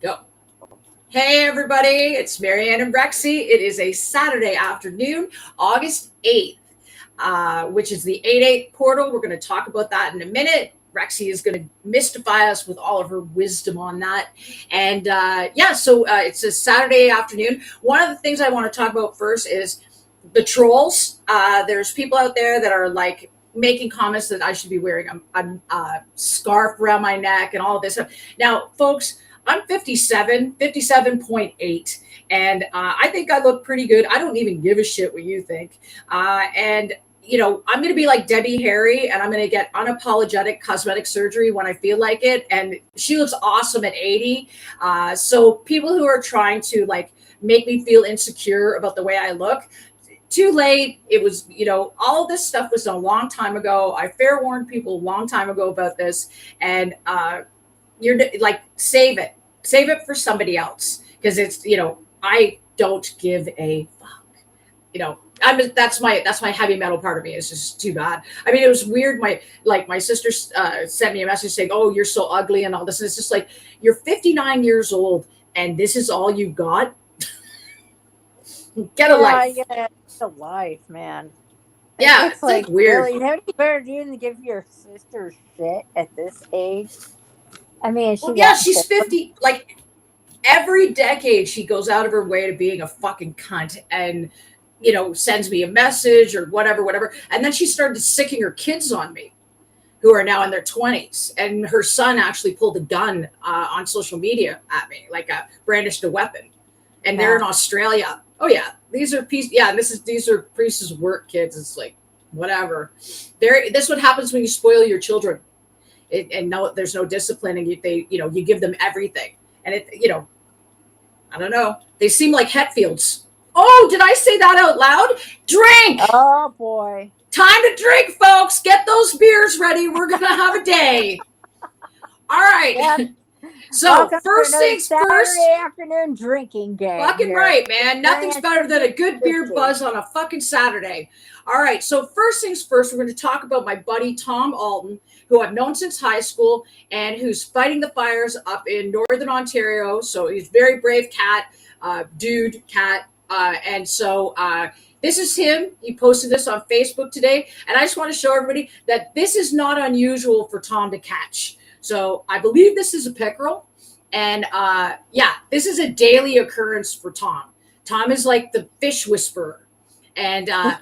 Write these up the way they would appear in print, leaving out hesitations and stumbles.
Go. Hey, everybody, it's Marianne and Rexy. It is a Saturday afternoon, August 8th, which is the 8/8 portal. We're going to talk about that in a minute. Rexy is going to mystify us with all of her wisdom on that. And it's a Saturday afternoon. One of the things I want to talk about first is the trolls. There's people out there that are like making comments that I should be wearing a scarf around my neck and all of this stuff. Now, folks, I'm 57.8, and I think I look pretty good. I don't even give a shit what you think. I'm going to be like Debbie Harry, and I'm going to get unapologetic cosmetic surgery when I feel like it. And she looks awesome at 80. So people who are trying to like make me feel insecure about the way I look, too late. It was, all of this stuff was done a long time ago. I fair warned people a long time ago about this, and you're like, save it for somebody else, because it's, I don't give a fuck. That's my heavy metal part of me. It's just too bad. I mean, it was weird. My sister sent me a message saying, "Oh, you're so ugly" and all this. And it's just like, you're 59 years old and this is all you got. Get a life. Yeah, it's a life, man. Yeah, it's like weird. Really, what you better do than give your sister shit at this age? I mean, she's 50. Like, every decade she goes out of her way to being a fucking cunt and, sends me a message or whatever. And then she started sicking her kids on me, who are now in their 20s. And her son actually pulled a gun on social media at me, like brandished a weapon. And they're in Australia. Oh yeah, these are these are Priest's work kids. It's like, whatever. This is what happens when you spoil your children. And no, there's no discipline, and you give them everything, and I don't know. They seem like Hetfields. Oh, did I say that out loud? Drink. Oh boy, time to drink, folks. Get those beers ready. We're gonna have a day. All right. Yeah. So welcome first things Saturday first. Afternoon drinking game. Fucking here. right, man. Nothing's better than a good beer buzz on a fucking Saturday. All right. So first things first, we're going to talk about my buddy Tom Alton, who I've known since high school and who's fighting the fires up in Northern Ontario. So he's a very brave cat. This is him. He posted this on Facebook today. And I just want to show everybody that this is not unusual for Tom to catch. So I believe this is a pickerel. And this is a daily occurrence for Tom. Tom is like the fish whisperer. And Tom's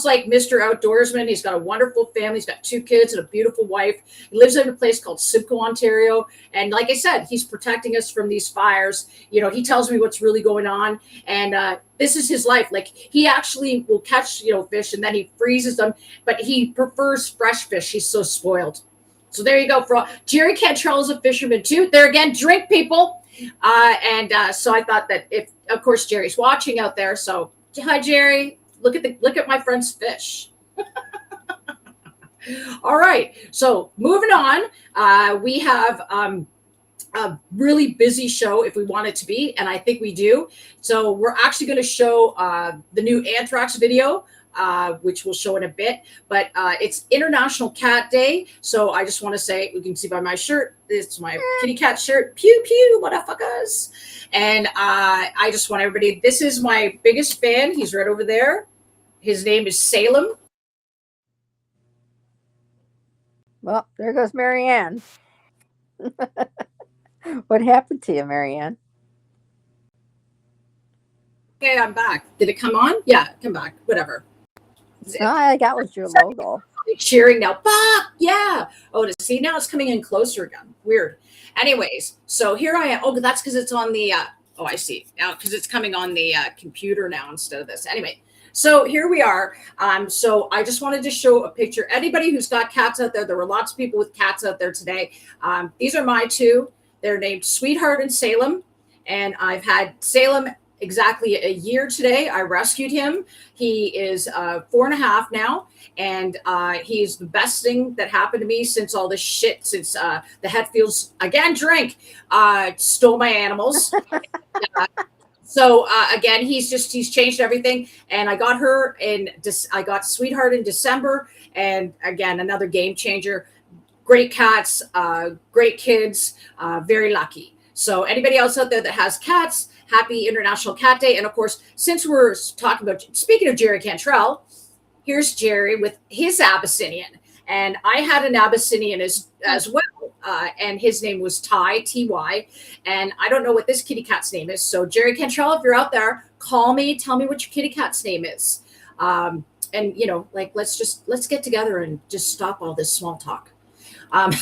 like Mr. Outdoorsman. He's got a wonderful family. He's got 2 kids and a beautiful wife. He lives in a place called Simcoe, Ontario. And like I said, he's protecting us from these fires. He tells me what's really going on. And this is his life. Like, he actually will catch, fish, and then he freezes them. But he prefers fresh fish. He's so spoiled. So there you go. Jerry Cantrell is a fisherman too. There again, drink, people. So I thought that if, of course, Jerry's watching out there. So hi, Jerry. Look at my friend's fish. All right. So moving on, we have a really busy show if we want it to be, and I think we do. So we're actually going to show the new Anthrax video, which we'll show in a bit, but it's International Cat Day. So I just want to say, you can see by my shirt, it's my kitty cat shirt. Pew, pew, motherfuckers. And I just want everybody, this is my biggest fan. He's right over there. His name is Salem. Well, there goes Marianne. What happened to you, Marianne? Okay, I'm back. Did it come on? Yeah, come back. Whatever. I got was your logo. Cheering now. Fuck yeah. Oh, to see now it's coming in closer again. Weird. Anyways, so here I am. Oh, that's because it's on the I see. Now because it's coming on the computer now instead of this. Anyway, so here we are. So I just wanted to show a picture. Anybody who's got cats out there, there were lots of people with cats out there today. These are my 2. They're named Sweetheart and Salem. And I've had Salem exactly a year today. I rescued him. He is 4.5 now, and he's the best thing that happened to me since all this shit, since the Hetfields, again, stole my animals. Again, he's changed everything. And I got Sweetheart in December, and again, another game changer. great cats, great kids, very lucky. So anybody else out there that has cats, happy International Cat Day. And of course, since we're talking about, speaking of Jerry Cantrell, here's Jerry with his Abyssinian. And I had an Abyssinian as well. And his name was Ty, Ty. And I don't know what this kitty cat's name is. So Jerry Cantrell, if you're out there, call me, tell me what your kitty cat's name is. And you know, like, let's get together and just stop all this small talk. Um,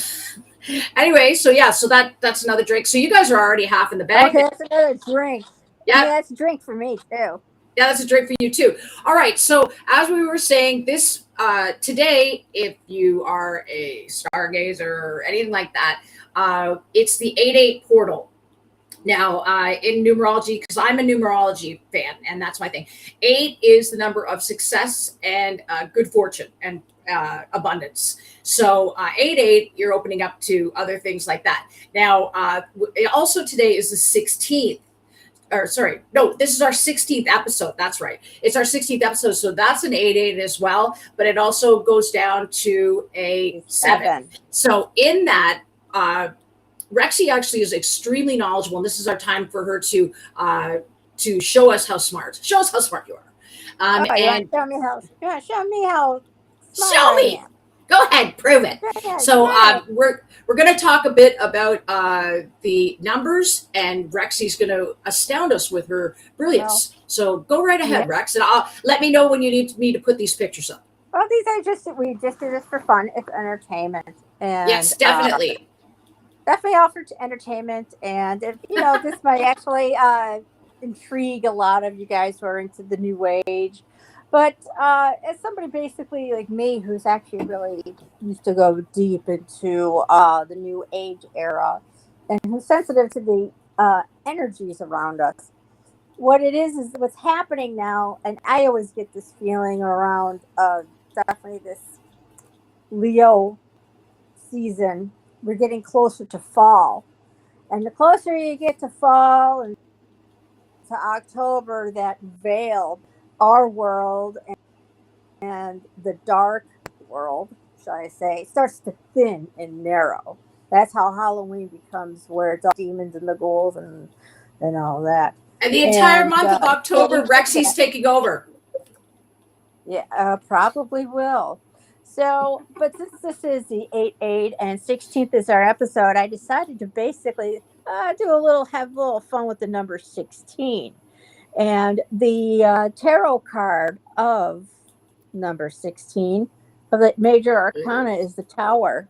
anyway, so yeah, so that's another drink. So you guys are already half in the bag. Okay, that's another drink. Yeah. I mean, that's a drink for me too. Yeah, that's a drink for you too. All right. So as we were saying, this today, if you are a stargazer or anything like that, it's the 8-8 portal. Now, in numerology, because I'm a numerology fan, and that's my thing. 8 is the number of success and good fortune and abundance. So 8-8, you're opening up to other things like that. Now, also today is the 16th. Or sorry, no, this is our 16th episode. That's right. It's our 16th episode. So that's an 8-8 as well, but it also goes down to a 7. So in that, Rexy actually is extremely knowledgeable, and this is our time for her to show us how smart. Show us how smart you are. And show me how. Show me how. Show me. Go ahead, prove it. So we're going to talk a bit about the numbers, and Rexy's going to astound us with her brilliance. So go right ahead, Rex, and let me know when you need me to put these pictures up. Well, these are we just do this for fun. It's entertainment, and yes, definitely. Definitely all for entertainment, and if, you know, this might actually intrigue a lot of you guys who are into the new age. But as somebody basically like me, who's actually really used to go deep into the new age era, and who's sensitive to the energies around us, what it is what's happening now, and I always get this feeling around definitely this Leo season. We're getting closer to fall, and the closer you get to fall and to October, that veil, our world and the dark world, shall I say, starts to thin and narrow. That's how Halloween becomes, where it's all demons and the ghouls and all that. And the entire month of October, Rexy's taking over. Yeah, probably will. So, but since this is the 8-8 and 16th is our episode, I decided to basically have a little fun with the number 16. And the tarot card of number 16 of the major arcana is the Tower.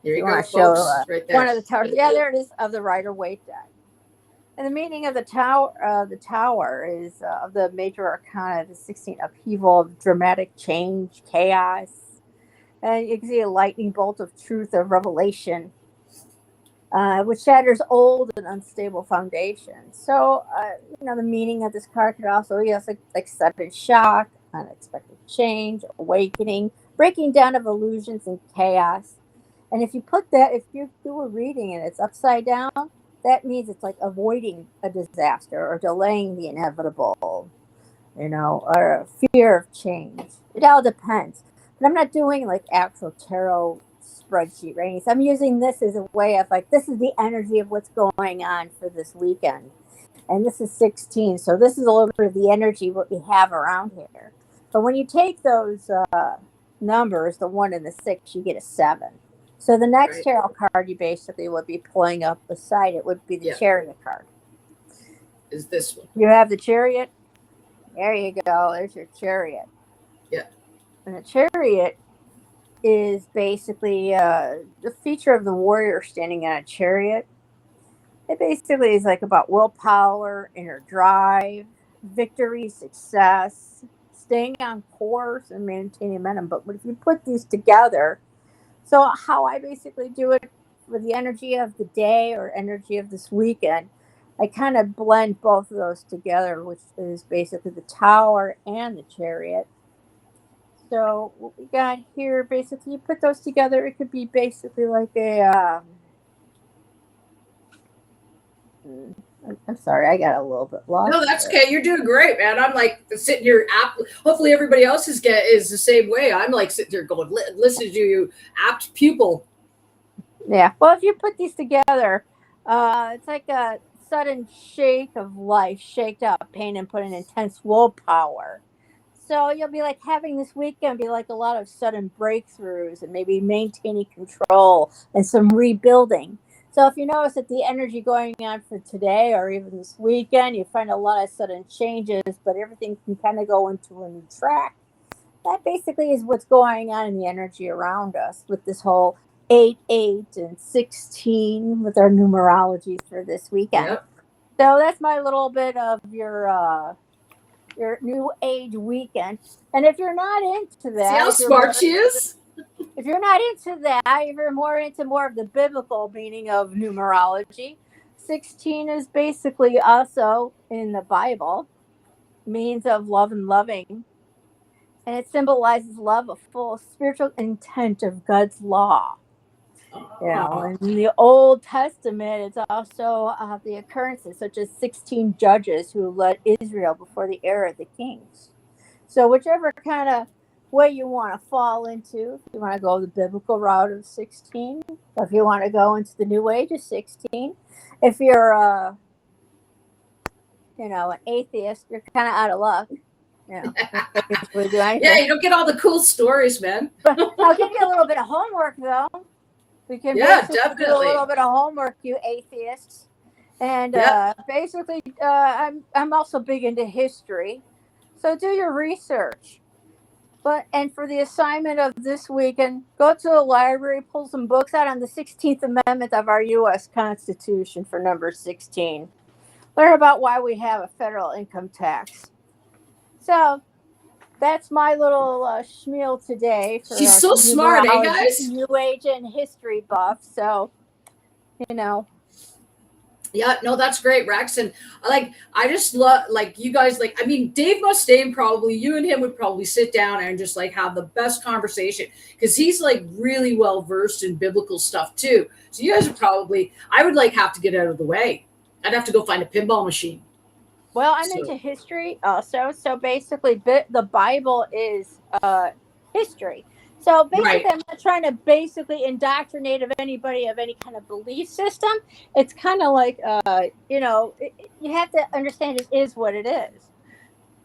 Here you go, folks. Right there. One of the towers. Yeah, there it is, of the Rider-Waite deck. And the meaning of the tower is of the major arcana, the 16 upheaval, dramatic change, chaos, and you can see a lightning bolt of truth, of revelation, which shatters old and unstable foundations. So, you know, the meaning of this card could also be like sudden shock, unexpected change, awakening, breaking down of illusions and chaos. And if you put that, if you do a reading and it's upside down, that means it's like avoiding a disaster or delaying the inevitable, you know, or a fear of change. It all depends. But I'm not doing like actual tarot spreadsheet ratings. I'm using this as a way of like, this is the energy of what's going on for this weekend. And this is 16. So this is a little bit of the energy what we have around here. But when you take those numbers, the 1 and the 6, you get a 7. So the next tarot card you basically would be pulling up beside it would be the Chariot card. Is this one? You have the Chariot. There you go. There's your Chariot. Yeah. And the Chariot is basically the feature of the warrior standing on a chariot. It basically is like about willpower, inner drive, victory, success, staying on course, and maintaining momentum. But if you put these together, so how I basically do it for the energy of the day or energy of this weekend, I kind of blend both of those together, which is basically the Tower and the Chariot. So what we got here, basically, you put those together, it could be basically like a I'm sorry, I got a little bit lost No, that's there. okay. You're doing great, man. I'm like sitting here. Hopefully, everybody else is the same way. I'm like sitting here going, listen to you, apt pupil. Yeah. Well, if you put these together, it's like a sudden shake of life, shaked up pain and put in intense willpower. So you'll be like having this weekend be like a lot of sudden breakthroughs and maybe maintaining control and some rebuilding. So if you notice that the energy going on for today or even this weekend, you find a lot of sudden changes, but everything can kind of go into a new track. That basically is what's going on in the energy around us with this whole 8, 8, and 16 with our numerology for this weekend. Yep. So that's my little bit of your new age weekend. And if you're not into See that, how smart she is? if you're not into that, if you're more of the biblical meaning of numerology, 16 is basically also in the Bible, means of love and loving, and it symbolizes love, a full spiritual intent of God's law. Oh, In the Old Testament, it's also the occurrences such as 16 judges who led Israel before the era of the kings. So, whichever kind of way you want to fall into, if you want to go the biblical route of 16, or if you want to go into the new age of 16, if you're, an atheist, you're kind of out of luck. They can usually do yeah. anything. You don't get all the cool stories, man. But I'll give you a little bit of homework, though. We can Yeah, basically do a little definitely. bit of homework, you atheists. And Yep. basically, I'm also big into history, so do your research. But and for the assignment of this weekend, go to the library, pull some books out on the 16th Amendment of our U.S. Constitution for number 16. Learn about why we have a federal income tax. So that's my little schmeal today for She's our so smart, eh, numerology, guys? new age, and history buff. So you know, Yeah, no, that's great, Rex. And I just love, like, you guys, like, I mean, Dave Mustaine, probably, you and him would probably sit down and just like have the best conversation because he's like really well versed in biblical stuff too. So you guys would probably, I would like have to get out of the way. I'd have to go find a pinball machine. well, I'm So, into history also. So basically, the Bible is history. So basically, right. I'm not trying to basically indoctrinate of anybody of any kind of belief system. It's kind of like, you have to understand it is what it is.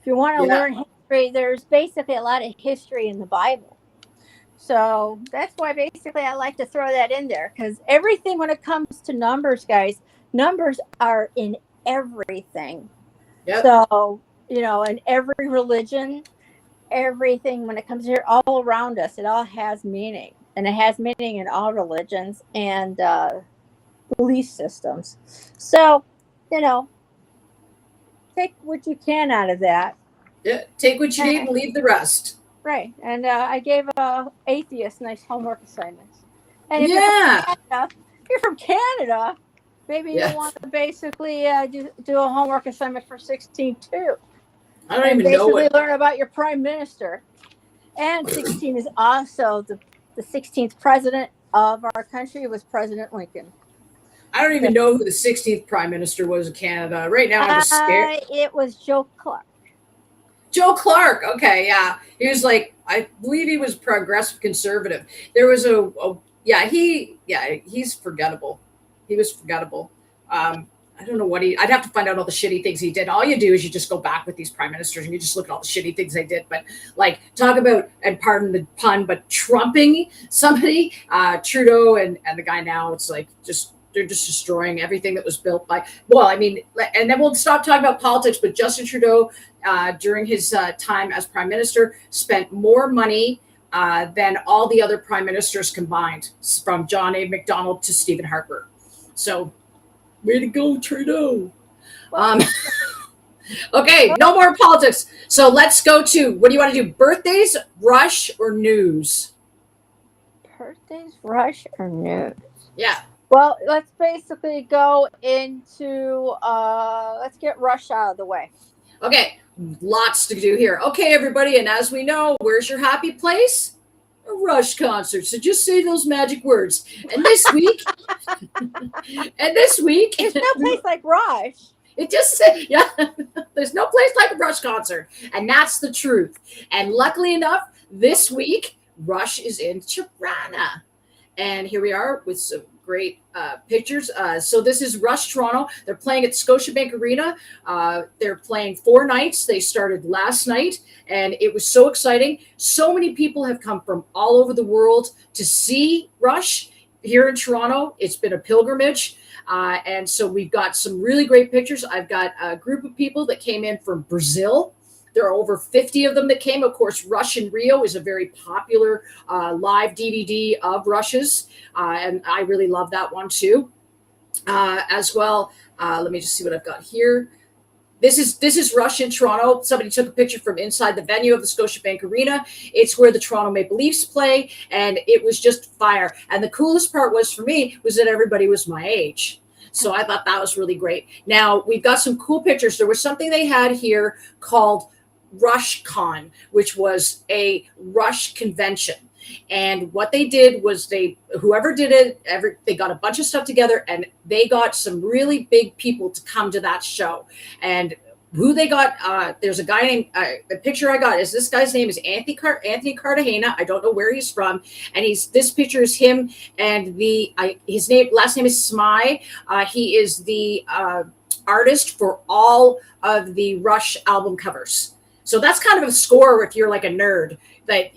If you want to Yeah. learn history, there's basically a lot of history in the Bible. So that's why basically I like to throw that in there because everything when it comes to numbers, guys, numbers are in everything. Yep. So, in every religion, everything when it comes here all around us, it all has meaning. And it has meaning in all religions and belief systems. So, you know, take what you can out of that. Yeah. Take what you need and leave the rest. Right. And I gave atheists nice homework assignments. And Yeah. if you're from Canada, maybe you'll Yeah. want to basically do a homework assignment for 16 too. I don't And even know basically what. learn about your prime minister. And 16 is also the 16th president of our country was President Lincoln. I don't even know who the 16th prime minister was of Canada. Right now, I'm just scared. It was Joe Clark. Joe Clark. Okay, yeah, he was like, I believe he was progressive conservative. There was yeah, he's forgettable. He was forgettable. I don't know what I'd have to find out all the shitty things he did. All you do is you just go back with these prime ministers and you just look at all the shitty things they did. But like, talk about, and pardon the pun, but trumping somebody, Trudeau and the guy now, it's like just they're just destroying everything that was built by. Well, I mean, and then we'll stop talking about politics. But Justin Trudeau, during his time as prime minister, spent more money than all the other prime ministers combined, from John A. Macdonald to Stephen Harper. So, way to go, Trudeau. Well, Okay, no more politics. So let's go to, what do you want to do? Birthdays, rush, or news? birthdays, rush, or news? Yeah. Well, let's basically go into let's get rush out of the way. Okay, lots to do here. Okay, everybody, and as we know, where's your happy place? a Rush concert. So just say those magic words. And this week, There's no place like Rush. it just said, yeah, there's no place like a Rush concert. And that's the truth. And luckily enough, this week, Rush is in Tirana. And here we are with some great pictures. So this is Rush Toronto. They're playing at Scotiabank Arena. They're playing 4 nights. They started last night, and it was so exciting. So many people have come from all over the world to see Rush here in Toronto. It's been a pilgrimage. And so we've got some really great pictures. I've got a group of people that came in from Brazil. There are over 50 of them that came. Of course, Rush in Rio is a very popular live DVD of Rush's, and I really love that one too. As well, let me just see what I've got here. This is Rush in Toronto. Somebody took a picture from inside the venue of the Scotiabank Arena. It's where the Toronto Maple Leafs play, and it was just fire. And the coolest part was for me was that everybody was my age. So I thought that was really great. Now, we've got some cool pictures. There was something they had here called RushCon, which was a Rush convention. And what they did was whoever did it, they got a bunch of stuff together, and they got some really big people to come to that show. And who they got, there's a guy named, the picture I got is, this guy's name is Anthony Cartagena. I don't know where he's from. And this picture is him, and his last name is Smye. He is the artist for all of the Rush album covers. So that's kind of a score if you're like a nerd.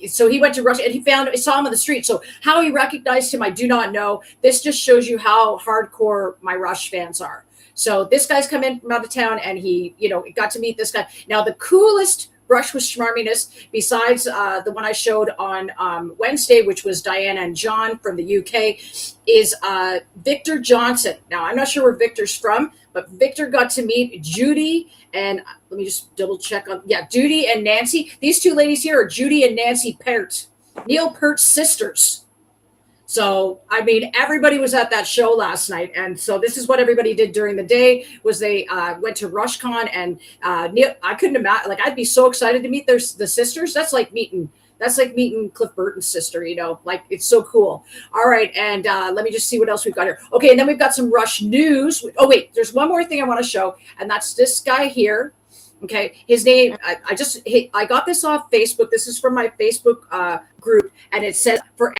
So he went to Rush and he saw him on the street. So how he recognized him, I do not know. This just shows you how hardcore my Rush fans are. So this guy's come in from out of town, and he, got to meet this guy. Now, the coolest Rush with Schmarminess, besides the one I showed on Wednesday, which was Diana and John from the UK, is Victor Johnson. Now, I'm not sure where Victor's from, but Victor got to meet Judy and let me just double check on, Judy and Nancy. These two ladies here are Judy and Nancy Peart, Neil Peart's sisters. So, I mean, everybody was at that show last night. And so this is what everybody did during the day was they went to RushCon, and Neil, I couldn't imagine, like, I'd be so excited to meet the sisters. That's like meeting Cliff Burton's sister, like, it's so cool. All right. And let me just see what else we've got here. Okay. And then we've got some Rush news. Oh, wait, there's one more thing I want to show. And that's this guy here. Okay. His name, I got this off Facebook. This is from my Facebook group. And it says, for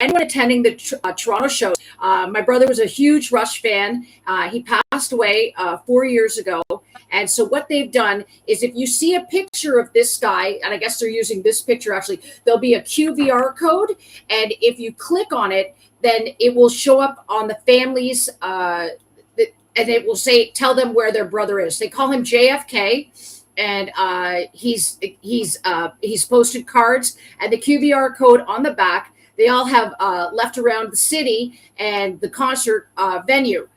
anyone attending the Toronto show, my brother was a huge Rush fan. He passed away 4 years ago. And so what they've done is, if you see a picture of this guy, and I guess they're using this picture actually, there'll be a QVR code. And if you click on it, then it will show up on the family's, and it will tell them where their brother is. They call him JFK. And he's posted cards, and the QVR code on the back. They all have left around the city and the concert venue,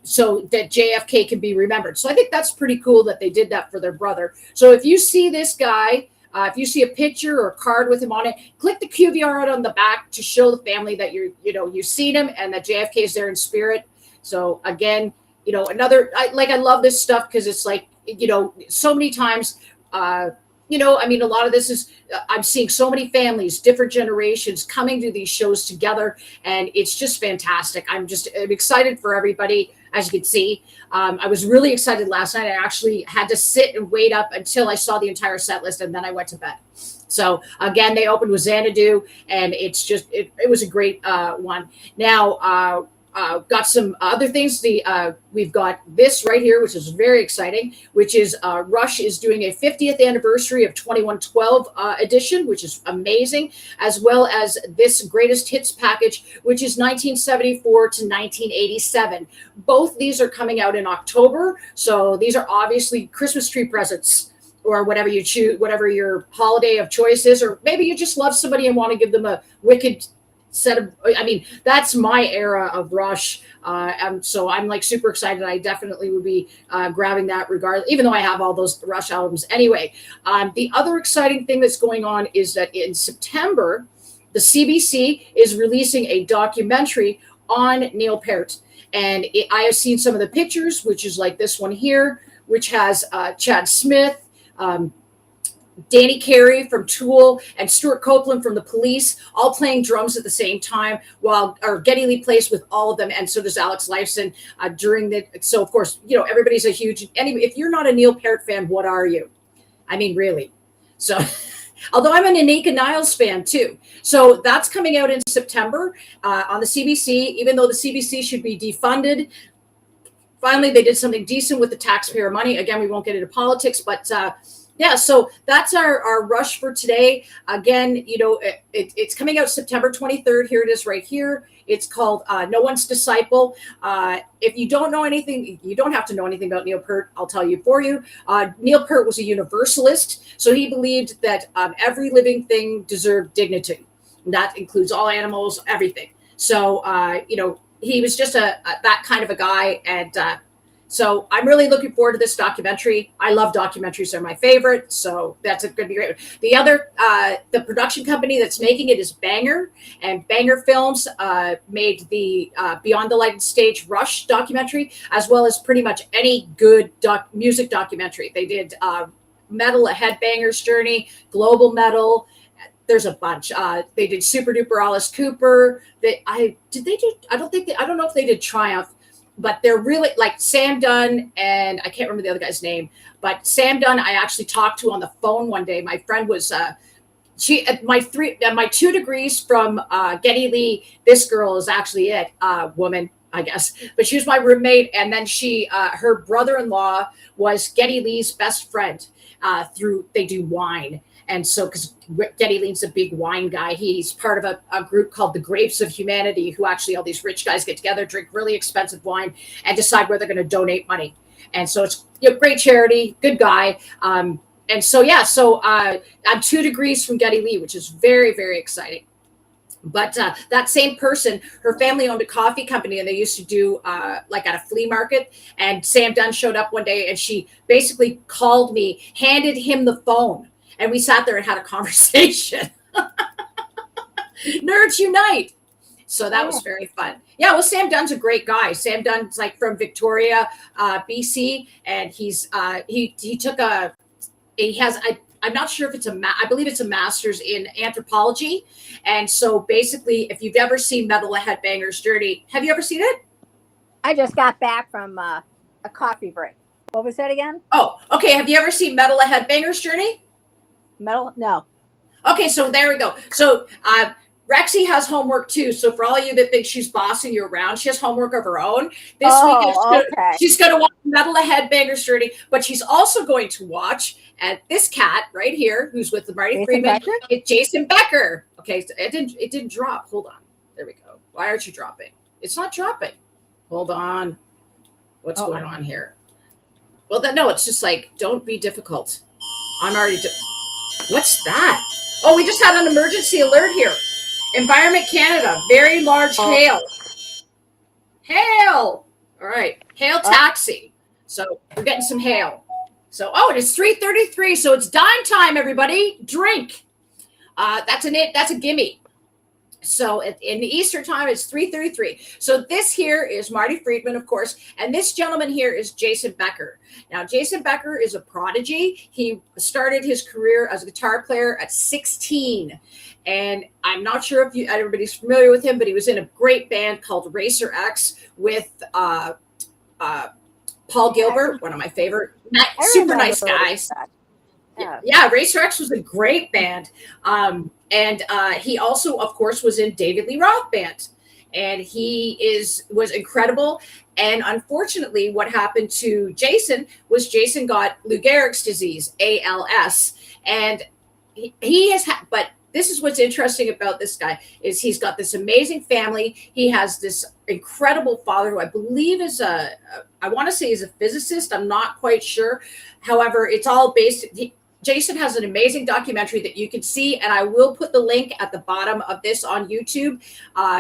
so that JFK can be remembered. So I think that's pretty cool that they did that for their brother. So if you see this guy, if you see a picture or a card with him on it, click the QVR out on the back to show the family that you've seen him and that JFK is there in spirit. So again, I love this stuff because it's like, so many times, I mean, a lot of this is, I'm seeing so many families, different generations coming to these shows together, and it's just fantastic. I'm excited for everybody, as you can see. I was really excited last night. I actually had to sit and wait up until I saw the entire set list, and then I went to bed. So again, they opened with Xanadu, and it's just, it was a great one. Now, got some other things. We've got this right here, which is very exciting, which is Rush is doing a 50th anniversary of 2112 edition, which is amazing, as well as this greatest hits package, which is 1974 to 1987. Both these are coming out in October. So these are obviously Christmas tree presents, or whatever you choose, whatever your holiday of choice is, or maybe you just love somebody and want to give them a wicked that's my era of Rush. So I'm like super excited. I definitely would be grabbing that regardless, even though I have all those Rush albums anyway. The other exciting thing that's going on is that in September, the CBC is releasing a documentary on Neil Peart. And I have seen some of the pictures, which is like this one here, which has Chad Smith, Danny Carey from Tool and Stuart Copeland from the Police, all playing drums at the same time, while or Geddy Lee plays with all of them, and so does Alex Lifeson during the. So of course, everybody's a huge. Anyway, if you're not a Neil Peart fan, what are you? I mean, really. So, although I'm an Anika Niles fan too, so that's coming out in September on the CBC. Even though the CBC should be defunded, finally they did something decent with the taxpayer money. Again, we won't get into politics, but. Yeah, so that's our rush for today. Again, it's coming out September 23rd. Here it is right here. It's called No One's Disciple. If you don't know anything, you don't have to know anything about Neil Peart. I'll tell you for you. Neil Peart was a universalist, so he believed that every living thing deserved dignity. And that includes all animals, everything. So, he was just that kind of a guy, and so I'm really looking forward to this documentary. I love documentaries; they're my favorite. So that's going to be great. The other, the production company that's making it is Banger, and Banger Films made the Beyond the Lighted Stage Rush documentary, as well as pretty much any good music documentary. They did Metal: A Headbanger's Journey, Global Metal. There's a bunch. They did Super Duper Alice Cooper. I don't know if they did Triumph. But they're really like Sam Dunn, and I can't remember the other guy's name, but Sam Dunn, I actually talked to on the phone one day. My friend was, she, at my 2 degrees from Geddy Lee, this girl is actually it, woman, I guess, but she was my roommate. And then her brother-in-law was Geddy Lee's best friend they do wine. And so, because Geddy Lee's a big wine guy, he's part of a group called the Grapes of Humanity, who actually all these rich guys get together, drink really expensive wine, and decide where they're going to donate money. And so it's great charity, good guy. And so, I'm 2 degrees from Geddy Lee, which is very, very exciting. But that same person, her family owned a coffee company, and they used to do like at a flea market. And Sam Dunn showed up one day, and she basically called me, handed him the phone. And we sat there and had a conversation. Nerds unite. So that was very fun. Yeah, well, Sam Dunn's a great guy. Sam Dunn's like from Victoria, BC, and I'm not sure if it's I believe it's a master's in anthropology. And so basically, if you've ever seen Metal: A Headbanger's Journey, have you ever seen it? I just got back from a coffee break. What was that again? Oh, okay. Have you ever seen Metal: A Headbanger's Journey? Metal? No. Okay, so there we go. So Rexy has homework too. So for all of you that think she's bossing you around, she has homework of her own. This week she's going to watch Metal: A Headbanger's Journey, but she's also going to watch this cat right here, who's with the Marty Friedman. It's Jason Becker. Okay, so it didn't drop. Hold on. There we go. Why aren't you dropping? It's not dropping. Hold on. What's going on here? Well, no, it's just like, don't be difficult. I'm already. What's that? Oh, we just had an emergency alert here. Environment Canada, very large hail. Hail. All right. Hail taxi. So we're getting some hail. So, it is 3:33. So it's dime time, everybody. Drink. That's a gimme. So in the Eastern time, it's 3:33. So this here is Marty Friedman, of course, and this gentleman here is Jason Becker. Now, Jason Becker is a prodigy. He started his career as a guitar player at 16. And I'm not sure if everybody's familiar with him, but he was in a great band called Racer X with Paul Gilbert, one of my favorite, super nice guys. Yeah, Racer X was a great band. And he also, of course, was in David Lee Roth Band. And he was incredible. And unfortunately, what happened to Jason was Jason got Lou Gehrig's disease, ALS. And he has had, but this is what's interesting about this guy is he's got this amazing family. He has this incredible father who I believe is I want to say is a physicist. I'm not quite sure. However, it's all based. Jason has an amazing documentary that you can see, and I will put the link at the bottom of this on YouTube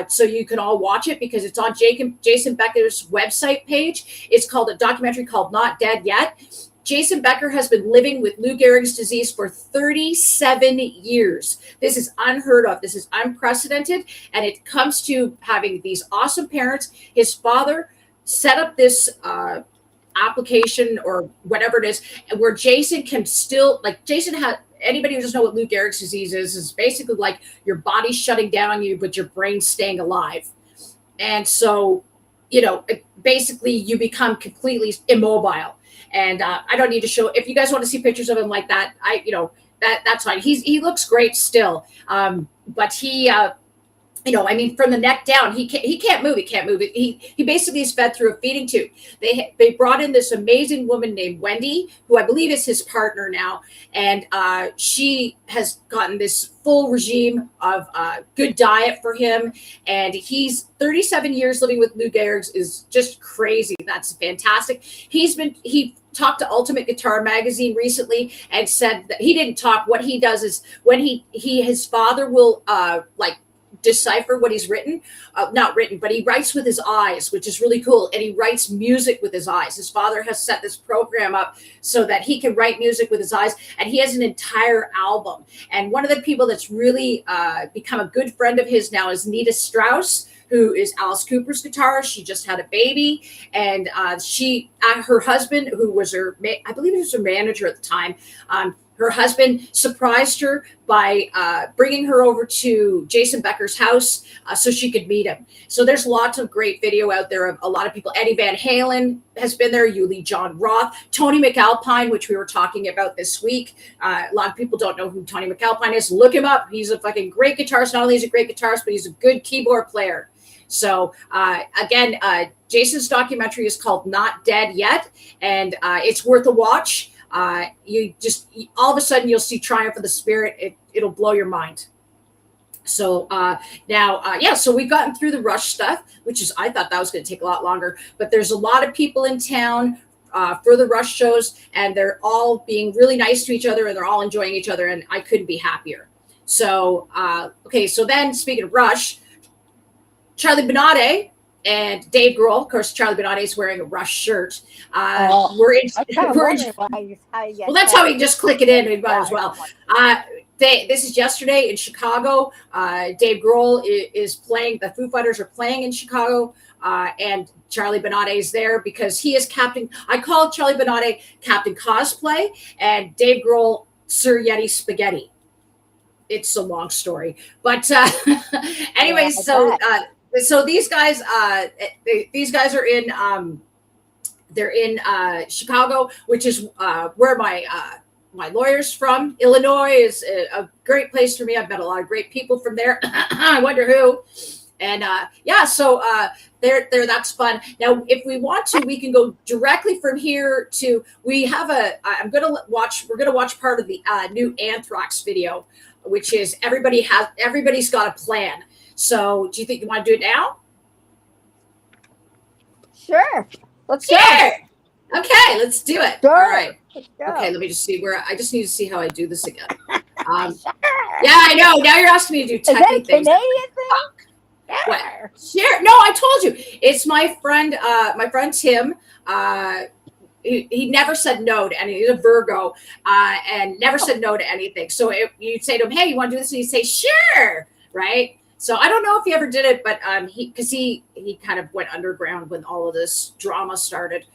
so you can all watch it because it's on Jason Becker's website page. It's called a documentary called Not Dead Yet. Jason Becker has been living with Lou Gehrig's disease for 37 years. This is unheard of. This is unprecedented, and it comes to having these awesome parents. His father set up this application or whatever it is where Jason can still, like, Jason anybody who doesn't know what Lou Gehrig's disease is basically like your body's shutting down on you, but your brain's staying alive. And so, basically you become completely immobile. And I don't need to show, if you guys want to see pictures of him like that, that's fine. He looks great still. But he, from the neck down, he can't move. He can't move. He basically is fed through a feeding tube. They brought in this amazing woman named Wendy, who I believe is his partner now, and she has gotten this full regime of good diet for him. And he's 37 years living with Lou Gehrig's is just crazy. That's fantastic. He talked to Ultimate Guitar Magazine recently and said that he didn't talk. What he does is when his father will decipher what he's written, not written, but he writes with his eyes, which is really cool. And he writes music with his eyes. His father has set this program up so that he can write music with his eyes. And he has an entire album. And one of the people that's really become a good friend of his now is Nita Strauss, who is Alice Cooper's guitarist. She just had a baby. And her husband, who was I believe he was her manager at the time, her husband surprised her by bringing her over to Jason Becker's house so she could meet him. So there's lots of great video out there of a lot of people. Eddie Van Halen has been there, Yuli John Roth, Tony McAlpine, which we were talking about this week. A lot of people don't know who Tony McAlpine is. Look him up. He's a fucking great guitarist. Not only is he a great guitarist, but he's a good keyboard player. So again, Jason's documentary is called Not Dead Yet, and it's worth a watch. You just all of a sudden you'll see Triumph of the Spirit. It'll blow your mind. So so we've gotten through the Rush stuff, which is, I thought that was going to take a lot longer, but there's a lot of people in town for the Rush shows, and they're all being really nice to each other, and they're all enjoying each other, and I couldn't be happier. So so then speaking of Rush, Charlie Benante and Dave Grohl, of course, Charlie Benante is wearing a Rush shirt. Well, that's how we just click it in. We might as well. This is yesterday in Chicago. Dave Grohl is playing. The Foo Fighters are playing in Chicago, and Charlie Benante is there because he is Captain. I call Charlie Benante Captain Cosplay, and Dave Grohl Sir Yeti Spaghetti. It's a long story, but anyway, so these guys are in they're in Chicago, which is where my lawyer's from. Illinois is a great place for me. I've met a lot of great people from there. I wonder who. And so there that's fun. Now, if we want to, we can go directly from here to, we're gonna watch part of the new Anthrax video, which is everybody's got a plan. So do you think you want to do it now? Sure. Let's go. Okay, let's do it. Sure. All right. Okay, let me just see I just need to see how I do this again. Yeah, I know. Now you're asking me to do technical things. Is that a Canadian thing? What? Share. No, I told you. It's my friend Tim. He never said no to anything. He's a Virgo, and never said no to anything. So you'd say to him, "Hey, you want to do this?" And he'd say, "Sure." Right. So I don't know if he ever did it, but he kind of went underground when all of this drama started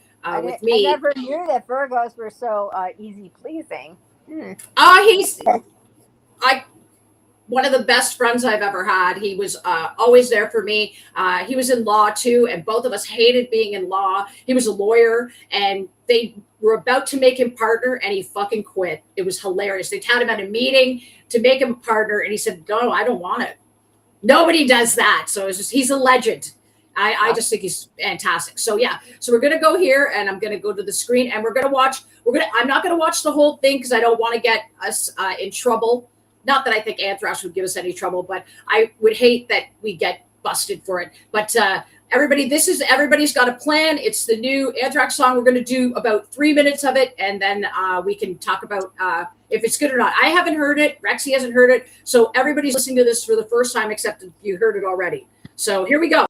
with me. I never knew that Virgos were so easy pleasing. He's one of the best friends I've ever had. He was always there for me. He was in law too, and both of us hated being in law. He was a lawyer, and they were about to make him partner, and he fucking quit. It was hilarious. They had him at a meeting to make him a partner, and he said, "No, I don't want it." Nobody does that. So it's just, he's a legend. I just think he's fantastic. So so we're gonna go here, and I'm gonna go to the screen, and I'm not gonna watch the whole thing because I don't want to get us in trouble. Not that I think Anthrax would give us any trouble, but I would hate that we get busted for it. But everybody's got a plan. It's the new Anthrax song. We're going to do about 3 minutes of it, and then we can talk about if it's good or not. I haven't heard it. Rexy hasn't heard it. So everybody's listening to this for the first time, except if you heard it already. So here we go.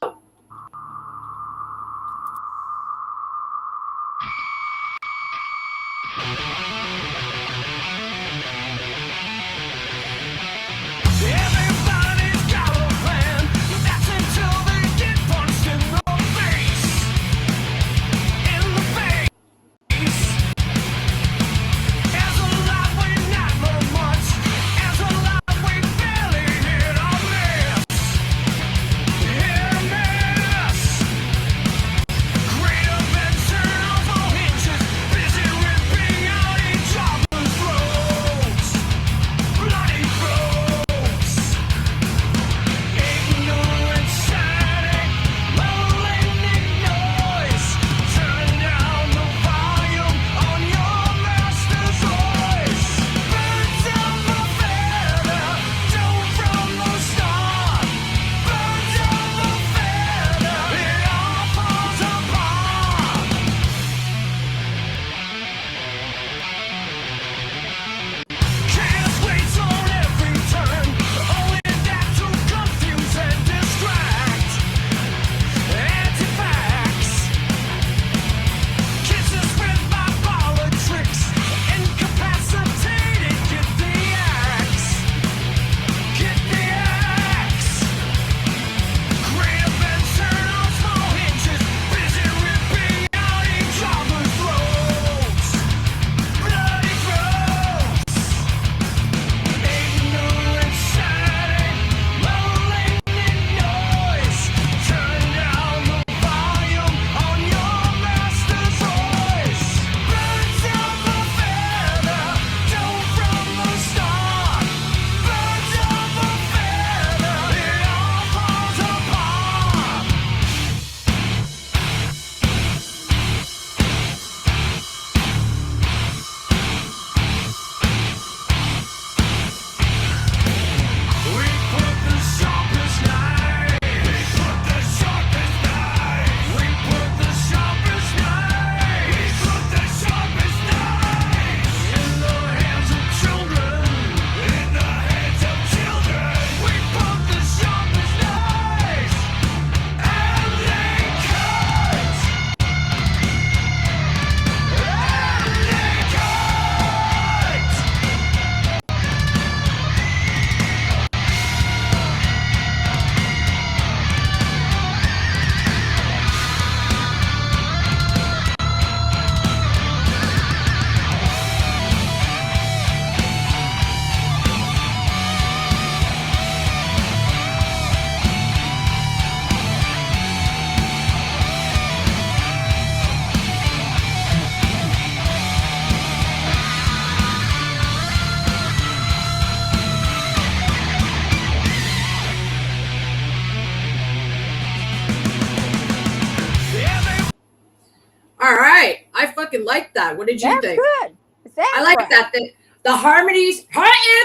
I fucking like that. What did you That's think? good. It's I like Anthrax. that. The harmonies,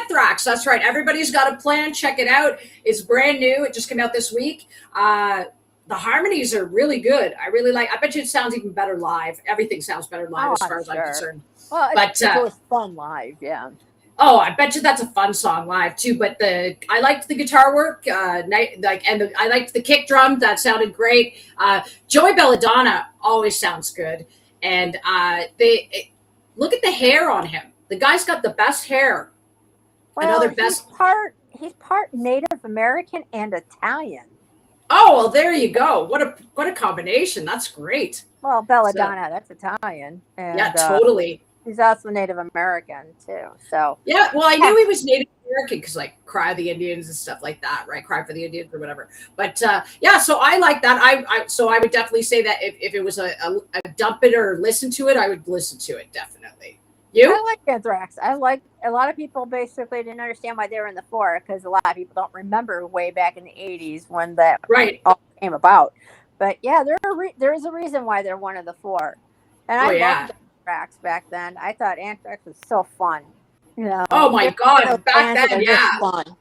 Anthrax. That's right. Everybody's got a plan. Check it out. It's brand new. It just came out this week. The harmonies are really good. I really like. I bet you it sounds even better live. Everything sounds better live, Oh, as I'm far as I'm sure. concerned. Well, But it was fun live, yeah. oh, I bet you that's a fun song live too. But I liked the guitar work, I liked the kick drum. That sounded great. Joey Belladonna always sounds good, and look at the hair on him. The guy's got the best hair. Well, Best. He's part Native American and Italian. Oh well, there you go. What a combination. That's great. Well, Belladonna, that's Italian, and Yeah, totally. he's also Native American too. So yeah, well, I knew he was Native American because like Cry of the Indians and stuff like that, right? Cry for the Indians or whatever. But yeah, so I like that. So I would definitely say that if it was a dump it or listen to it, I would listen to it definitely. You? I like Anthrax. I like a lot of people basically didn't understand why they were in the four because a lot of people don't remember way back in the 80s when that all came about. But yeah, there is a reason why they're one of the four. And I loved Anthrax back then. I thought Anthrax was so fun. You know. Oh my God, back then, yeah. Fun.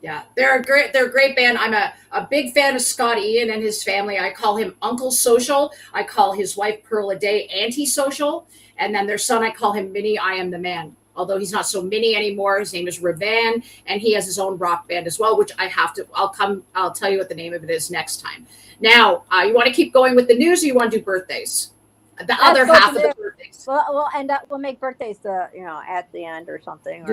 Yeah, they're a great band. I'm a big fan of Scott Ian and his family. I call him Uncle Social. I call his wife Pearl a Day Anti-Social. And then their son, I call him Minnie, I Am the Man. Although he's not so mini anymore. His name is Ravan, and he has his own rock band as well, which I'll tell you what the name of it is next time. Now, you want to keep going with the news, or you want to do birthdays? The other half of the birthdays. Well, we'll make birthdays at the end or something.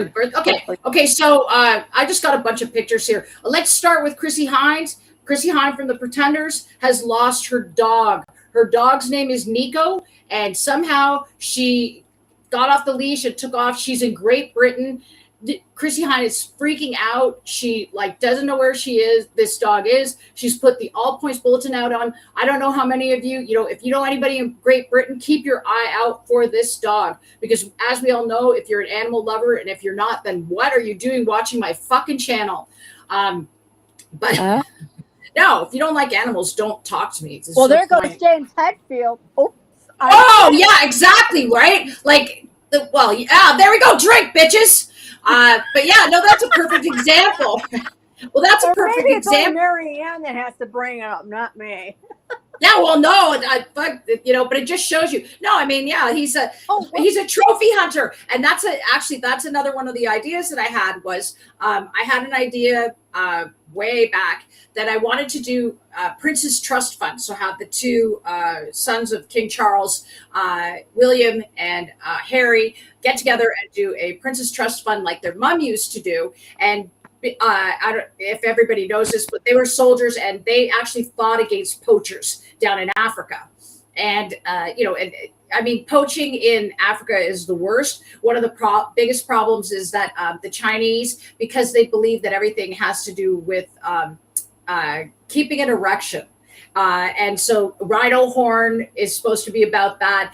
Okay. So I just got a bunch of pictures here. Let's start with Chrissy Hines. Chrissy Hines from the Pretenders has lost her dog. Her dog's name is Nico, and somehow she got off the leash and took off. She's in Great Britain. Chrissy Hine is freaking out. She doesn't know where this dog is. She's put the All Points Bulletin out on. I don't know how many of you, if you know anybody in Great Britain, keep your eye out for this dog. Because as we all know, if you're an animal lover, and if you're not, then what are you doing watching my fucking channel? No, if you don't like animals, don't talk to me. Well, there goes James Hetfield. Oh, yeah, exactly, right? There we go. Drink, bitches. But yeah, no, that's a perfect example. Well, that's a perfect example. Marianne that has to bring it up, not me. Yeah, well, no, but it just shows you. No, I mean, yeah, he's a trophy hunter, and that's another one of the ideas that I had was I had an idea way back that I wanted to do Prince's Trust Fund. So have the two sons of King Charles, William and Harry, get together and do a Prince's Trust Fund like their mom used to do. And I don't know if everybody knows this, but they were soldiers and they actually fought against poachers down in Africa. And, poaching in Africa is the worst. One of the biggest problems is that the Chinese, because they believe that everything has to do with keeping an erection. And so rhino horn is supposed to be about that,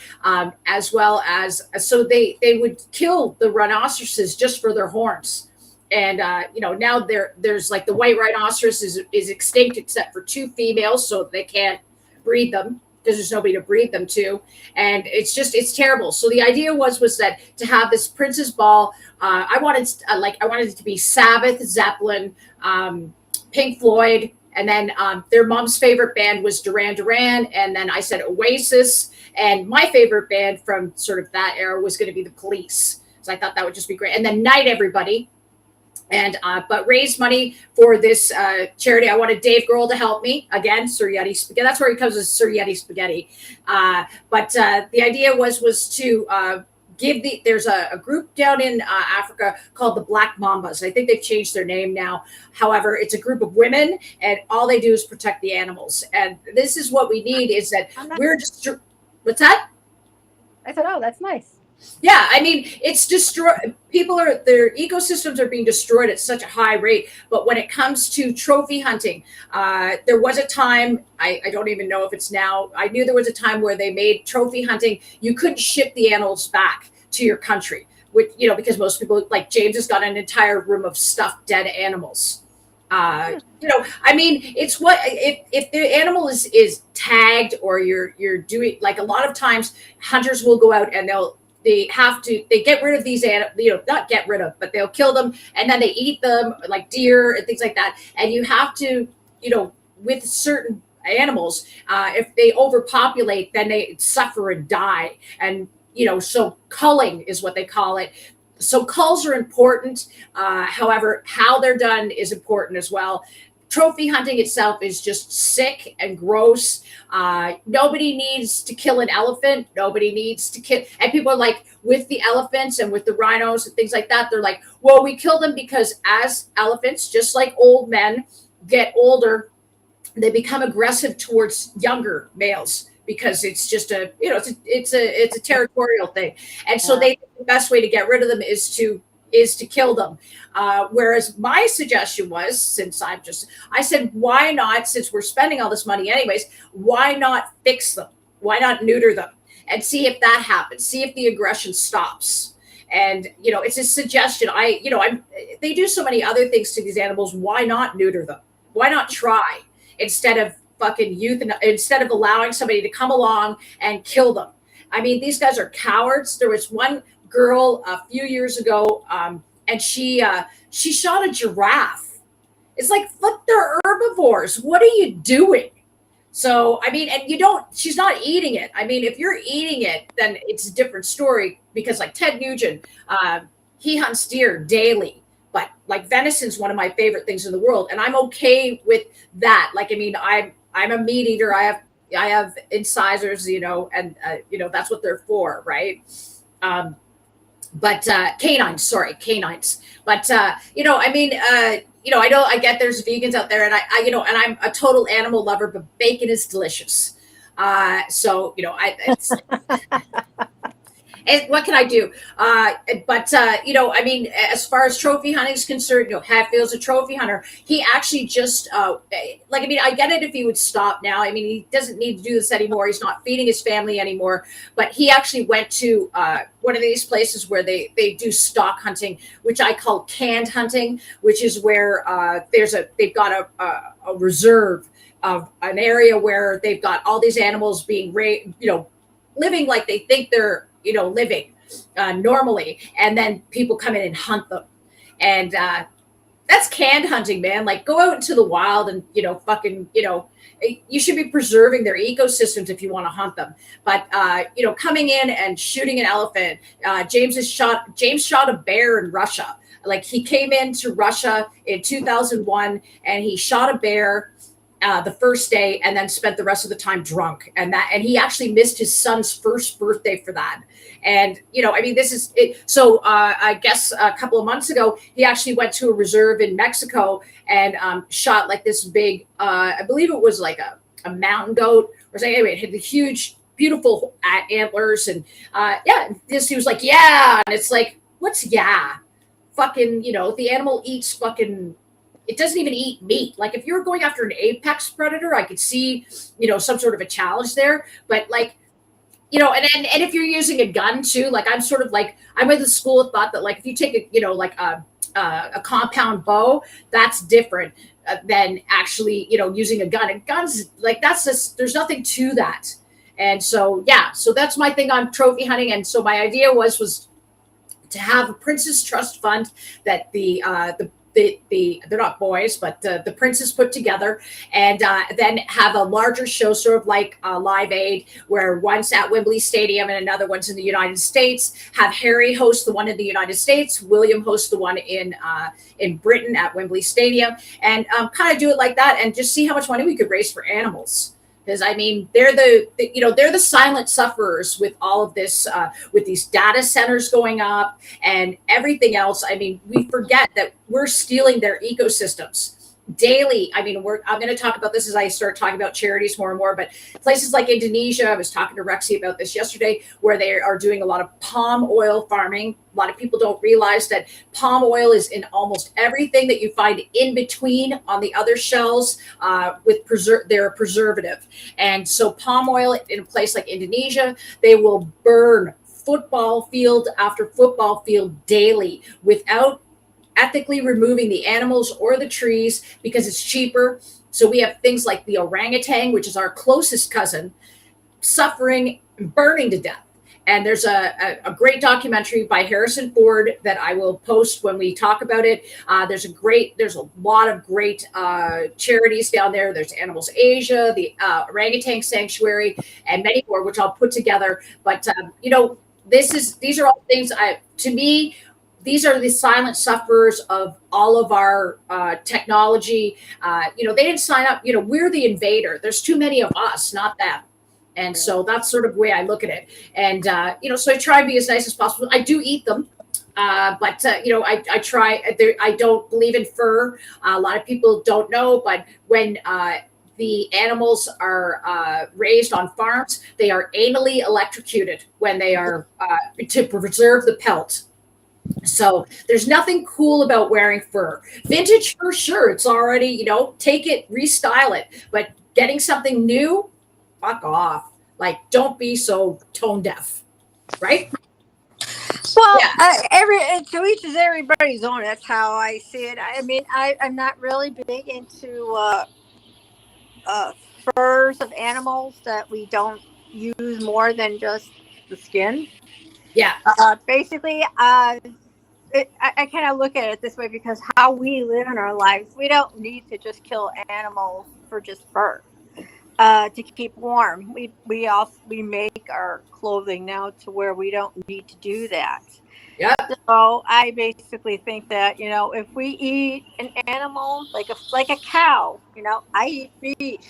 as well as, so they would kill the rhinoceroses just for their horns. And, now there's the white rhinoceros is extinct except for two females, so they can't breed them because there's nobody to breed them to. And it's terrible. So the idea was that to have this Prince's Ball, I wanted it to be Sabbath, Zeppelin, Pink Floyd, and then their mom's favorite band was Duran Duran. And then I said Oasis. And my favorite band from sort of that era was going to be The Police. So I thought that would just be great. And then Night Everybody. And but raise money for this charity. I wanted Dave Grohl to help me again. Sir Yeti Spaghetti. That's where he comes with Sir Yeti Spaghetti. But the idea was to there's a group down in Africa called the Black Mambas. I think they've changed their name now. However, it's a group of women, and all they do is protect the animals. And this is what we need: is that we're just. What's that? I said, oh, that's nice. Yeah, I mean, it's destroyed. Their ecosystems are being destroyed at such a high rate. But when it comes to trophy hunting, there was a time, I don't even know if it's now, I knew there was a time where they made trophy hunting, you couldn't ship the animals back to your country, which, because most people, like James has got an entire room of stuffed dead animals. I mean, it's what if the animal is tagged, or you're doing, like, a lot of times hunters will go out and they get rid of these animals, not get rid of, but they'll kill them and then they eat them, like deer and things like that. And you have to, with certain animals, if they overpopulate, then they suffer and die. And so culling is what they call it. So culls are important. However, how they're done is important as well. Trophy hunting itself is just sick and gross. Nobody needs to kill an elephant. Nobody needs to kill. And people are like, with the elephants and with the rhinos and things like that, they're like, well, we kill them because as elephants, just like old men, get older, they become aggressive towards younger males, because it's just it's a territorial thing. And so they think the best way to get rid of them is to kill them. Whereas my suggestion was, I said, why not, since we're spending all this money anyways, why not fix them? Why not neuter them and see if that happens? See if the aggression stops. And it's a suggestion. They do so many other things to these animals. Why not neuter them? Why not try, instead of instead of allowing somebody to come along and kill them? I mean, these guys are cowards. There was one girl a few years ago, and she shot a giraffe. It's like, look, they're herbivores. What are you doing? So, I mean, and she's not eating it. I mean, if you're eating it, then it's a different story, because like Ted Nugent, he hunts deer daily. But like, venison's one of my favorite things in the world, and I'm okay with that. Like, I mean, I'm a meat eater. I have incisors, and that's what they're for, right? But canines. But I mean, I get there's vegans out there, and and I'm a total animal lover, but bacon is delicious. So it's and what can I do? But I mean, as far as trophy hunting is concerned, Hatfield's a trophy hunter. He actually just like, I mean, I get it if he would stop now. I mean, he doesn't need to do this anymore. He's not feeding his family anymore. But he actually went to one of these places where they do stock hunting, which I call canned hunting, which is where they've got a reserve of an area where they've got all these animals being raised, living like they think they're living normally, and then people come in and hunt them. And that's canned hunting, man. Like, go out into the wild and you should be preserving their ecosystems if you want to hunt them. But coming in and shooting an elephant, James shot a bear in Russia. Like, he came into Russia in 2001 and he shot a bear the first day, and then spent the rest of the time drunk, and he actually missed his son's first birthday for that. And I mean, this is it. So I guess a couple of months ago, he actually went to a reserve in Mexico and shot like this big, I believe it was like a mountain goat or something. Anyway, it had the huge, beautiful antlers, and he was like, yeah, and it's like, what's yeah? Fucking, the animal eats fucking. It doesn't even eat meat. Like, if you're going after an apex predator, I could see, some sort of a challenge there. But like, and if you're using a gun too, like, I'm sort of like, I'm with the school of thought that, like, if you take a compound bow, that's different than actually, using a gun. And guns, like, there's nothing to that. And so, so that's my thing on trophy hunting. And so my idea was to have a Prince's Trust Fund that they're not boys, but the princes put together, and then have a larger show, sort of like Live Aid, where one's at Wembley Stadium and another one's in the United States. Have Harry host the one in the United States, William host the one in Britain at Wembley Stadium, and kind of do it like that, and just see how much money we could raise for animals. Because I mean, they're the silent sufferers with all of this, with these data centers going up and everything else. I mean, we forget that we're stealing their ecosystems daily. I mean, I'm going to talk about this as I start talking about charities more and more, but places like Indonesia, I was talking to Rexy about this yesterday, where they are doing a lot of palm oil farming. A lot of people don't realize that palm oil is in almost everything that you find in between on the other shells, they're a preservative. And so palm oil in a place like Indonesia, they will burn football field after football field daily without ethically removing the animals or the trees because it's cheaper. So we have things like the orangutan, which is our closest cousin, suffering, burning to death. And there's a great documentary by Harrison Ford that I will post when we talk about it. There's a lot of great charities down there. There's Animals Asia, the Orangutan Sanctuary, and many more, which I'll put together. But these are all things. To me, these are the silent sufferers of all of our technology. They didn't sign up. We're the invader. There's too many of us, not them. And so that's sort of the way I look at it. And, so I try to be as nice as possible. I do eat them. But I try. I don't believe in fur. A lot of people don't know, but when the animals are raised on farms, they are anally electrocuted when they are to preserve the pelt. So there's nothing cool about wearing fur. Vintage fur, sure, it's already, take it, restyle it, but getting something new, fuck off. Like, don't be so tone deaf, right? Well, to each is everybody's own. That's how I see it. I mean, I'm not really big into furs of animals that we don't use more than just the skin. Yeah. Basically, I kind of look at it this way because how we live in our lives, we don't need to just kill animals for just fur. To keep warm, we make our clothing now to where we don't need to do that. Yeah. So I basically think that if we eat an animal like a cow, I eat beef.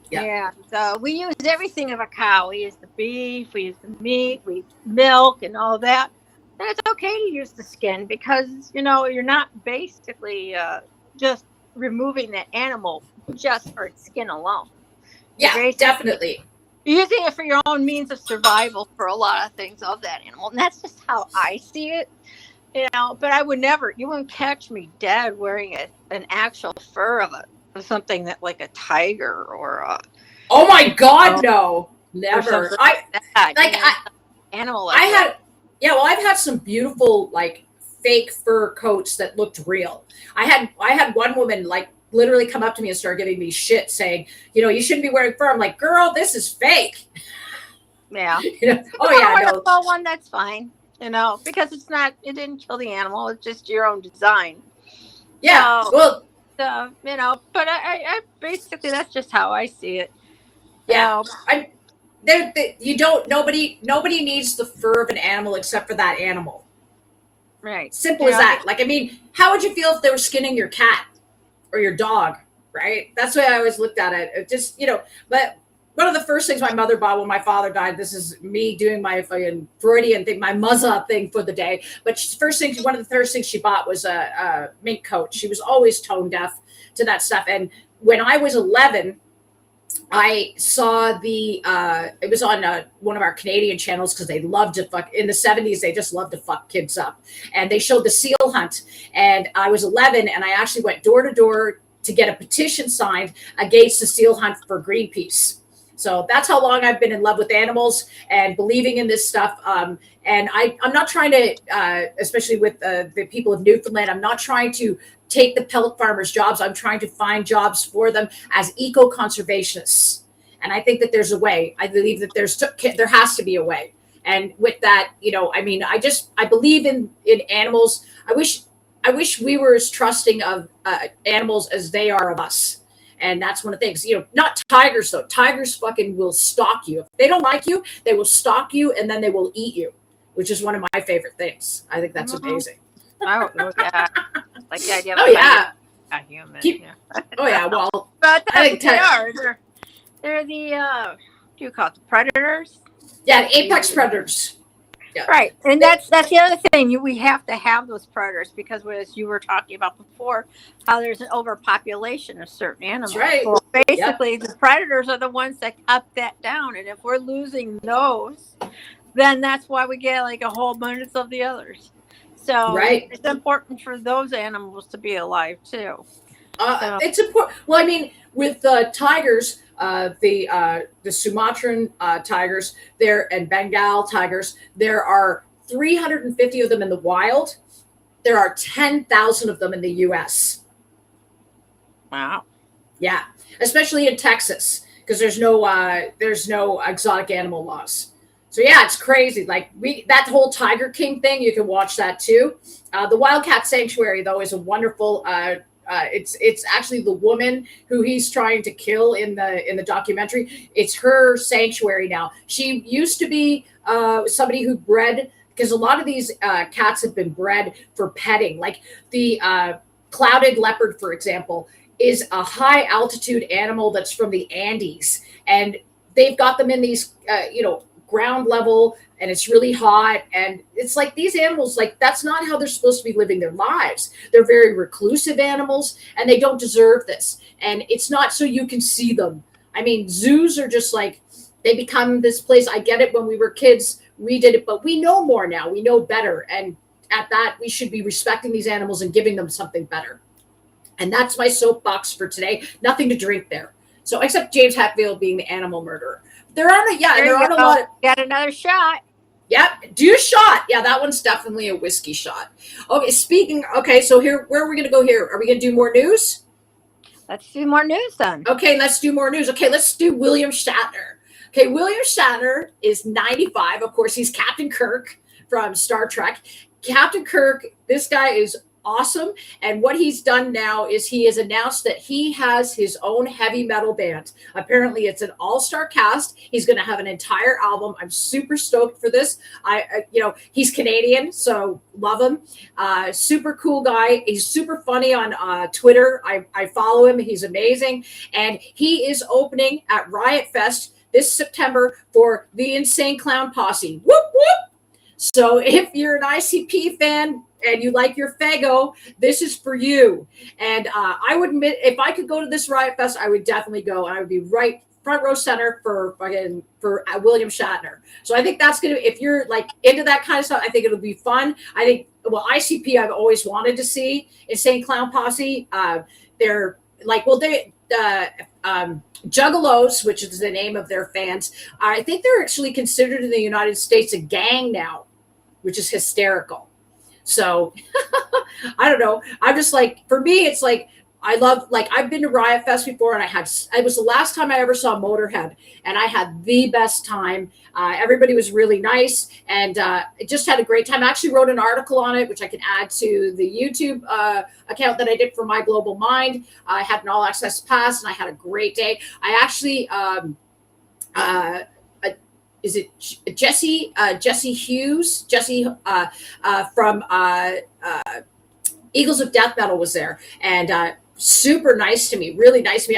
Yeah. And we use everything of a cow. We use the beef, we use the meat, we milk, and all that. Then it's okay to use the skin because you're not basically just removing that animal just for its skin alone. Yeah, definitely. You're using it for your own means of survival for a lot of things of that animal. And that's just how I see it. But I would never, you wouldn't catch me dead wearing an actual fur of something that like a tiger or a. Oh my God, no. Never. Animal like that. I've had some beautiful like fake fur coats that looked real. I had one woman like literally come up to me and start giving me shit saying, you shouldn't be wearing fur. I'm like, girl, this is fake. Yeah. Oh yeah, no. One that's fine. Because it didn't kill the animal. It's just your own design. Yeah. So, but I basically that's just how I see it. Yeah. Nobody needs the fur of an animal except for that animal. Right. Simple as that. Like, I mean, how would you feel if they were skinning your cat or your dog? Right. That's the way I always looked at it. It just, but one of the first things my mother bought when my father died, this is me doing my fucking Freudian thing, my muzza thing for the day. But one of the first things she bought was a mink coat. She was always tone deaf to that stuff. And when I was 11, I saw it was on one of our Canadian channels because they loved to fuck in the 70s. They just loved to fuck kids up. And they showed the seal hunt. And I was 11 and I actually went door to door to get a petition signed against the seal hunt for Greenpeace. So that's how long I've been in love with animals and believing in this stuff. And I'm not trying to, especially with the people of Newfoundland, I'm not trying to take the pellet farmers' jobs. I'm trying to find jobs for them as eco-conservationists. And I think that there's a way. I believe that there has to be a way. And with that, I believe in animals. I wish we were as trusting of animals as they are of us. And that's one of the things, not tigers though. Tigers fucking will stalk you. If they don't like you, they will stalk you and then they will eat you, which is one of my favorite things. I think that's amazing. I don't know that. Like the idea of a human. Oh yeah, well, but I think they are. They're the what do you call it? The predators? Yeah, apex predators. Yeah. Right, and that's the other thing. We have to have those predators because, as you were talking about before, how there's an overpopulation of certain animals. That's right. So basically, the predators are the ones that up that down, and if we're losing those, then that's why we get like a whole bunch of the others. So it's important for those animals to be alive too. It's important. Well, I mean, with tigers, the Sumatran tigers and Bengal tigers, there are 350 of them in the wild. there are 10,000 of them in the US. Wow. Yeah, especially in Texas, because there's no exotic animal laws. So yeah, it's crazy. Like that whole Tiger King thing, you can watch that too. The Wildcat Sanctuary though is a wonderful. It's actually the woman who he's trying to kill in the documentary. It's her sanctuary now. She used to be somebody who bred, because a lot of these cats have been bred for petting, like the clouded leopard, for example, is a high altitude animal that's from the Andes, and they've got them in these ground level, and it's really hot, and it's like these animals, like that's not how they're supposed to be living their lives. They're very reclusive animals, and they don't deserve this, and it's not so you can see them. I mean, zoos are just like, they become this place. I get it, when we were kids we did it, but we know more now, we know better, and at that we should be respecting these animals and giving them something better. And that's my soapbox for today. Nothing to drink there. So except James Hetfield being the animal murderer. There aren't a lot of, got another shot. Yep, do a shot. Yeah, that one's definitely a whiskey shot. Okay, so here, where are we gonna go here? Are we gonna do more news? Let's do more news then. Okay, let's do more news. Okay, let's do William Shatner. Okay, William Shatner is 95. Of course, he's Captain Kirk from Star Trek. Captain Kirk, this guy is awesome. And what he's done now is he has announced that he has his own heavy metal band. Apparently it's an all-star cast. He's going to have an entire album. I'm super stoked for this. He's Canadian, so love him. Super cool guy. He's super funny on Twitter. I follow him. He's amazing. And he is opening at Riot Fest this September for the Insane Clown Posse. Whoop, whoop. So if you're an ICP fan and you like your Fago, this is for you. And I would admit, if I could go to this Riot Fest, I would definitely go. And I would be right front row center for William Shatner. So I think that's gonna, if you're like into that kind of stuff, I think it'll be fun. I think, well, ICP I've always wanted to see. Insane Clown Posse. They're like, well, Juggalos, which is the name of their fans. I think they're actually considered in the United States a gang now, which is hysterical. So I don't know. I'm just like, for me, it's like, I love, like, I've been to Riot Fest before, and it was the last time I ever saw Motorhead, and I had the best time. Everybody was really nice, and just had a great time. I actually wrote an article on it, which I can add to the YouTube account that I did for My Global Mind. I had an all access pass, and I had a great day. I actually, is it Jesse Hughes? Jesse from Eagles of Death Metal was there, and super nice to me, really nice to me.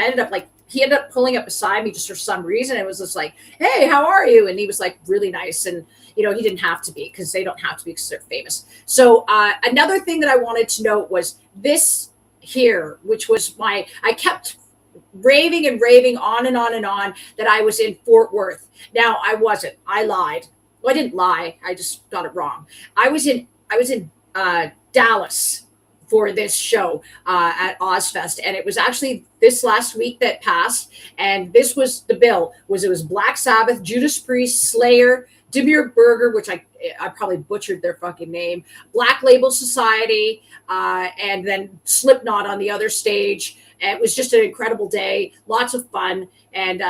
He ended up pulling up beside me just for some reason. It was just like, hey, how are you? And he was like really nice. And, he didn't have to be, because they don't have to be, because they're famous. So another thing that I wanted to note was this here, which was I kept raving and raving on and on and on that I was in Fort Worth. Now I wasn't. I lied. Well, I didn't lie. I just got it wrong. I was in Dallas for this show at Ozfest, and it was actually this last week that passed. And this was the bill. It was Black Sabbath, Judas Priest, Slayer, Dimmu Borgir, which I probably butchered their fucking name, Black Label Society, and then Slipknot on the other stage. And it was just an incredible day, lots of fun. And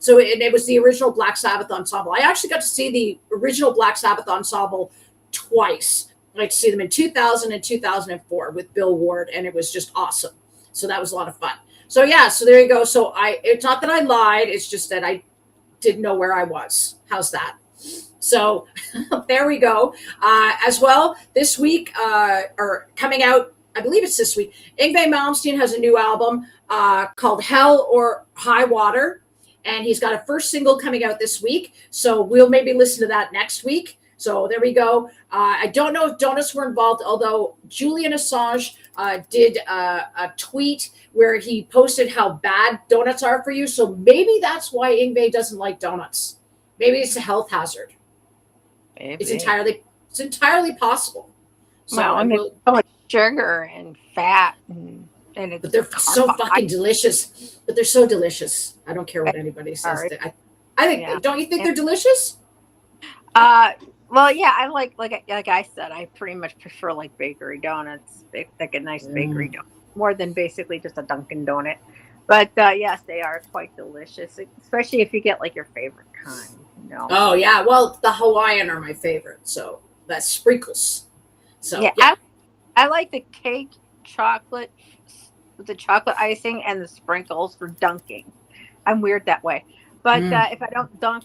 so it was the original Black Sabbath ensemble. I actually got to see the original Black Sabbath ensemble twice. I got to see them in 2000 and 2004 with Bill Ward, and it was just awesome. So that was a lot of fun. So yeah, so there you go. So it's not that I lied, it's just that I didn't know where I was. How's that? So there we go. As well, this week, or coming out, I believe it's this week, Yngwie Malmsteen has a new album called Hell or High Water, and he's got a first single coming out this week. So we'll maybe listen to that next week. So there we go. I don't know if donuts were involved, although Julian Assange did a tweet where he posted how bad donuts are for you. So maybe that's why Yngwie doesn't like donuts. Maybe it's a health hazard. Maybe. It's entirely possible. So well, so much sugar and fat, and it's, but they're so fucking delicious. But they're so delicious. I don't care what anybody says. I think. Yeah. Don't you think they're delicious? Well, yeah, I like I said, I pretty much prefer like bakery donuts, like a nice bakery Mm. donut, more than basically just a Dunkin' Donut. But yes, they are quite delicious, especially if you get like your favorite kind. Oh yeah, well the Hawaiian are my favorite, so that's sprinkles. So Yeah, yeah. I like the cake chocolate with the chocolate icing and the sprinkles for dunking. I'm weird that way, but Mm. if I don't dunk,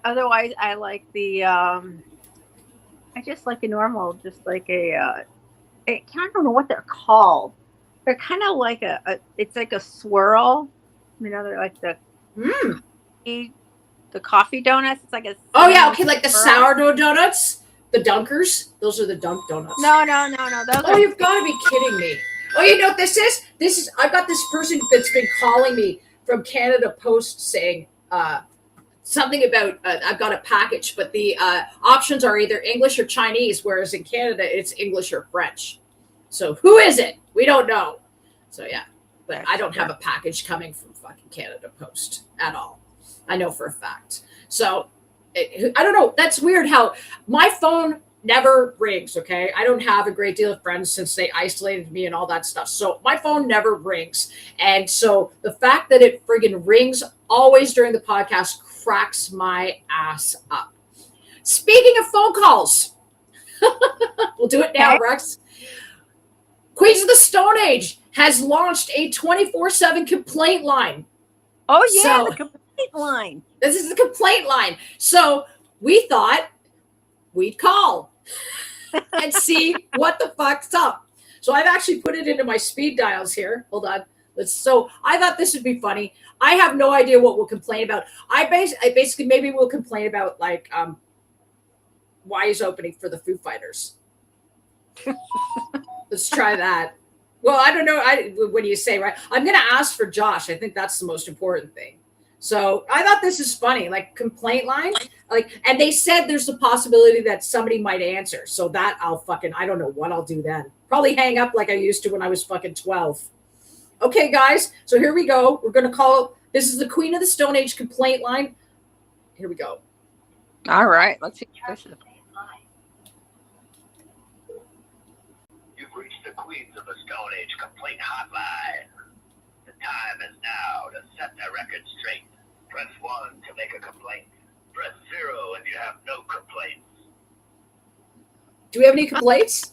otherwise I like the I just like a normal, just like a I can't remember what they're called. They're kind of like it's like a swirl. They're like Mm. the coffee donuts. It's like a Oh yeah, cinnamon okay, like the swirl. sourdough donuts, the Dunkers. Those are the Dunk donuts. No. Those Oh, are you've got to be kidding me. Oh, you know what this is? This is I've got this person that's been calling me from Canada Post saying something about I've got a package, but the options are either English or Chinese, whereas in Canada it's English or French. So who is it? We don't know. So yeah, but I don't have a package coming from fucking Canada Post at all. I know for a fact. So I don't know. That's weird how my phone never rings. Okay. I don't have a great deal of friends since they isolated me and all that stuff. So my phone never rings. And so the fact that it friggin' rings always during the podcast cracks my ass up. Speaking of phone calls, we'll do it now, okay. Rex. Queens of the Stone Age has launched a 24/7 complaint line. Oh yeah, So the complete line. this is the complaint line. So we thought we'd call and see what the fuck's up. So I've actually put it into my speed dials here. Hold on. So I thought this would be funny. I have no idea what we'll complain about. I basically maybe we'll complain about like why he's opening for the Foo Fighters. Let's try that. Well, I don't know. What do you say, right? I'm going to ask for Josh. I think that's the most important thing. So I thought this is funny, like complaint line, like, and they said there's a possibility that somebody might answer. So that I don't know what I'll do then. Probably hang up like I used to when I was fucking 12. Okay, guys. So here we go. We're going to call. This is the Queen of the Stone Age complaint line. Here we go. All right, let's see. You've reached the Queens of the Stone Age complaint hotline. The time is now to set the record straight. Press 1 to make a complaint. Press 0 if you have no complaints. Do we have any complaints?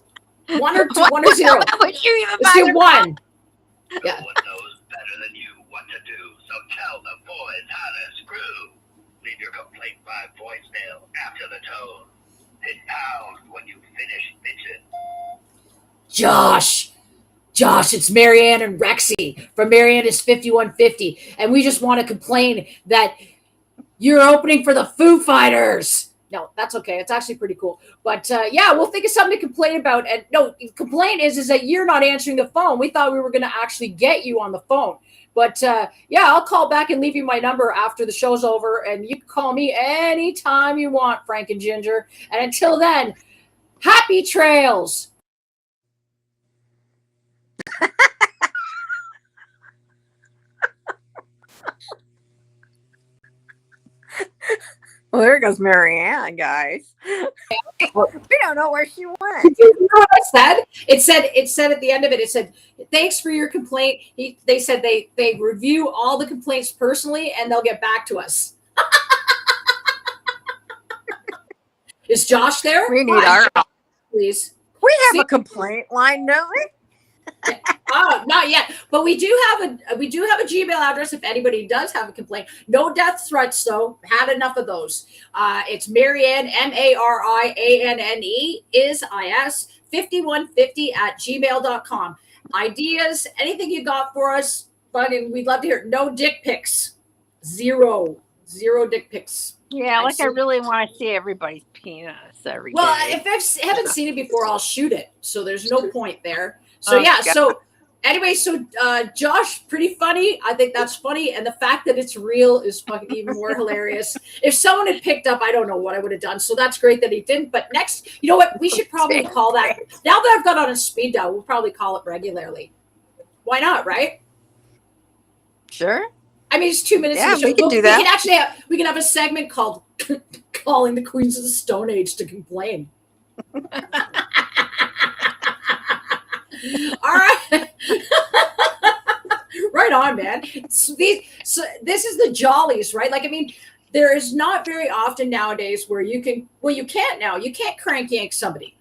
One or two, 1 or 0. Would you even Let's do 1. Yeah. No one knows better than you what to do, so tell the boys how to screw. Leave your complaint by voicemail after the tone. Hit pound when you finish bitching. Josh, it's Marianne and Rexy from Marianne is 5150. And we just want to complain that you're opening for the Foo Fighters. No, that's okay. It's actually pretty cool. But yeah, we'll think of something to complain about. And no, complaint is that you're not answering the phone. We thought we were going to actually get you on the phone. But yeah, I'll call back and leave you my number after the show's over. And you can call me anytime you want, Frank and Ginger. And until then, happy trails. Well, there goes Marianne, guys. We don't know where she went. Did you know what I said? It said at the end of it, it said, thanks for your complaint. They said they review all the complaints personally and they'll get back to us. Is Josh there? We need our help. Please. We have a complaint line, don't we? Oh, not yet. But we do have a Gmail address if anybody does have a complaint. No death threats though. Had enough of those. It's Marianne, MARIANNE is IS 5150 at gmail.com. Ideas, anything you got for us, fucking we'd love to hear. No dick pics. Zero dick pics. Yeah, like I really want to see everybody's penis every day. Well, if I haven't seen it before, I'll shoot it. So there's no point there. So yeah, God. so anyway, so Josh, pretty funny. I think that's funny. And the fact that it's real is fucking even more hilarious. If someone had picked up, I don't know what I would have done. So that's great that he didn't. But next, you know what? We should probably call that. Now that I've got on a speed dial, we'll probably call it regularly. Why not, right? Sure. I mean, it's 2 minutes. Yeah, of the show. we can do that. We can have a segment called calling the Queens of the Stone Age to complain. All right. Right on, man. So this is the jollies, right? Like, I mean, there is not very often nowadays where you can, well, you can't now. You can't crank yank somebody.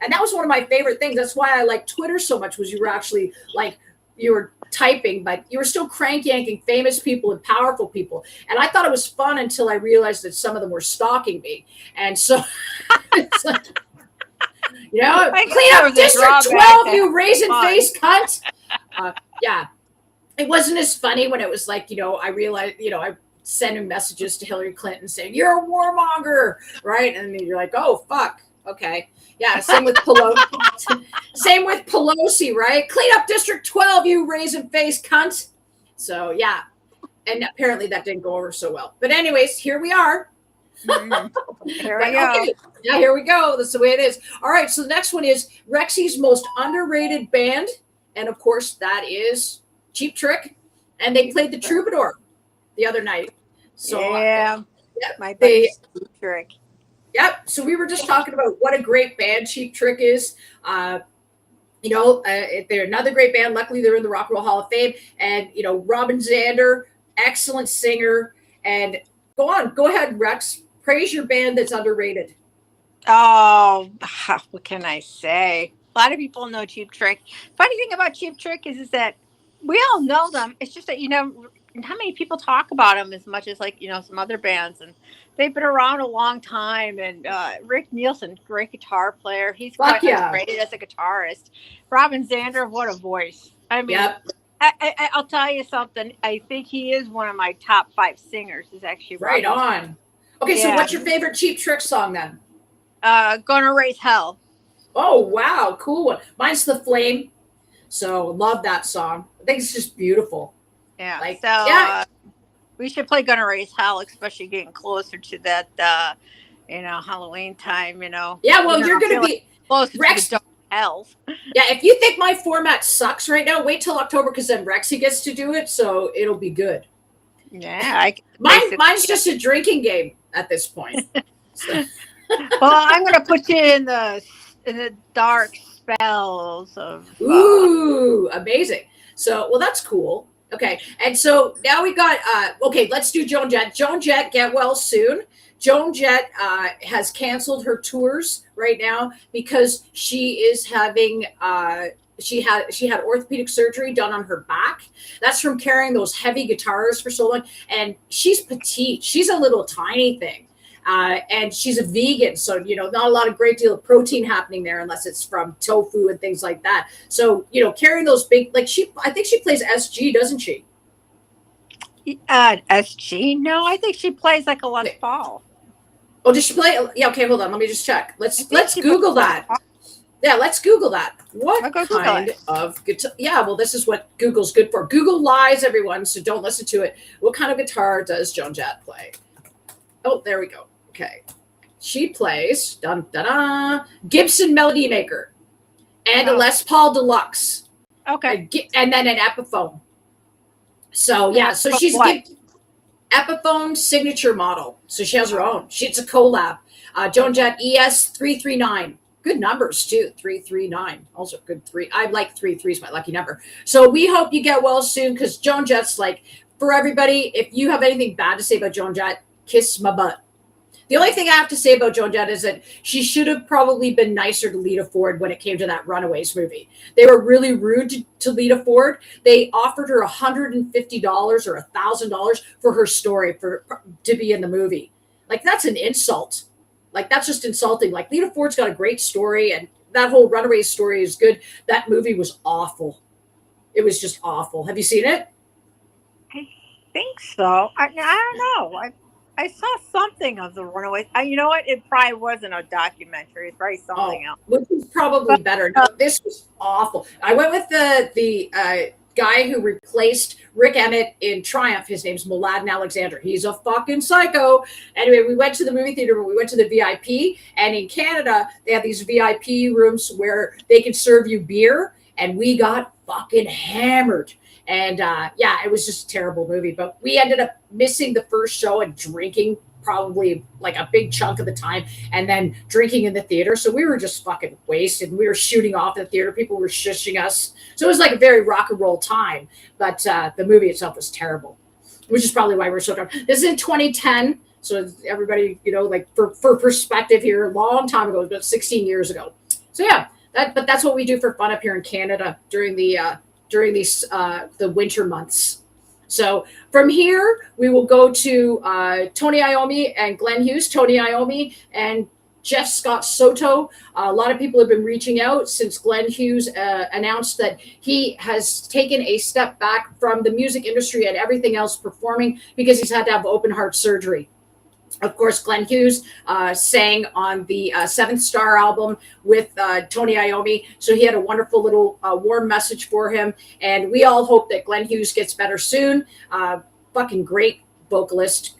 And that was one of my favorite things. That's why I like Twitter so much, was you were actually like, you were typing, but you were still crank yanking famous people and powerful people. And I thought it was fun until I realized that some of them were stalking me. And so it's like, you know, clean up District 12, you raisin face cunt. Yeah. It wasn't as funny when it was like, you know, I realized, you know, I sending messages to Hillary Clinton saying, you're a warmonger, right? And then you're like, oh, fuck. Okay. Yeah, same with Pelosi. Same with Pelosi, right? Clean up District 12, you raisin face cunt. So, yeah. And apparently that didn't go over so well. But anyways, here we are. Here we go. Okay. Yeah, here we go. That's the way it is. All right, so the next one is Rexy's most underrated band. And, of course, that is Cheap Trick. And they played the Troubadour the other night. So, yeah, yep, my buddy Cheap Trick. Yep. So we were just talking about what a great band Cheap Trick is. You know, they're another great band. Luckily, they're in the Rock and Roll Hall of Fame. And, you know, Robin Zander, excellent singer. And go ahead, Rex. Praise your band that's underrated. Oh, what can I say? A lot of people know Cheap Trick. Funny thing about Cheap Trick is that we all know them. It's just that, you know, how many people talk about them as much as, like, you know, some other bands. And they've been around a long time. And Rick Nielsen, great guitar player. He's quite underrated as a guitarist. Robin Zander, what a voice. I mean, yep. I'll tell you something. I think he is one of my top 5 singers. Is actually right on. Okay, so what's your favorite Cheap Trick song then? Gonna Raise Hell. Oh, wow. Cool one. Mine's The Flame. So love that song. I think it's just beautiful. Yeah. Like, so we should play Gonna Raise Hell, especially getting closer to that, you know, Halloween time, you know. Yeah, well, you're going to be closer to the dark hells. Yeah, if you think my format sucks right now, wait till October, because then Rexy gets to do it, so it'll be good. Yeah. Mine's just a drinking game at this point. So. Well, I'm going to put you in the dark spells of. Ooh, amazing. So, well, that's cool. Okay, and so now we got. Okay, let's do Joan Jett. Joan Jett, get well soon. Joan Jett has canceled her tours right now because she is having. She had orthopedic surgery done on her back. That's from carrying those heavy guitars for so long. And she's petite. She's a little tiny thing. And she's a vegan, so, you know, not a lot of great deal of protein happening there unless it's from tofu and things like that. So, you know, carrying those big, like I think she plays SG, doesn't she? SG? No, I think she plays like a Les Paul. Oh, does she play? Yeah, okay, hold on. Let me just check. Let's Google that. Yeah, let's Google that. What kind of guitar? Yeah, well, this is what Google's good for. Google lies, everyone, so don't listen to it. What kind of guitar does Joan Jett play? Oh, there we go. Okay. She plays Gibson Melody Maker and a Les Paul Deluxe. Okay. And then an Epiphone. So, yeah. So she's Epiphone signature model. So she has her own. It's a collab. Joan Jett ES339. Good numbers, too. 339. Also good 3. I like 3 is my lucky number. So we hope you get well soon, because Joan Jett's like, for everybody, if you have anything bad to say about Joan Jett, kiss my butt. The only thing I have to say about Joan Jett is that she should have probably been nicer to Lita Ford when it came to that Runaways movie. They were really rude to Lita Ford. They offered her $150 or $1,000 for her story to be in the movie. Like, that's an insult. Like, that's just insulting. Like, Lita Ford's got a great story, and that whole Runaways story is good. That movie was awful. It was just awful. Have you seen it? I think so. I don't know. I saw something of the Runaways. You know what? It probably wasn't a documentary. It's probably something else. Which is probably better. No, this was awful. I went with the guy who replaced Rick Emmett in Triumph. His name's Mladen Alexander. He's a fucking psycho. Anyway, we went to the movie theater. We went to the VIP. And in Canada, they have these VIP rooms where they can serve you beer. And we got fucking hammered. And yeah, it was just a terrible movie. But we ended up missing the first show and drinking probably like a big chunk of the time, and then drinking in the theater. So we were just fucking wasted. We were shooting off the theater. People were shushing us. So it was like a very rock and roll time. But the movie itself was terrible, which is probably why we're so drunk. This is in 2010. So everybody, like for perspective here, a long time ago, about 16 years ago. So yeah, but that's what we do for fun up here in Canada during these the winter months. So from here, we will go to Tony Iommi and Glenn Hughes. Tony Iommi and Jeff Scott Soto. A lot of people have been reaching out since Glenn Hughes announced that he has taken a step back from the music industry and everything else performing because he's had to have open heart surgery. Of course, Glenn Hughes sang on the Seventh Star album with Tony Iommi. So he had a wonderful little warm message for him. And we all hope that Glenn Hughes gets better soon. Fucking great vocalist,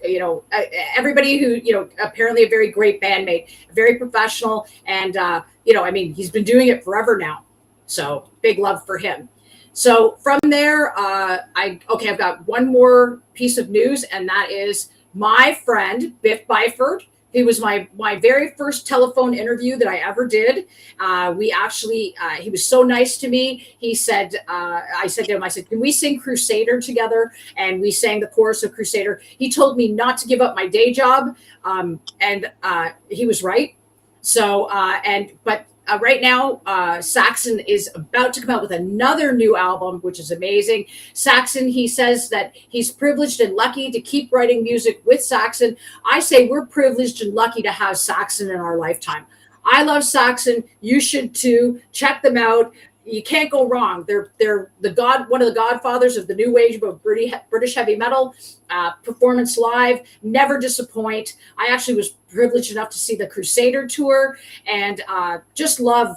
everybody who, apparently a very great bandmate, very professional. And, he's been doing it forever now. So big love for him. So from there, I've got one more piece of news, and that is my friend, Biff Byford. He was my very first telephone interview that I ever did. He was so nice to me. He said, I said to him, can we sing Crusader together? And we sang the chorus of Crusader. He told me not to give up my day job. And he was right. So, but right now, Saxon is about to come out with another new album, which is amazing. Saxon, he says that he's privileged and lucky to keep writing music with Saxon. I say we're privileged and lucky to have Saxon in our lifetime. I love Saxon. You should too. Check them out. You can't go wrong. They're one of the godfathers of the new wave of British heavy metal. Performance live, never disappoint. I actually was privileged enough to see the Crusader tour, and just love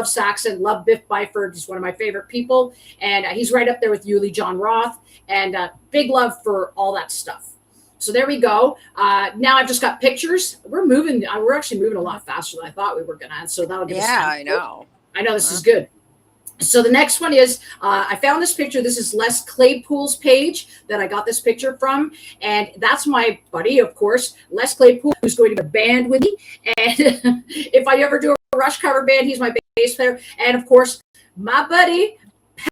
Saxon. Love Biff Byford. He's one of my favorite people, and he's right up there with Uli John Roth. And big love for all that stuff. So there we go. Now I've just got pictures. We're moving. We're actually moving a lot faster than I thought we were gonna. So that'll give us time. I know. I know this is good. So the next one is, I found this picture. This is Les Claypool's page that I got this picture from. And that's my buddy, of course, Les Claypool, who's going to the band with me. And if I ever do a Rush cover band, he's my bass player. And of course, my buddy,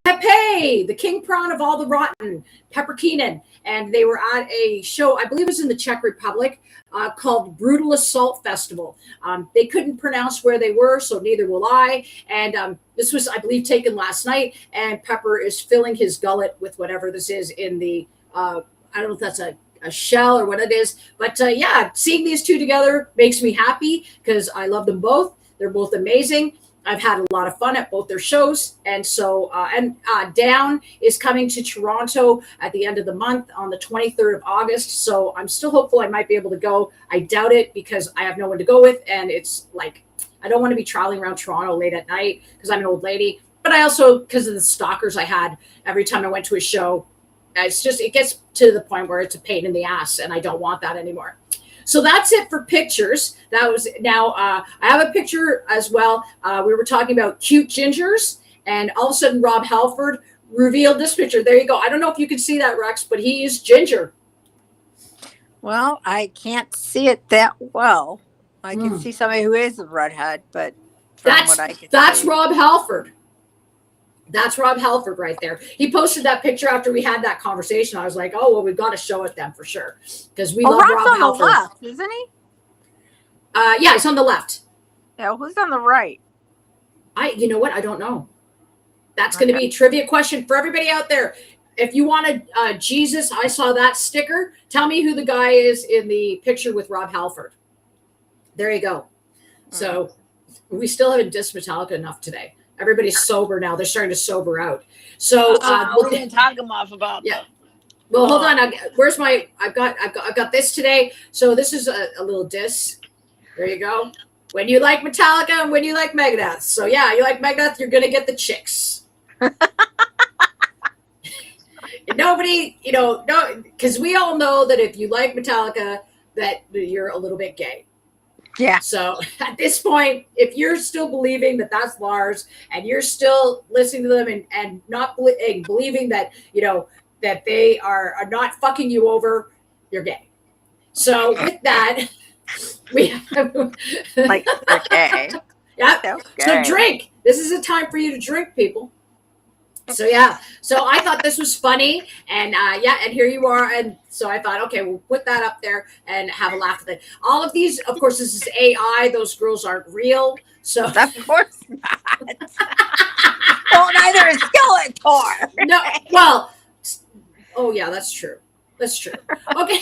Pepe, the king prawn of all the rotten, Pepper Keenan. And they were at a show, I believe it was in the Czech Republic, called Brutal Assault Festival. They couldn't pronounce where they were, so neither will I. And this was, I believe, taken last night. And Pepper is filling his gullet with whatever this is in the, I don't know if that's a shell or what it is. But yeah, seeing these two together makes me happy because I love them both. They're both amazing. I've had a lot of fun at both their shows. And so, Down is coming to Toronto at the end of the month on the 23rd of August. So I'm still hopeful I might be able to go. I doubt it because I have no one to go with. And it's like, I don't want to be traveling around Toronto late at night because I'm an old lady. But I also, because of the stalkers I had every time I went to a show, it gets to the point where it's a pain in the ass and I don't want that anymore. So that's it for pictures. That was now. I have a picture as well. We were talking about cute gingers, and all of a sudden, Rob Halford revealed this picture. There you go. I don't know if you can see that, Rex, but he is ginger. Well, I can't see it that well. I can see somebody who is a redhead, but that's Rob Halford. That's Rob Halford right there. He posted that picture after we had that conversation. I was like, oh, well, we've got to show it them for sure. Because we love Rob's Rob on Halford. The left, isn't he? Yeah, he's on the left. Yeah, who's on the right? You know what? I don't know. That's going to be a trivia question for everybody out there. If you wanted Jesus, I saw that sticker, tell me who the guy is in the picture with Rob Halford. There you go. So we still haven't dissed Metallica enough today. Everybody's sober now. They're starting to sober out. So we're going to talk them off about that. Well, hold on. Where's my? I've got this today. So this is a little diss. There you go. When you like Metallica and when you like Megadeth. So yeah, you like Megadeth, you're gonna get the chicks. Nobody, no, because we all know that if you like Metallica, that you're a little bit gay. Yeah. So at this point, if you're still believing that that's Lars and you're still listening to them and not believing that, that they are not fucking you over, you're gay. So with that, we have Like, okay. yeah. Okay. So drink. This is a time for you to drink, people. So yeah, so I thought this was funny, and yeah, and here you are, and so I thought, okay, we'll put that up there and have a laugh with it. All of these, of course, this is AI; those girls aren't real. So Of course not. Well, neither is Skeletor. no, well, oh yeah, that's true. That's true. Okay.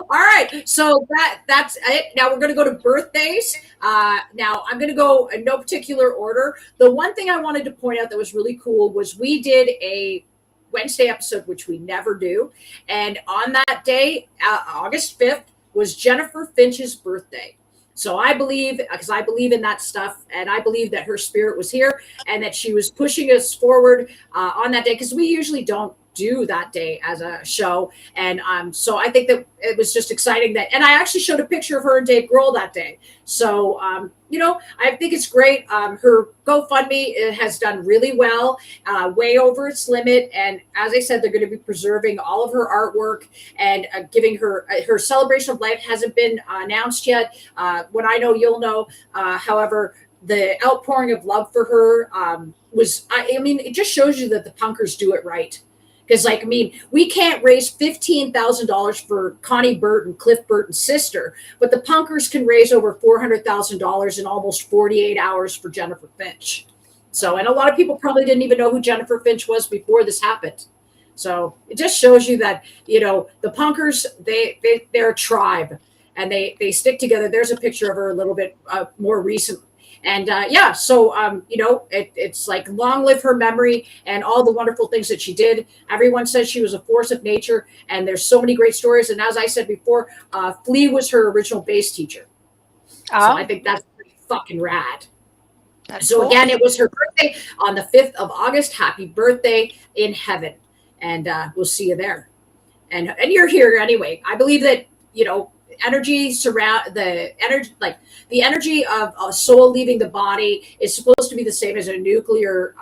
All right, so that's it. Now we're going to go to birthdays. Now I'm going to go in no particular order. The one thing I wanted to point out that was really cool was we did a Wednesday episode, which we never do, and on that day, August 5th, was Jennifer Finch's birthday. So I believe, because I believe in that stuff, and I believe that her spirit was here and that she was pushing us forward on that day, because we usually don't do that day as a show. And so I think that it was just exciting that, and I actually showed a picture of her and Dave Grohl that day. So, I think it's great. Her GoFundMe has done really well, way over its limit. And as I said, they're going to be preserving all of her artwork and giving her celebration of life hasn't been announced yet. When I know, you'll know. However, the outpouring of love for her it just shows you that the punkers do it right. Because, we can't raise $15,000 for Connie Burton, Cliff Burton's sister, but the punkers can raise over $400,000 in almost 48 hours for Jennifer Finch. So, and a lot of people probably didn't even know who Jennifer Finch was before this happened. So it just shows you that, the punkers, they're a tribe, and they stick together. There's a picture of her a little bit more recent. And it's like, long live her memory and all the wonderful things that she did. Everyone says she was a force of nature, and there's so many great stories. And as I said before, Flea was her original bass teacher. Oh. So I think that's pretty fucking rad. That's cool. Again, it was her birthday on the 5th of August. Happy birthday in heaven. And we'll see you there. And you're here anyway. I believe that, energy surround the energy, like the energy of a soul leaving the body is supposed to be the same as a nuclear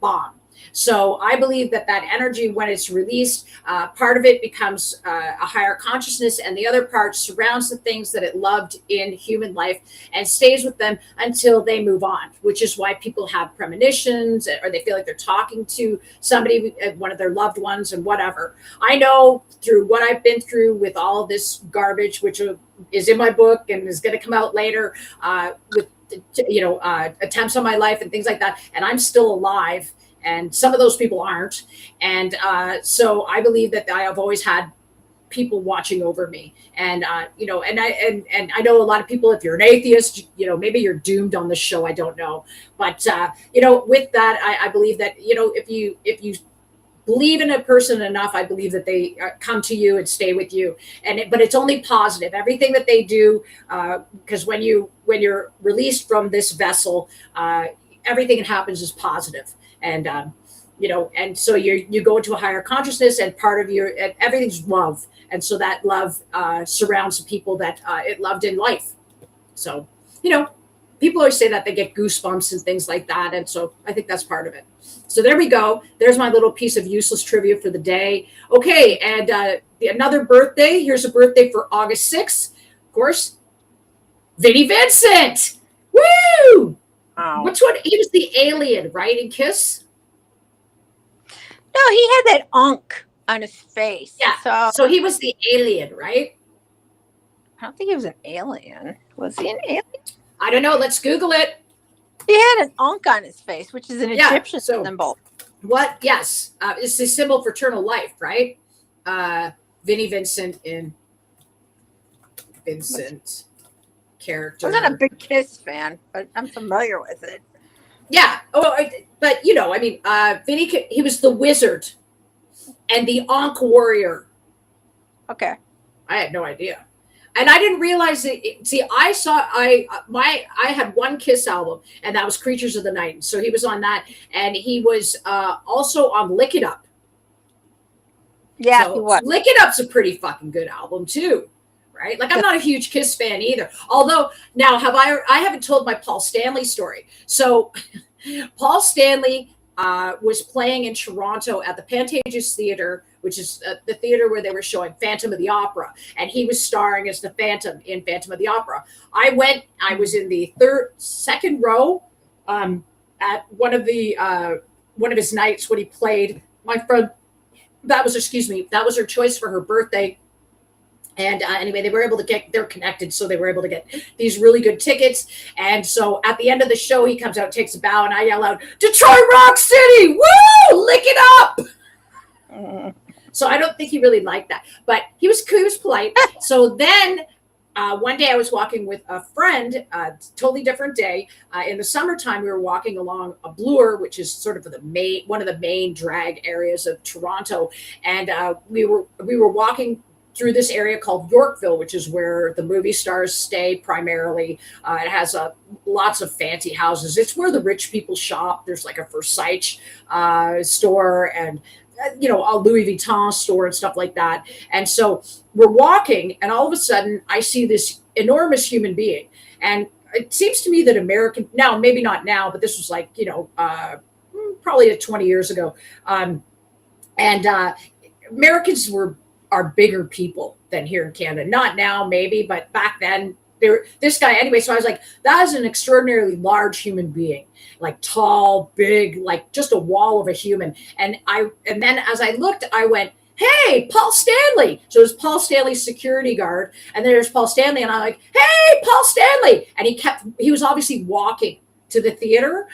bomb. So I believe that energy, when it's released, part of it becomes a higher consciousness, and the other part surrounds the things that it loved in human life and stays with them until they move on, which is why people have premonitions, or they feel like they're talking to somebody, one of their loved ones, and whatever. I know through what I've been through with all of this garbage, which is in my book and is going to come out later, with attempts on my life and things like that, and I'm still alive. And some of those people aren't. And so I believe that I have always had people watching over me. And, and I know a lot of people, if you're an atheist, maybe you're doomed on this show. I don't know. But, with that, I believe that, if you believe in a person enough, I believe that they come to you and stay with you. But it's only positive. Everything that they do, because when you're released from this vessel, everything that happens is positive. And, and so you go into a higher consciousness, and part of everything's love. And so that love surrounds the people that it loved in life. So, people always say that they get goosebumps and things like that. And so I think that's part of it. So there we go. There's my little piece of useless trivia for the day. Okay. And another birthday. Here's a birthday for August 6th. Of course, Vinnie Vincent. Woo! Wow. Which one? He was the alien, right? In Kiss? No, he had that unk on his face. Yeah. So he was the alien, right? I don't think he was an alien. Was he an alien? I don't know. Let's Google it. He had an unk on his face, which is an Egyptian symbol. What? Yes. It's the symbol for eternal life, right? Vinnie Vincent in Vincent. Character. I'm not a big Kiss fan, but I'm familiar with it. Yeah. Oh, but Vinny, he was the wizard and the Ankh warrior. Okay. I had no idea, and I didn't realize that. I had one Kiss album, and that was Creatures of the Night. So he was on that, and he was also on Lick It Up. Yeah, he was. Lick It Up's a pretty fucking good album too. Right? Like, I'm not a huge Kiss fan either. Although now I haven't told my Paul Stanley story. So Paul Stanley was playing in Toronto at the Pantages Theatre which is the theater where they were showing Phantom of the Opera, and he was starring as the Phantom in Phantom of the Opera. I was in the second row at one of his nights when he played my friend. That was her choice for her birthday. And anyway, they're connected, so they were able to get these really good tickets. And so at the end of the show, he comes out, takes a bow, and I yell out, "Detroit Rock City, woo! Lick it up!" So I don't think he really liked that, but he was polite. So then one day I was walking with a friend, totally different day. In the summertime, we were walking along a Bloor, which is sort of one of the main drag areas of Toronto, and we were walking through this area called Yorkville, which is where the movie stars stay primarily. It has lots of fancy houses. It's where the rich people shop. There's like a Versace store and a Louis Vuitton store and stuff like that. And so we're walking, and all of a sudden I see this enormous human being. And it seems to me that now, maybe not now, but this was like, probably 20 years ago. And Americans are bigger people than here in Canada. Not now, maybe, but back then, this guy anyway. So I was like, that is an extraordinarily large human being, like tall, big, like just a wall of a human. And then as I looked, I went, "Hey, Paul Stanley." So it was Paul Stanley's security guard. And there's Paul Stanley. And I'm like, "Hey, Paul Stanley." And he was obviously walking to the theater.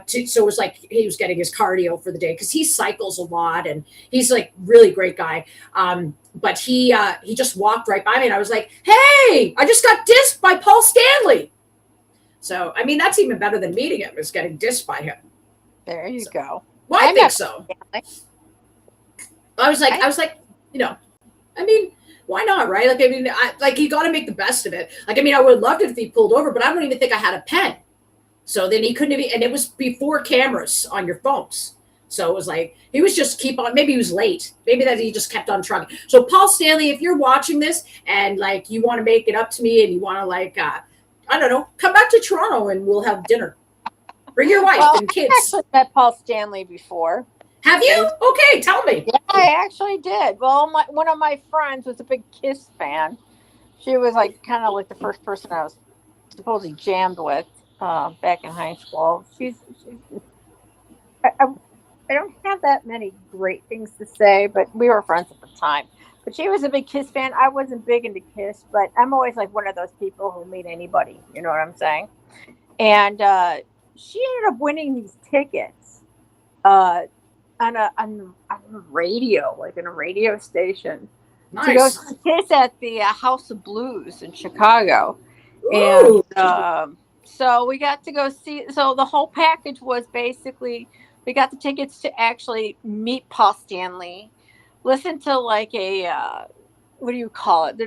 So it was like he was getting his cardio for the day, because he cycles a lot and he's like really great guy. But he just walked right by me, and I was like, "Hey, I just got dissed by Paul Stanley." So, I mean, that's even better than meeting him, is getting dissed by him. There you go. Well, I think so. I was like, I mean, why not, right? Like, I mean, you got to make the best of it. Like, I mean, I would have loved it if he pulled over, but I don't even think I had a pen. So then he couldn't have, and it was before cameras on your phones. So it was like, he was just maybe he was late. Maybe that he just kept on trucking. So Paul Stanley, if you're watching this and like you want to make it up to me and you want to like, I don't know, come back to Toronto and we'll have dinner. Bring your wife and kids. I actually met Paul Stanley before. Have you? Okay, tell me. Yeah, I actually did. Well, one of my friends was a big Kiss fan. She was like kind of like the first person I was supposedly jammed with back in high school. I don't have that many great things to say, but we were friends at the time. But she was a big Kiss fan. I wasn't big into Kiss, but I'm always like one of those people who meet anybody. You know what I'm saying? And she ended up winning these tickets on a radio, like in a radio station, to go see Kiss at the House of Blues in Chicago. Ooh. And so we got to go see. So the whole package was basically, we got the tickets to actually meet Paul Stanley, listen to like a, what do you call it?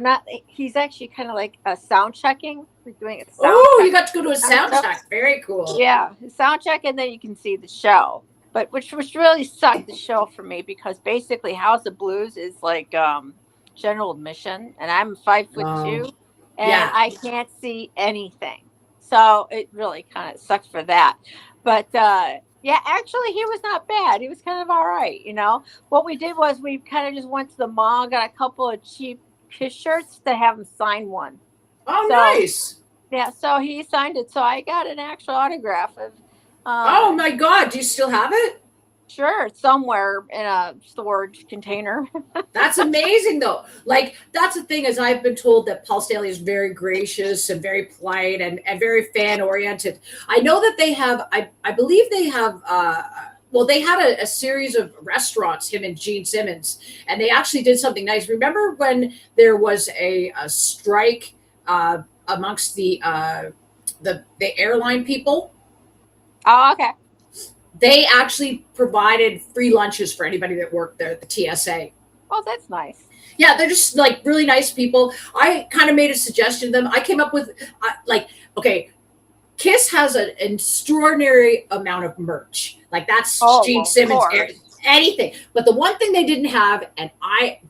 He's actually kind of like a sound checking. We're doing a sound check. Oh, you got to go to a sound check. Very cool. Yeah, sound check, and then you can see the show. But which really sucked the show for me, because basically House of Blues is like general admission, and I'm 5'2", and I can't see anything. So it really kind of sucked for that. But yeah, actually, he was not bad. He was kind of all right, you know. What we did was we kind of just went to the mall, got a couple of cheap Kiss shirts to have him sign one. Oh, nice. Yeah, so he signed it. So I got an actual autograph of. Oh my God! Do you still have it? Sure, somewhere in a storage container. That's amazing, though. Like, that's the thing, is I've been told that Paul Stanley is very gracious and very polite and very fan oriented. I know that they have, I believe they have, they had a series of restaurants, him and Gene Simmons, and they actually did something nice. Remember when there was a strike amongst the airline people? Oh, okay. They actually provided free lunches for anybody that worked there at the TSA. Oh, that's nice. Yeah, they're just like really nice people. I kind of made a suggestion to them. I came up with okay, Kiss has an extraordinary amount of merch. Like, that's Gene Simmons, anything. But the one thing they didn't have, and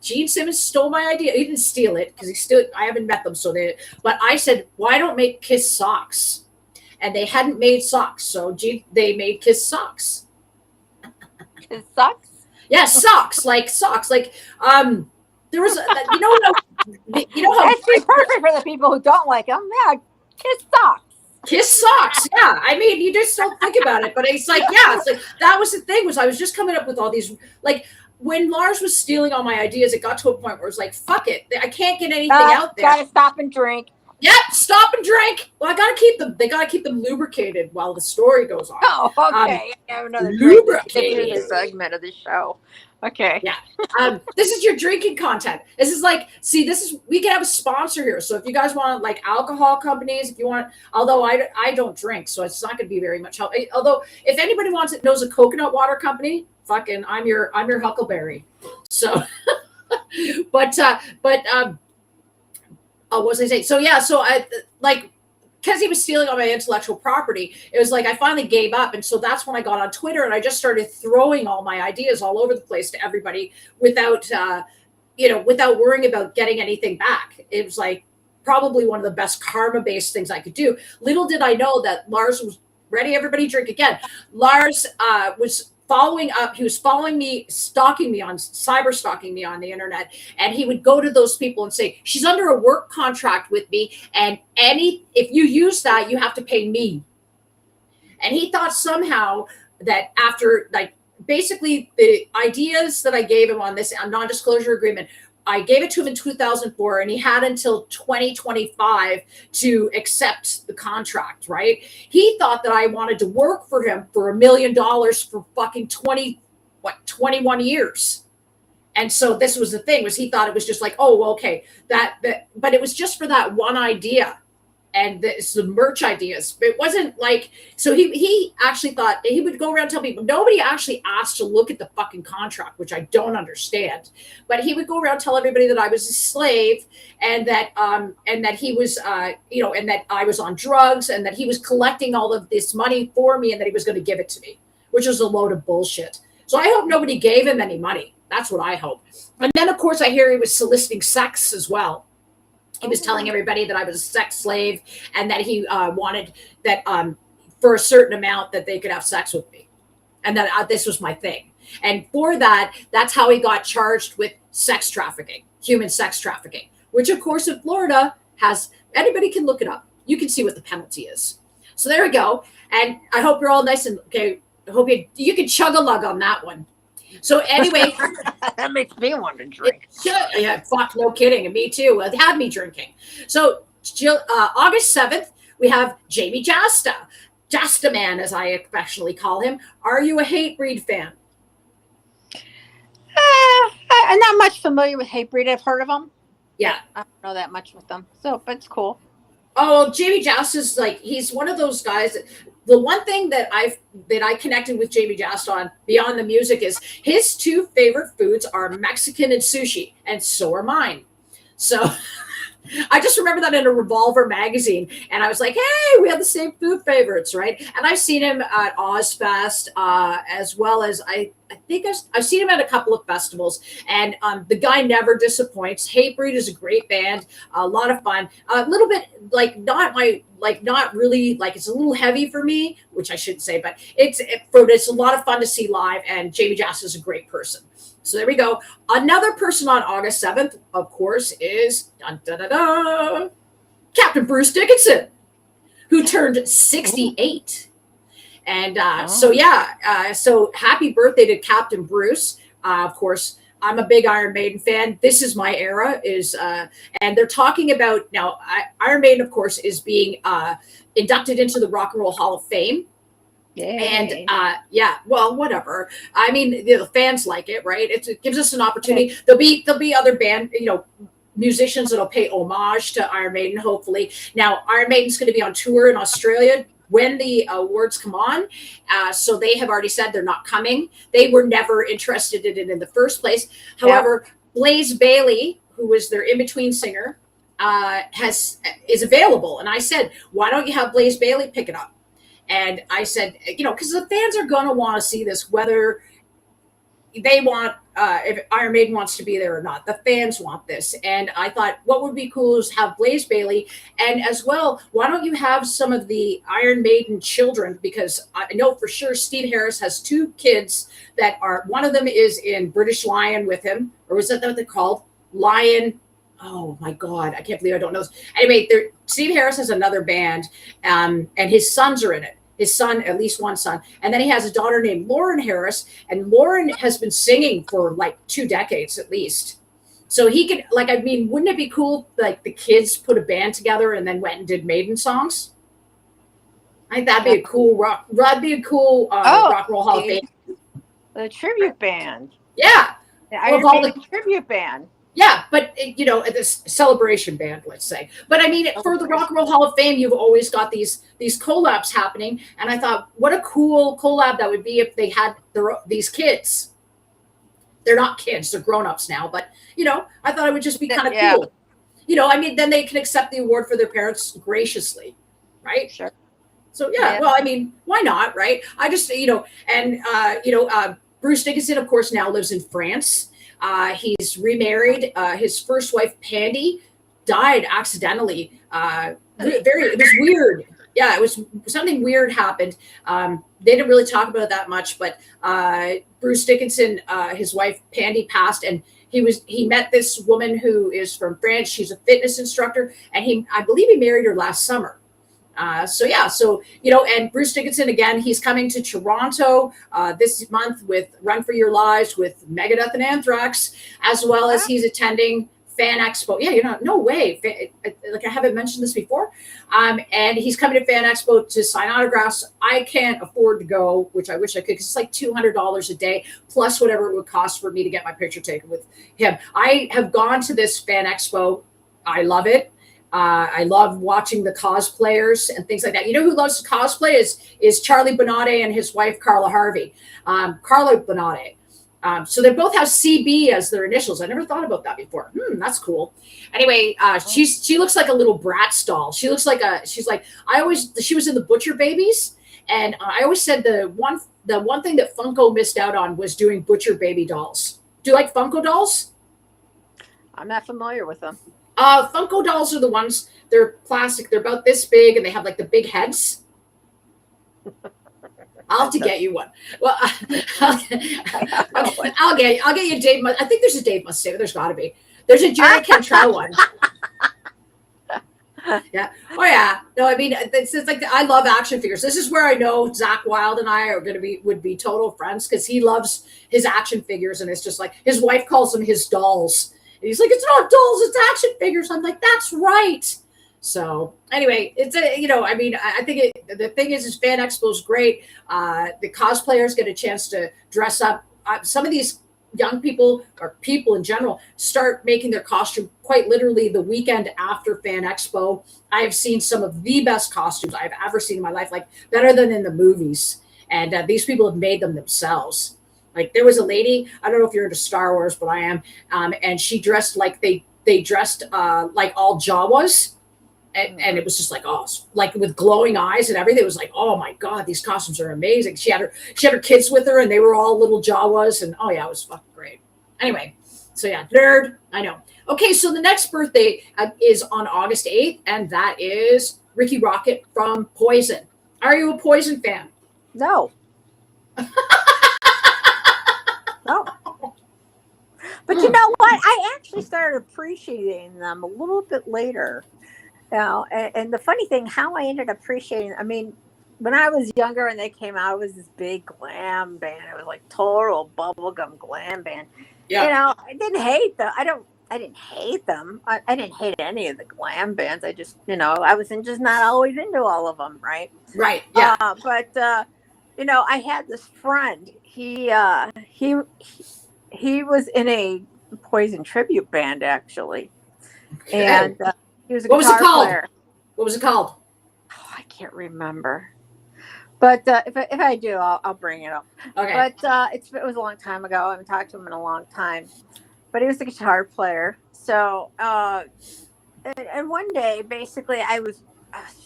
Gene Simmons stole my idea. He didn't steal it, because I haven't met them, but I said, why don't make Kiss socks? And they hadn't made socks, so they made Kiss socks. Kiss socks? Yeah, socks. Like, there was, you know, you know how That'd be perfect for the people who don't like them. Yeah, kiss socks. kiss socks. Yeah. I mean, you just don't think about it, but it's like, yeah, it's like, that was the thing was I was just coming up with all these, like, when Lars was stealing all my ideas, it got to a point where it was like, fuck it. I can't get anything out there. Gotta stop and drink. Yep, stop and drink. Well, I gotta keep them. They gotta keep them lubricated while the story goes on. Oh, okay. I have another drink to get through this segment of the show. Okay. Yeah. This is your drinking content. This is like, see, we can have a sponsor here. So if you guys want like alcohol companies, if you want, although I don't drink, so it's not going to be very much help. Although if anybody knows a coconut water company, fucking, I'm your Huckleberry. So, but what was I saying? So yeah, so I like, because he was stealing all my intellectual property, it was like I finally gave up. And so that's when I got on Twitter and I just started throwing all my ideas all over the place to everybody without without worrying about getting anything back. It was like probably one of the best karma-based things I could do. Little did I know that Lars was ready. Everybody drink again. Lars was following up. He was following me, cyber stalking me on the internet. And he would go to those people and say, she's under a work contract with me. And if you use that, you have to pay me. And he thought somehow that after, like, basically the ideas that I gave him on this non-disclosure agreement, I gave it to him in 2004 and he had until 2025 to accept the contract, right? He thought that I wanted to work for him for $1 million for fucking 21 years. And so this was the thing, was he thought it was just like, oh, well, okay, but it was just for that one idea. And the merch ideas. It wasn't like, so he actually thought he would go around telling people, nobody actually asked to look at the fucking contract, which I don't understand. But he would go around tell everybody that I was a slave and that he was, and that I was on drugs and that he was collecting all of this money for me and that he was going to give it to me, which was a load of bullshit. So I hope nobody gave him any money. That's what I hope. And then, of course, I hear he was soliciting sex as well. He was telling everybody that I was a sex slave and that he wanted that for a certain amount that they could have sex with me and that this was my thing. And for that, that's how he got charged with sex trafficking, human sex trafficking, which, of course, in Florida anybody can look it up. You can see what the penalty is. So there we go. And I hope you're all nice and okay. I hope you can chug a lug on that one. So anyway, that makes me want to drink. Yeah, fuck, no kidding. And me too. It had me drinking. So August 7th, we have Jamie Jasta Man, as I affectionately call him. Are you a Hatebreed fan? I'm not much familiar with Hatebreed. I've heard of them. Yeah. I don't know that much with them. So, but it's cool. Oh, Jamie Jasta's like, he's one of those guys that, the one thing that I connected with Jamie Jasta on beyond the music is his two favorite foods are Mexican and sushi, and so are mine. So I just remember that in a Revolver magazine, and I was like, hey, we have the same food favorites, right? And I've seen him at Ozfest, as well as I think I've seen him at a couple of festivals, and the guy never disappoints. Hatebreed is a great band, a lot of fun, a little bit not really, like, it's a little heavy for me, which I shouldn't say, but it's a lot of fun to see live, and Jamie Jasta is a great person. So there we go. Another person on August 7th, of course, is Captain Bruce Dickinson, who turned 68. And so happy birthday to Captain Bruce. Of course, I'm a big Iron Maiden fan. This is my era. And they're talking about now. Iron Maiden, of course, is being inducted into the Rock and Roll Hall of Fame. Yay. And well, whatever. I mean, the fans like it, right? It gives us an opportunity. Okay. There'll be other band, musicians that'll pay homage to Iron Maiden. Hopefully, now Iron Maiden's going to be on tour in Australia when the awards come on. So they have already said they're not coming. They were never interested in it in the first place. However, Blaze Bayley, who was their in-between singer, is available. And I said, why don't you have Blaze Bayley pick it up? And I said, because the fans are going to want to see this, whether they want if Iron Maiden wants to be there or not. The fans want this, and I thought what would be cool is have Blaze Bayley, and as well, why don't you have some of the Iron Maiden children? Because I know for sure Steve Harris has 2 kids that are. One of them is in British Lion with him, or was that what they're called? Lion. Oh my God, I can't believe I don't know this. Anyway, Steve Harris has another band, and his sons are in it. His son, at least one son. And then he has a daughter named Lauren Harris. And Lauren has been singing for like 2 decades at least. So he could, like, I mean, wouldn't it be cool, like, the kids put a band together and then went and did Maiden songs? I think that'd be a cool rock. That'd be a cool rock and roll Hall of Fame. The tribute band. Yeah. The Iron Maiden tribute band. Yeah, but this celebration band, let's say. But I mean, for the Rock and Roll Hall of Fame, you've always got these collabs happening, and I thought, what a cool collab that would be if they had these kids. They're not kids; they're grown-ups now. But I thought it would just be kind of cool. I mean, then they can accept the award for their parents graciously, right? Sure. So well, I mean, why not, right? I just Bruce Dickinson, of course, now lives in France. He's remarried. His first wife, Pandy, died accidentally. It was weird. Yeah, it was something weird happened. They didn't really talk about it that much, but Bruce Dickinson, his wife, Pandy, passed, and he met this woman who is from France. She's a fitness instructor, and I believe he married her last summer. And Bruce Dickinson, again, he's coming to Toronto this month with Run for Your Lives with Megadeth and Anthrax, as well as he's attending Fan Expo. Yeah, no way. Like, I haven't mentioned this before. And he's coming to Fan Expo to sign autographs. I can't afford to go, which I wish I could, because it's like $200 a day, plus whatever it would cost for me to get my picture taken with him. I have gone to this Fan Expo. I love it. I love watching the cosplayers and things like that. You know who loves to cosplay is Charlie Bonate and his wife, Carla Harvey. Carla Bonate. So they both have CB as their initials. I never thought about that before. That's cool. Anyway, she looks like a little Bratz doll. She was in the Butcher Babies. And I always said the one thing that Funko missed out on was doing Butcher Baby dolls. Do you like Funko dolls? I'm not familiar with them. Funko dolls are the ones, they're plastic. They're about this big and they have like the big heads. I'll have to get you one. Well, I'll get you a Dave. I think there's a Dave Mustaine. There's got to be. There's a Jerry Cantrell one. Yeah. Oh yeah. No, I mean, it's like I love action figures. This is where I know Zach Wilde and I would be total friends, because he loves his action figures, and it's just like his wife calls them his dolls. And he's like, it's not dolls, it's action figures. I'm like, that's right. So anyway, it's I think the thing is Fan Expo is great. The cosplayers get a chance to dress up. Some of these young people, or people in general, start making their costume quite literally the weekend after Fan Expo. I have seen some of the best costumes I've ever seen in my life, like better than in the movies. And these people have made them themselves. Like, there was a lady, I don't know if you're into Star Wars, but I am, and she dressed like they dressed like all Jawas, and it was just like, oh, like with glowing eyes and everything. It was like, oh my God, these costumes are amazing. She had her kids with her, and they were all little Jawas, and oh yeah, it was fucking great. Anyway, so yeah, nerd, I know. Okay, so the next birthday is on August 8th, and that is Ricky Rocket from Poison. Are you a Poison fan? No. No. But you know what? I actually started appreciating them a little bit later. Now, and the funny thing, how I ended up appreciating, I mean, when I was younger and they came out, it was this big glam band. It was like total bubblegum glam band. Yeah. I didn't hate them. I didn't hate them. I didn't hate any of the glam bands. I just, I was just not always into all of them, right? Right. Yeah. But I had this friend. He was in a Poison tribute band, actually. Okay. And he was a guitar player. What was it called? Oh, I can't remember. But if I do, I'll bring it up. Okay. But it was a long time ago. I haven't talked to him in a long time. But he was a guitar player. So, and one day, basically, I was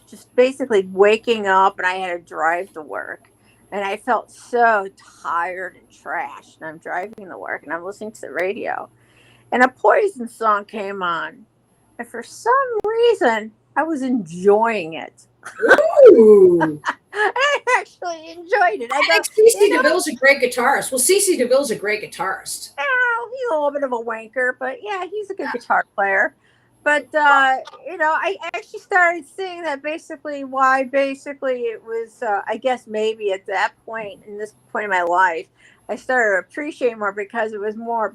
just basically waking up, and I had to drive to work. And I felt so tired and trashed. And I'm driving to work and I'm listening to the radio. And a Poison song came on. And for some reason, I was enjoying it. Ooh. I actually enjoyed it. I I go, think CC DeVille's a great guitarist. Well, CC DeVille's a great guitarist. oh, he's a little bit of a wanker, but yeah, he's a good guitar player. But I actually started seeing that basically it was. I guess maybe at that point, in this point in my life, I started appreciating more because it was more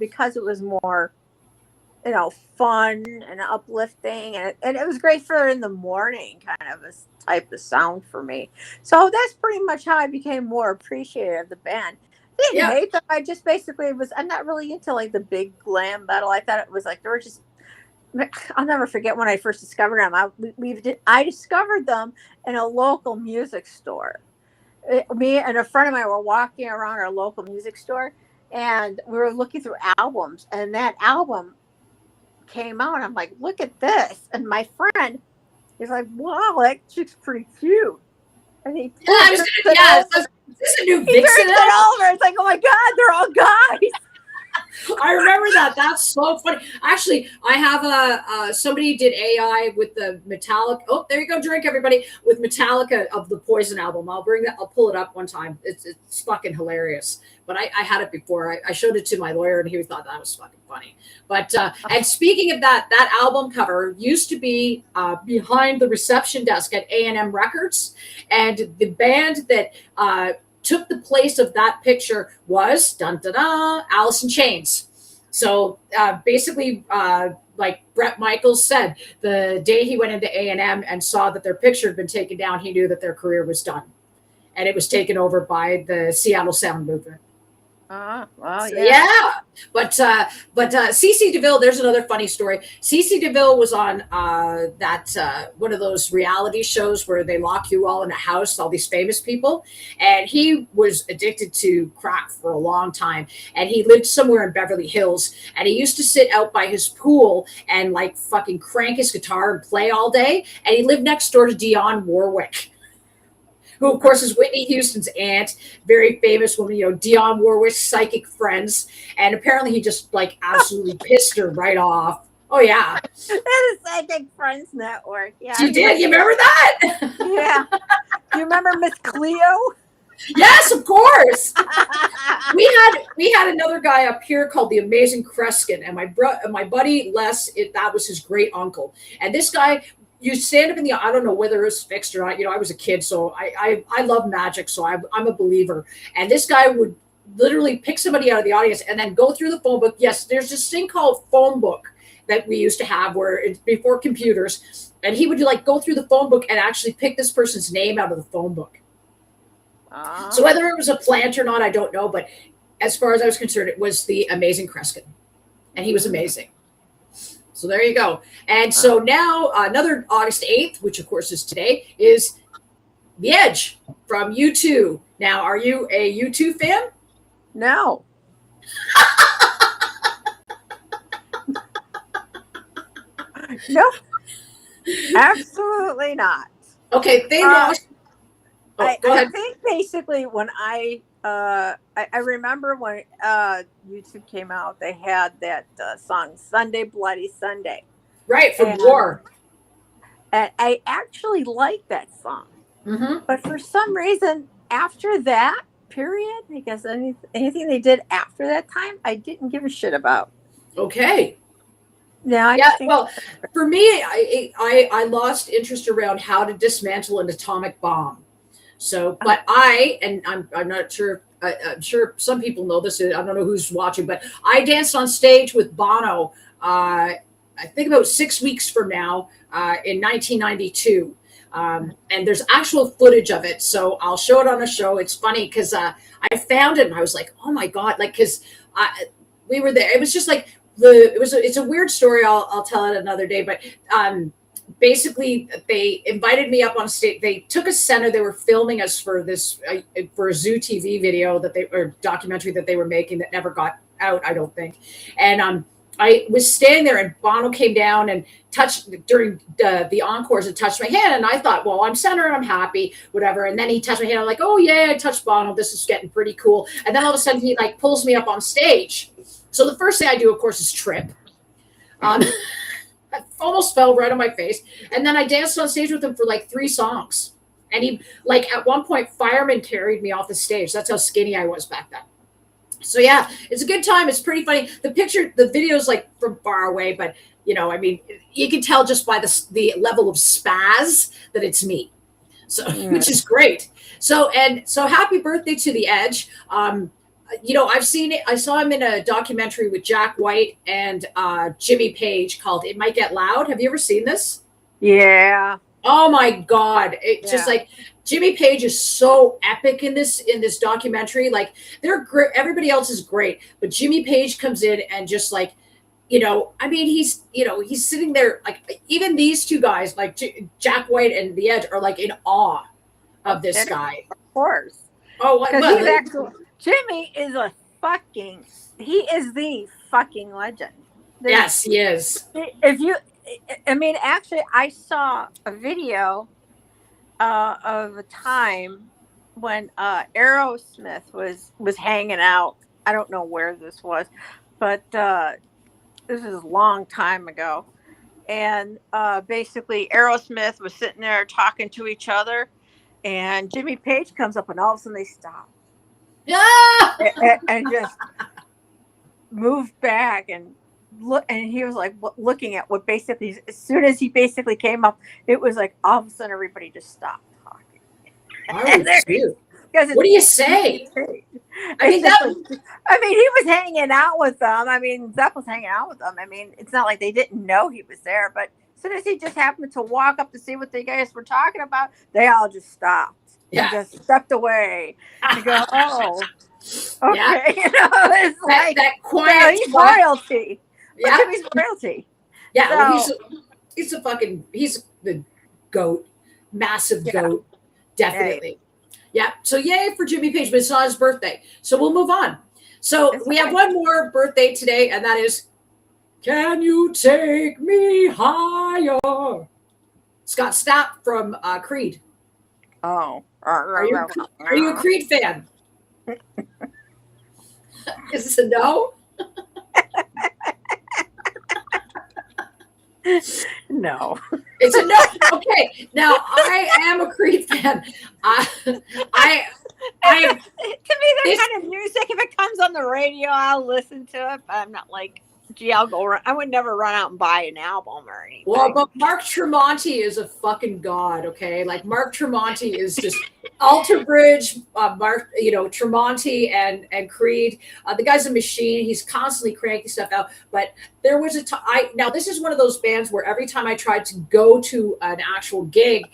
fun and uplifting, and it was great for in the morning kind of a type of sound for me. So that's pretty much how I became more appreciative of the band. I didn't hate them. I just basically I'm not really into like the big glam metal. I thought it was like they were just. I'll never forget when I first discovered them. I discovered them in a local music store. Me and a friend of mine were walking around our local music store, and we were looking through albums, and that album came out. I'm like, look at this. And my friend is like, wow, that chick's pretty cute. And he Is this a new Vixen? It over. It's like, oh my God, they're all guys. I remember that. That's so funny. Actually, I have somebody did AI with the Metallica. Oh, there you go, drink everybody, with Metallica of the Poison album. I'll pull it up one time. It's fucking hilarious. But I had it before. I showed it to my lawyer, and he thought that was fucking funny. But and speaking of that album cover used to be behind the reception desk at A&M Records, and the band that took the place of that picture was dun da da Alice in Chains. So basically, like Bret Michaels said, the day he went into A&M and saw that their picture had been taken down, he knew that their career was done, and it was taken over by the Seattle Sound movement. Well, so, yeah. But CC DeVille, there's another funny story. CC DeVille was on that one of those reality shows where they lock you all in a house, all these famous people, and he was addicted to crack for a long time, and he lived somewhere in Beverly Hills, and he used to sit out by his pool and like fucking crank his guitar and play all day, and he lived next door to Dionne Warwick, who, of course, is Whitney Houston's aunt, very famous woman, Dionne Warwick's psychic friends. And apparently he just, like, absolutely pissed her right off. Oh, yeah. That is Psychic Friends Network. Yeah. You did? You remember that? Yeah. Do you remember Miss Cleo? Yes, of course. we had another guy up here called the Amazing Kreskin, and my buddy Les, that was his great uncle. And this guy, you stand up in the, I don't know whether it was fixed or not. I was a kid, so I love magic, so I'm a believer. And this guy would literally pick somebody out of the audience and then go through the phone book. Yes, there's this thing called phone book that we used to have where it's before computers, and he would like go through the phone book and actually pick this person's name out of the phone book. So whether it was a plant or not, I don't know. But as far as I was concerned, it was the Amazing Kreskin, and he was amazing. So there you go. And so now another August 8th, which of course is today, is The Edge from U2. Now, are you a U2 fan? No. No. Absolutely not. Okay, they lost. I think basically when I remember when YouTube came out, they had that song Sunday Bloody Sunday. Right, from War. And I actually liked that song. Mm-hmm. But for some reason, after that period, I guess anything they did after that time, I didn't give a shit about. Okay. No, well, for me, I lost interest around how to dismantle an atomic bomb. So, but I'm not sure. I'm sure some people know this. I don't know who's watching, but I danced on stage with Bono. I think about 6 weeks from now, in 1992. And there's actual footage of it, so I'll show it on a show. It's funny because I found it and I was like, oh my god, like because we were there. It was just like it's a weird story. I'll tell it another day, but. Basically, they invited me up on stage. They took a center. They were filming us for this for a Zoo TV video or documentary that they were making that never got out, I don't think. And I was standing there and Bono came down and touched during the encores and touched my hand. And I thought, well, I'm centered, I'm happy, whatever. And then he touched my hand. I'm like, oh yeah, I touched Bono. This is getting pretty cool. And then all of a sudden he like pulls me up on stage. So the first thing I do, of course, is trip. I almost fell right on my face. And then I danced on stage with him for like 3 songs. And he, like, at one point, firemen carried me off the stage. That's how skinny I was back then. So yeah, it's a good time. It's pretty funny. The video's like from far away, but I mean, you can tell just by the level of spaz that it's me. So, which is great. So happy birthday to the Edge. I've seen it. I saw him in a documentary with Jack White and Jimmy Page called "It Might Get Loud." Have you ever seen this? Yeah. Oh my God. It's just like Jimmy Page is so epic in this documentary. Like they're great. Everybody else is great, but Jimmy Page comes in and just like, I mean, he's sitting there, like even these 2 guys, like Jack White and the Edge are like in awe of this guy. Of course. Oh, well, Jimmy is the fucking legend. Yes, he is. Actually, I saw a video of a time when Aerosmith was hanging out. I don't know where this was, but this is a long time ago. And basically, Aerosmith was sitting there talking to each other, and Jimmy Page comes up, and all of a sudden they stop. and just moved back and look, and he was like looking at what basically, as soon as he basically came up, it was like all of a sudden everybody just stopped talking. What do you say? I mean, he was hanging out with them. I mean, Zepp was hanging out with them. I mean, it's not like they didn't know he was there, but as soon as he just happened to walk up to see what the guys were talking about, they all just stopped and just stepped away and go, oh, okay. Yeah. It's like that quiet. He's royalty. Yeah, he's royalty. Yeah, so, he's the GOAT, massive GOAT, definitely. Yay. Yeah, so yay for Jimmy Page, but it's not his birthday. So we'll move on. So we have one more birthday today, and that is, "Can You Take Me Higher?" Scott Stapp from Creed. Oh. Are you a Creed fan? Is this a no? No. It's a no. Okay. Now I am a Creed fan. To me, that kind of music, if it comes on the radio, I'll listen to it. But I'm not like, I'll go run. I would never run out and buy an album or anything. Well, but Mark Tremonti is a fucking god. Okay, like Mark Tremonti is just Alter Bridge. Mark, Tremonti and Creed. The guy's a machine. He's constantly cranking stuff out. But there was a time. Now this is one of those bands where every time I tried to go to an actual gig,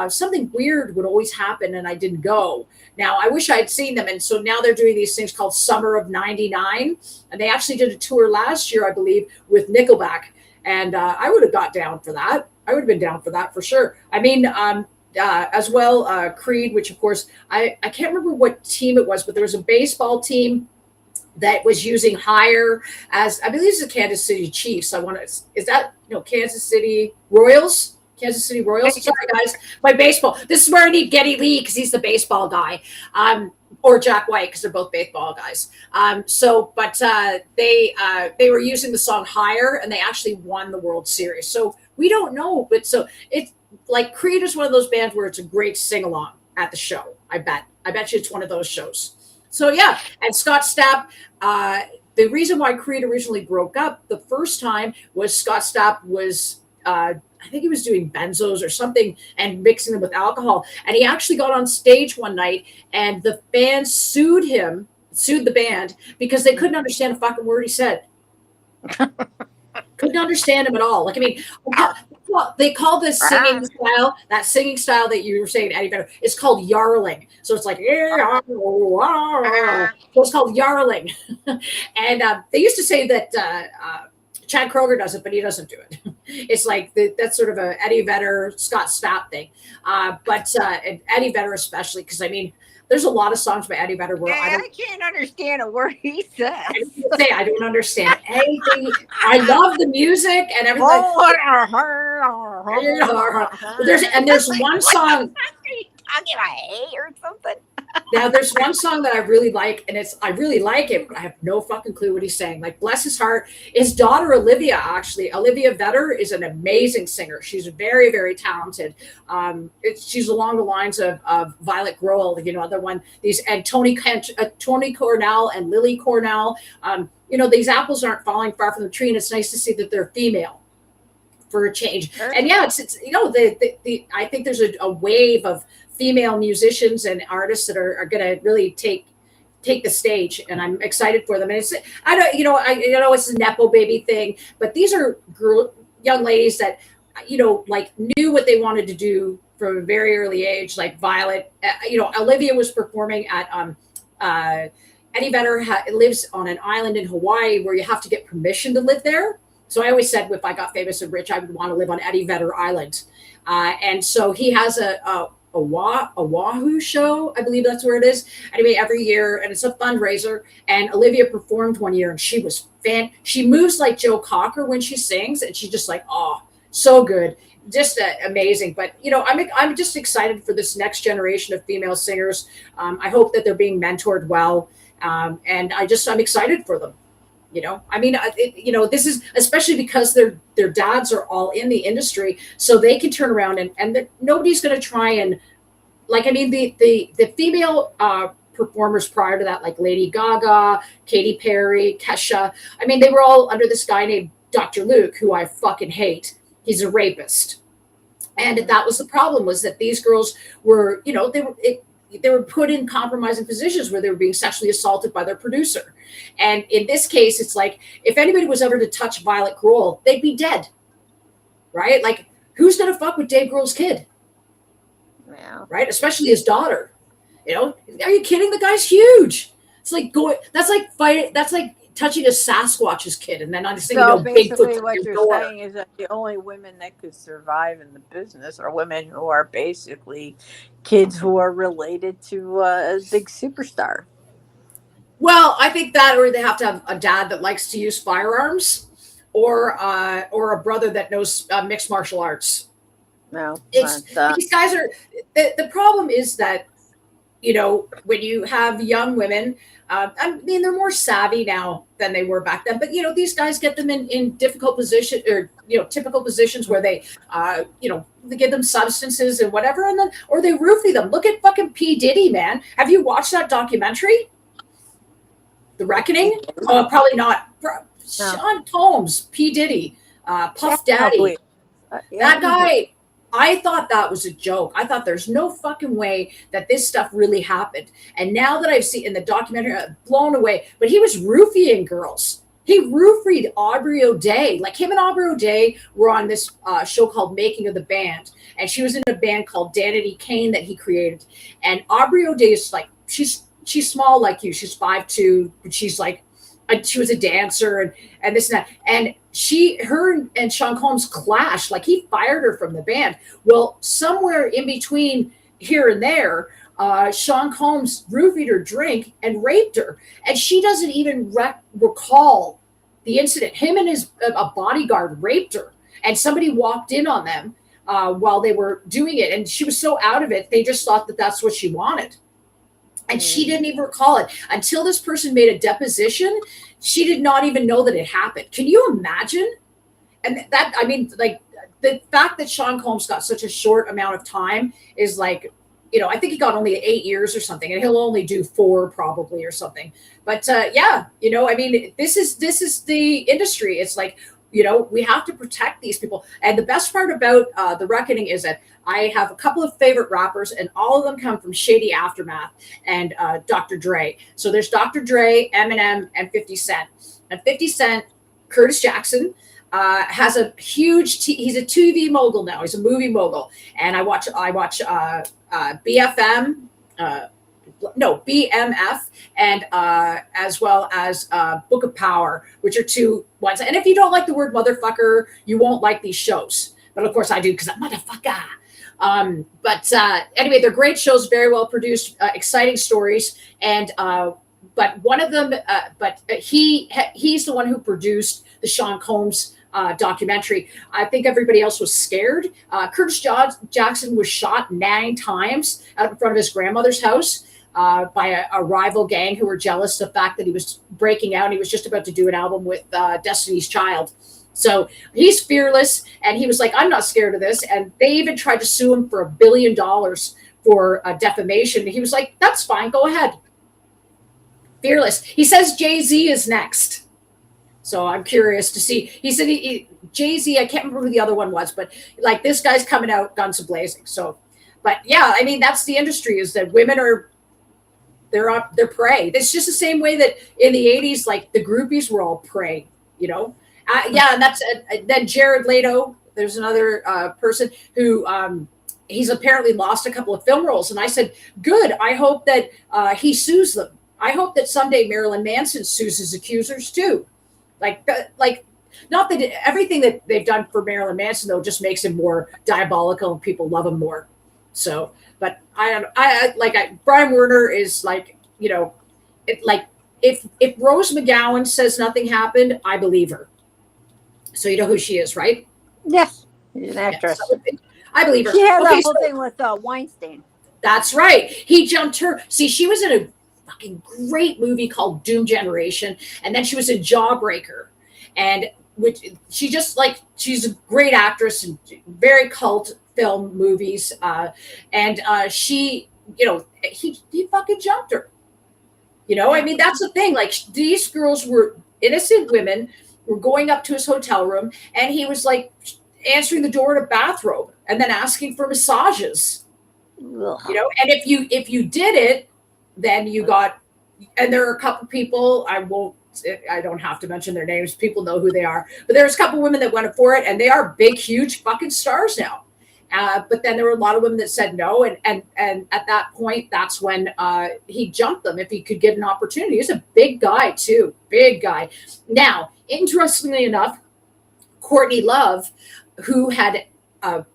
something weird would always happen, and I didn't go. Now I wish I had seen them, and so now they're doing these things called Summer of -- and they actually did a tour last year, I believe, with Nickelback, and I would have got down for that. I would have been down for that for sure. I mean, as well, Creed, which of course I can't remember what team it was, but there was a baseball team that was using Higher as, I believe it's the Kansas City Chiefs. Is that Kansas City Royals? Kansas City Royals. Sorry, guys. My baseball. This is where I need Geddy Lee because he's the baseball guy, or Jack White because they're both baseball guys. They were using the song "Higher" and they actually won the World Series. So we don't know, but so it's like Creed is one of those bands where it's a great sing along at the show. I bet you it's one of those shows. So yeah, and Scott Stapp. The reason why Creed originally broke up the first time was Scott Stapp was. I think he was doing benzos or something and mixing them with alcohol. And he actually got on stage one night and the fans sued the band because they couldn't understand a fucking word he said. Couldn't understand him at all. Like, I mean, they call this singing style, that singing style that you were saying, Eddie Vedder, it's called yarling. So it's like, so it's called yarling. And they used to say that Chad Kroger does it, but he doesn't do it. It's like that's sort of a Eddie Vedder, Scott Stapp thing. And Eddie Vedder especially, because I mean, there's a lot of songs by Eddie Vedder where I can't understand a word he says. I don't understand anything. I love the music and everything. There's one song. Talking about hate or something. Now there's one song that I really like, and I really like it, but I have no fucking clue what he's saying. Like, bless his heart. His daughter Olivia Vedder is an amazing singer. She's very, very talented. She's along the lines of Violet Grohl, other one. And Tony Cornell and Lily Cornell. These apples aren't falling far from the tree, and it's nice to see that they're female for a change. Sure. And yeah, it's I think there's a wave of female musicians and artists that are going to really take the stage, and I'm excited for them. And it's it's a nepo baby thing, but these are young ladies that like knew what they wanted to do from a very early age. Like Violet, Olivia was performing at Eddie Vedder lives on an island in Hawaii where you have to get permission to live there. So I always said if I got famous and rich, I would want to live on Eddie Vedder Island. And so he has a Oahu show, I believe that's where it is. Anyway, every year, and it's a fundraiser. And Olivia performed one year, and she was she moves like Joe Cocker when she sings, and she's just like, oh, so good, just amazing. But I'm just excited for this next generation of female singers. I hope that they're being mentored well, and I'm excited for them. This is especially because their dads are all in the industry, so they can turn around and nobody's going to try and the female performers prior to that, like Lady Gaga, Katy Perry, Kesha. I mean, they were all under this guy named Dr. Luke, who I fucking hate. He's a rapist, and that was the problem. Was that these girls were, they were put in compromising positions where they were being sexually assaulted by their producer. And in this case, it's like, if anybody was ever to touch Violet Grohl, they'd be dead. Right? Like, who's going to fuck with Dave Grohl's kid? Yeah. Right? Especially his daughter. Are you kidding? The guy's huge. It's like that's like touching a Sasquatch's kid. And then I'm thinking, so basically Bigfoot what you're saying is that the only women that could survive in the business are women who are basically kids who are related to a big superstar. Well, I think that, or they have to have a dad that likes to use firearms, or a brother that knows mixed martial arts. No, these guys are. The problem is that, when you have young women, I mean, they're more savvy now than they were back then. But these guys get them in difficult position, or typical positions where they, they give them substances and whatever, and then or they roofie them. Look at fucking P. Diddy, man. Have you watched that documentary? The Reckoning? Oh, probably not. Sean Combs, P. Diddy, Puff Daddy. That guy, I thought that was a joke. I thought there's no fucking way that this stuff really happened. And now that I've seen in the documentary, I'm blown away. But he was roofieing girls. He roofied Aubrey O'Day. Like, him and Aubrey O'Day were on this show called Making of the Band. And she was in a band called Danity Kane that he created. And Aubrey O'Day is like, she's small like you. She's 5'2", but she's like, she was a dancer and this and that. And her and Sean Combs clashed. Like, he fired her from the band. Well, somewhere in between here and there, Sean Combs roofied her drink and raped her. And she doesn't even recall the incident. Him and a bodyguard raped her. And somebody walked in on them while they were doing it. And she was so out of it, they just thought that that's what she wanted. And she didn't even recall it until this person made a deposition. She did not even know that it happened. Can you imagine? And that, I mean, like, the fact that Sean Combs got such a short amount of time is like, I think he got only 8 years or something, and he'll only do 4 probably or something. But I mean, this is the industry. It's like, we have to protect these people. And the best part about The Reckoning is that I have a couple of favorite rappers, and all of them come from Shady Aftermath and Dr. Dre. So there's Dr. Dre, Eminem, and 50 Cent. And 50 Cent, Curtis Jackson, has a huge, he's a TV mogul now. He's a movie mogul. And I watch BFM, BMF, and as well as Book of Power, which are two ones. And if you don't like the word motherfucker, you won't like these shows. But of course I do, because I'm motherfucker. But anyway, they're great shows, very well produced, exciting stories. And but one of them, he's the one who produced the Sean Combs documentary. I think everybody else was scared. Curtis Jackson was shot 9 times out in front of his grandmother's house by a rival gang who were jealous of the fact that he was breaking out. He was just about to do an album with Destiny's Child. So he's fearless, and he was like, I'm not scared of this. And they even tried to sue him for $1 billion for defamation. He was like, that's fine, go ahead. Fearless. He says Jay-Z is next. So I'm curious to see. He said Jay-Z, I can't remember who the other one was, but like this guy's coming out guns a-blazing. So, but yeah, I mean, that's the industry, is that women are, they're prey. It's just the same way that in the 80s, like the groupies were all prey, you know? Yeah, and that's then Jared Leto. There's another person who he's apparently lost a couple of film roles. And I said, good. I hope that he sues them. I hope that someday Marilyn Manson sues his accusers too. Like, not that everything that they've done for Marilyn Manson, though, just makes him more diabolical and people love him more. So, but Brian Werner is like, you know, if Rose McGowan says nothing happened, I believe her. So you know who she is, right? Yes, she's an actress. Yeah, so I believe her. She had that whole thing with Weinstein. That's right. He jumped her. See, she was in a fucking great movie called Doom Generation, and then she was in Jawbreaker, and she's a great actress and very cult film movies. And she, you know, he fucking jumped her. You know, I mean, that's the thing. Like, these girls were innocent women, were going up to his hotel room, and he was like answering the door in a bathrobe and then asking for massages. Ugh. You know, and if you did it, then you got, and there are a couple people, I don't have to mention their names, people know who they are, but there's a couple women that went for it, and they are big, huge fucking stars now. But then there were a lot of women that said no, and at that point, that's when he jumped them if he could get an opportunity. He's a big guy too, big guy. Now, interestingly enough, Courtney Love, who had a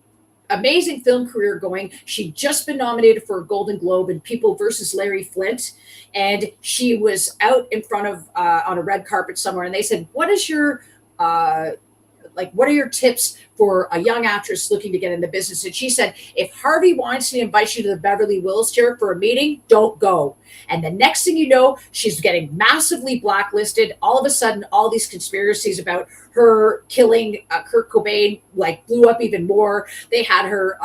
amazing film career going, she'd just been nominated for a Golden Globe in People versus Larry Flint, and she was out in front of on a red carpet somewhere, and they said, what are your tips for a young actress looking to get in the business? And she said, if Harvey Weinstein invites you to the Beverly Wills chair for a meeting, don't go. And the next thing you know, she's getting massively blacklisted. All of a sudden, all these conspiracies about her killing Kurt Cobain like blew up even more. They had her,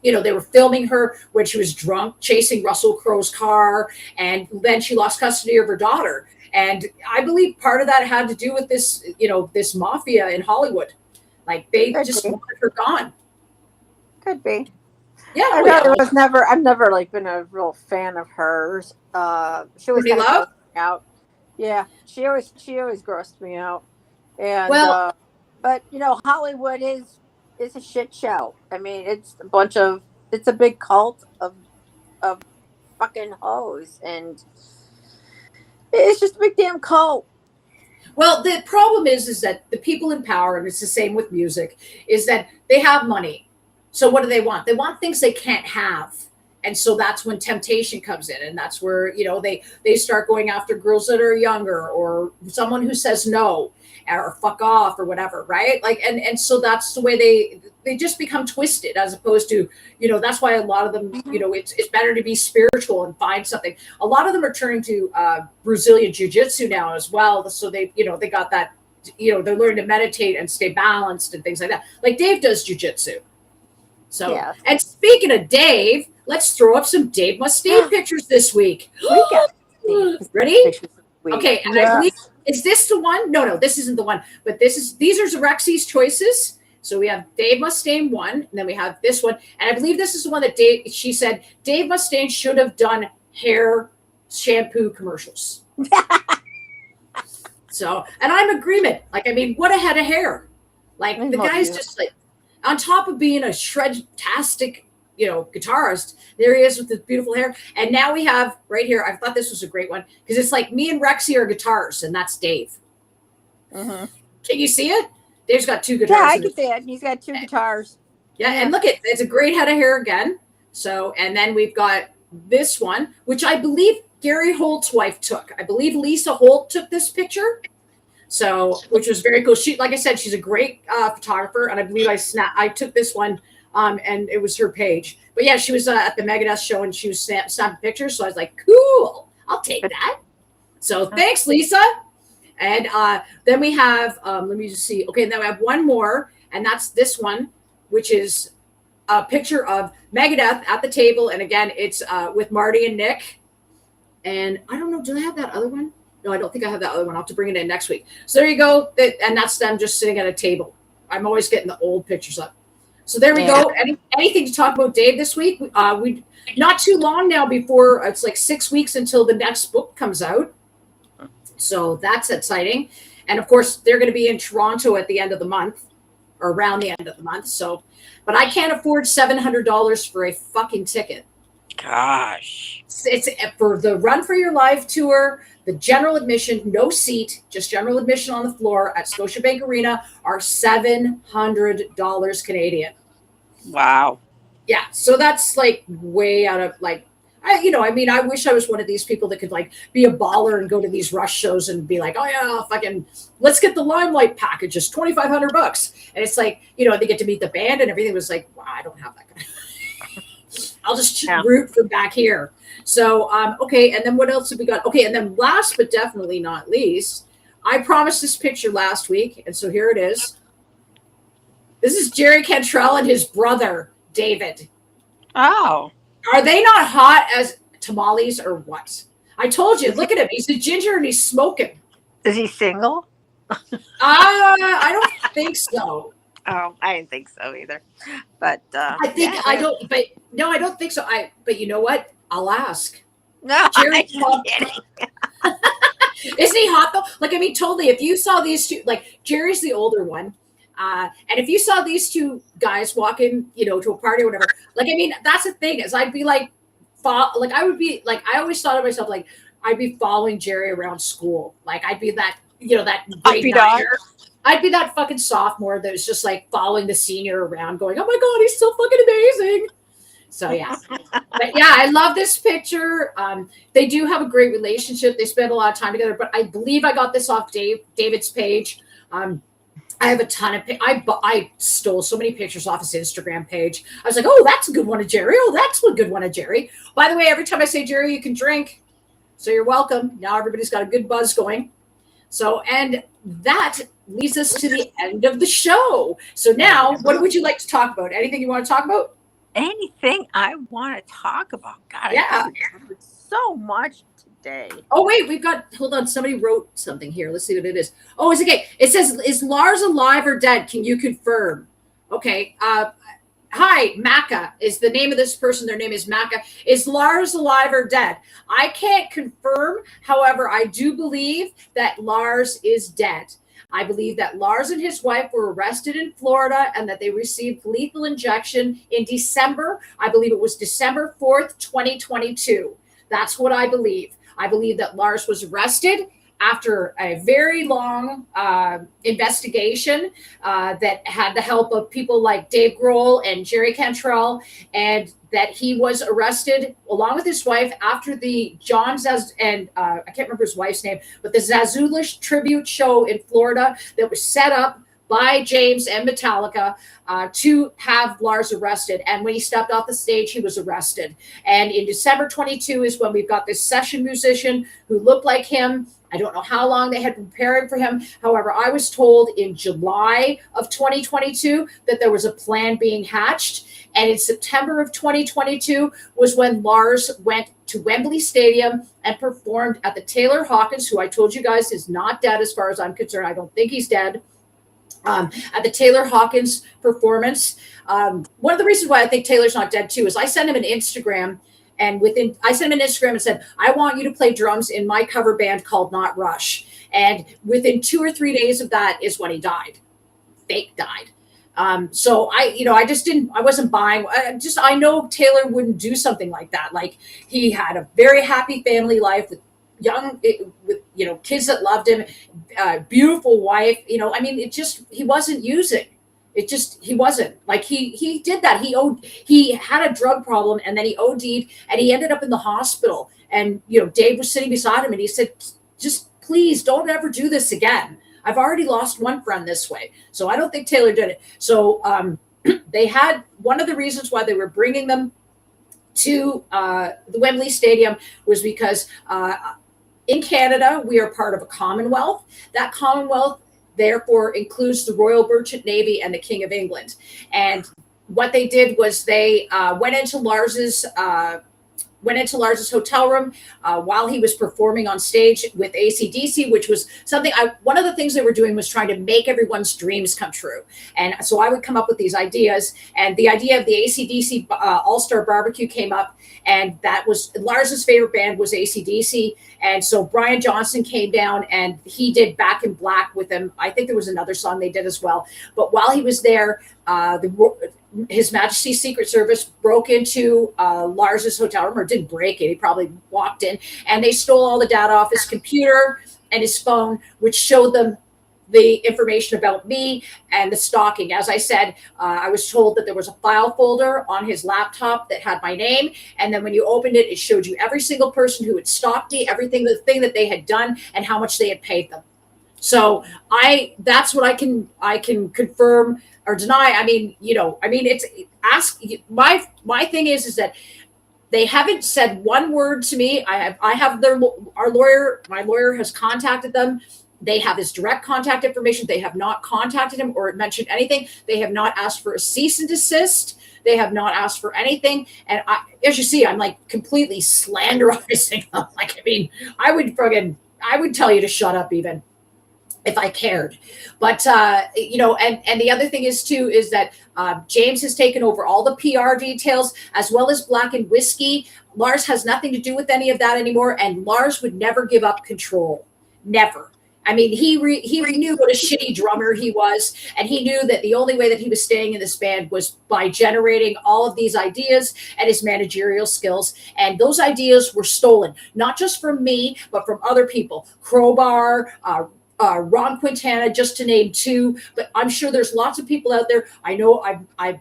they were filming her when she was drunk, chasing Russell Crowe's car. And then she lost custody of her daughter. And I believe part of that had to do with this, this mafia in Hollywood. Like they just wanted her gone. Could be. Yeah. I've never like been a real fan of hers. She was kind of grossed me out. Yeah. She always grossed me out. And but Hollywood is a shit show. I mean, it's a big cult of fucking hoes, and it's just a big damn cult. Well, the problem is that the people in power, and it's the same with music, is that they have money. So what do they want? They want things they can't have. And so that's when temptation comes in. And that's where, they start going after girls that are younger, or someone who says no, or fuck off, or whatever, right? Like, and so that's the way they just become twisted, as opposed to, that's why a lot of them, it's better to be spiritual and find something. A lot of them are turning to Brazilian jiu-jitsu now as well. So they got that, they're learning to meditate and stay balanced and things like that. Like Dave does jiu-jitsu. So, yeah. And speaking of Dave, let's throw up some Dave Mustaine pictures this week. Ready? Okay, and I believe, is this the one? No, this isn't the one. But these are Rexy's choices. So we have Dave Mustaine 1, and then we have this one. And I believe this is the one that she said Dave Mustaine should have done hair shampoo commercials. So, and I'm in agreement. Like, I mean, what a head of hair. Like, the guy's just like, on top of being a shred-tastic guitarist. There he is with the beautiful hair. And now we have right here, I thought this was a great one because it's like me and Rexy are guitars, and that's Dave. Mm-hmm. Can you see it? Dave's got two Yeah, guitars. I can see it. He's got two guitars. Yeah, and look it's a great head of hair again. So, and then we've got this one, which I believe Gary Holt's wife took. I believe Lisa Holt took this picture. So, which was very cool. She, like I said, she's a great photographer, and I believe I took this one, and it was her page. But yeah, she was at the Megadeth show, and she was snapping pictures. So I was like, cool, I'll take that. So thanks, Lisa. And then we have, let me just see. Okay, and then we have one more, and that's this one, which is a picture of Megadeth at the table. And again, it's with Marty and Nick. And I don't know, do I have that other one? No, I don't think I have that other one. I'll have to bring it in next week. So there you go. And that's them just sitting at a table. I'm always getting the old pictures up. So there we go. Anything to talk about Dave this week? We not too long now before, it's like 6 weeks until the next book comes out. So that's exciting. And of course, they're going to be in Toronto at the end of the month, or around the end of the month. So, but I can't afford $700 for a fucking ticket. Gosh. It's for the Run for Your Life tour. The general admission, no seat, just general admission on the floor at Scotiabank Arena are $700 Canadian. Wow. Yeah, so that's like way out of like, I wish I was one of these people that could like be a baller and go to these Rush shows and be like, oh yeah, fucking, let's get the Limelight package, just $2,500. And it's like, they get to meet the band and everything. Was like, wow, I don't have that kind of. I'll just root from back here. So, okay. And then what else have we got? Okay. And then last but definitely not least, I promised this picture last week. And so here it is. This is Jerry Cantrell and his brother, David. Oh. Are they not hot as tamales or what? I told you, look at him. He's a ginger and he's smoking. Is he single? I don't think so. Oh, I didn't think so either. But I think I don't. But no, I don't think so. But you know what? I'll ask. No, Jerry, I'm just kidding. Isn't he hot though? Like, I mean, totally. If you saw these two, like Jerry's the older one, and if you saw these two guys walking, to a party or whatever, like, I mean, that's the thing is, I'd be like, I would be like, I always thought of myself like, I'd be following Jerry around school. Like, I'd be that, that grade niner. I'd be that fucking sophomore that was just like following the senior around, going, "Oh my god, he's so fucking amazing." So yeah, but yeah, I love this picture. They do have a great relationship. They spend a lot of time together. But I believe I got this off David's page. I have a ton of. I stole so many pictures off his Instagram page. I was like, "Oh, that's a good one of Jerry. Oh, that's a good one of Jerry." By the way, every time I say Jerry, you can drink, so you're welcome. Now everybody's got a good buzz going. So, and that leads us to the end of the show. So now, what would you like to talk about? Anything you want to talk about? Anything I want to talk about? God, yeah. I covered so much today. Oh, wait, hold on. Somebody wrote something here. Let's see what it is. Oh, it's okay. It says, is Lars alive or dead? Can you confirm? Okay. Hi, Maca is the name of this person. Their name is Maca. Is Lars alive or dead? I can't confirm. However, I do believe that Lars is dead. I believe that Lars and his wife were arrested in Florida and that they received lethal injection in December. I believe it was December 4th, 2022. That's what I believe. I believe that Lars was arrested after a very long investigation that had the help of people like Dave Grohl and Jerry Cantrell, and that he was arrested along with his wife after the I can't remember his wife's name, but the Zazulish tribute show in Florida that was set up by James and Metallica to have Lars arrested. And when he stepped off the stage, he was arrested. And in December 22 is when we've got this session musician who looked like him. I don't know how long they had been preparing for him. However, I was told in July of 2022 that there was a plan being hatched. And in September of 2022 was when Lars went to Wembley Stadium and performed at the Taylor Hawkins, who I told you guys is not dead as far as I'm concerned. I don't think he's dead. At the Taylor Hawkins performance. One of the reasons why I think Taylor's not dead too is I sent him an Instagram. And I sent him an Instagram and said, I want you to play drums in my cover band called Not Rush. And within 2 or 3 days of that is when he died. Fake died. So I wasn't buying. I know Taylor wouldn't do something like that. Like, he had a very happy family life with kids that loved him, beautiful wife. I mean, he wasn't using. He wasn't like he did that. He had a drug problem, and then he OD'd, and he ended up in the hospital. And Dave was sitting beside him, and he said, "Just please don't ever do this again. I've already lost one friend this way." So I don't think Taylor did it. So they had one of the reasons why they were bringing them to the Wembley Stadium was because in Canada, we are part of a Commonwealth. That Commonwealth, therefore, includes the Royal Merchant Navy and the King of England. And what they did was they went into Lars's hotel room while he was performing on stage with AC/DC, which was something one of the things they were doing was trying to make everyone's dreams come true. And so I would come up with these ideas, and the idea of the AC/DC All-Star Barbecue came up, and that was Lars's favorite band was AC/DC. And so Brian Johnson came down, and he did Back in Black with him. I think there was another song they did as well. But while he was there, His Majesty's Secret Service broke into Lars's hotel room, or didn't break it. He probably walked in, and they stole all the data off his computer and his phone, which showed them the information about me and the stalking. As I said, I was told that there was a file folder on his laptop that had my name. And then when you opened it, it showed you every single person who had stalked me, the thing that they had done, and how much they had paid them. So that's what I can confirm or deny. My thing is that they haven't said one word to me. My lawyer has contacted them. They have his direct contact information. They have not contacted him or mentioned anything. They have not asked for a cease and desist. They have not asked for anything. And as you see, I'm like completely slanderizing them. I would tell you to shut up even if I cared. But, and the other thing is that James has taken over all the PR details as well as Black and Whiskey. Lars has nothing to do with any of that anymore. And Lars would never give up control. Never. I mean, he knew what a shitty drummer he was, and he knew that the only way that he was staying in this band was by generating all of these ideas and his managerial skills. And those ideas were stolen, not just from me, but from other people. Crowbar, Ron Quintana, just to name two, but I'm sure there's lots of people out there. I know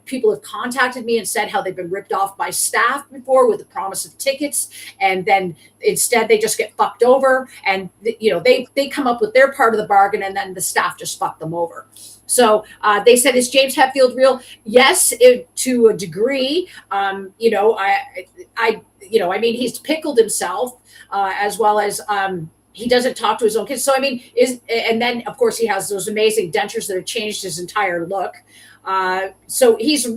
people have contacted me and said how they've been ripped off by staff before with the promise of tickets, and then instead they just get fucked over, and they come up with their part of the bargain, and then the staff just fuck them over. So they said, is James Hetfield real? Yes, to a degree. He's pickled himself as well as. He doesn't talk to his own kids. So, and then of course he has those amazing dentures that have changed his entire look. So he's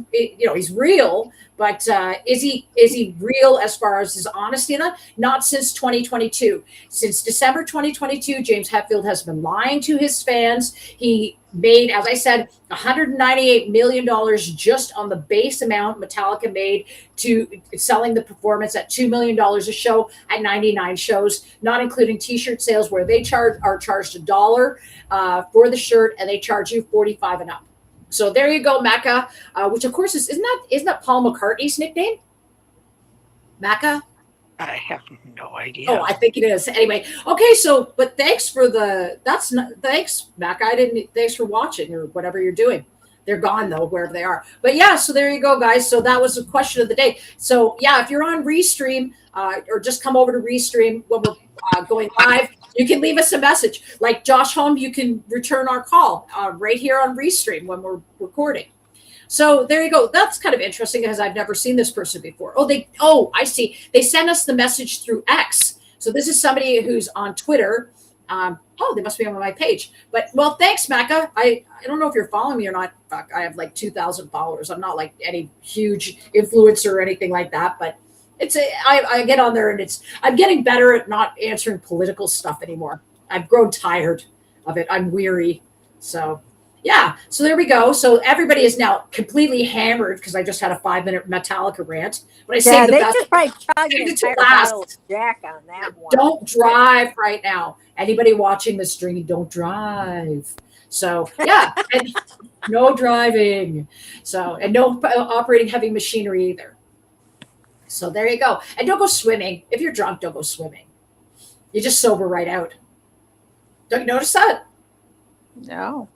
real, but is he real as far as his honesty? Not since 2022. Since December 2022, James Hetfield has been lying to his fans. He made, as I said, $198 million just on the base amount Metallica made to selling the performance at $2 million a show at 99 shows, not including t-shirt sales where they are charged $1 for the shirt, and they charge you $45 and up. So there you go, Mecca, which of course isn't that Paul McCartney's nickname? Mecca? I have no idea. Oh, I think it is. Anyway, okay. So, but thanks, Mecca. Thanks for watching or whatever you're doing. They're gone though, wherever they are. But yeah, so there you go, guys. So that was the question of the day. So yeah, if you're on Restream or just come over to Restream when we're going live, you can leave us a message. Like Josh Holm, you can return our call right here on Restream when we're recording. So there you go. That's kind of interesting because I've never seen this person before. I see. They sent us the message through X. So this is somebody who's on Twitter. They must be on my page. But well, thanks, Mecca. I don't know if you're following me or not. Fuck, I have like 2,000 followers. I'm not like any huge influencer or anything like that. But I get on there and I'm getting better at not answering political stuff anymore. I've grown tired of it. I'm weary. So. Yeah, so there we go. So everybody is now completely hammered because I just had a 5-minute Metallica rant. But I say the best. Just probably chugged an entire bottle of Jack on that one. Don't drive right now. Anybody watching this stream, don't drive. So yeah, No driving. So, and no operating heavy machinery either. So there you go. And don't go swimming. If you're drunk, don't go swimming. You just sober right out. Don't you notice that? No.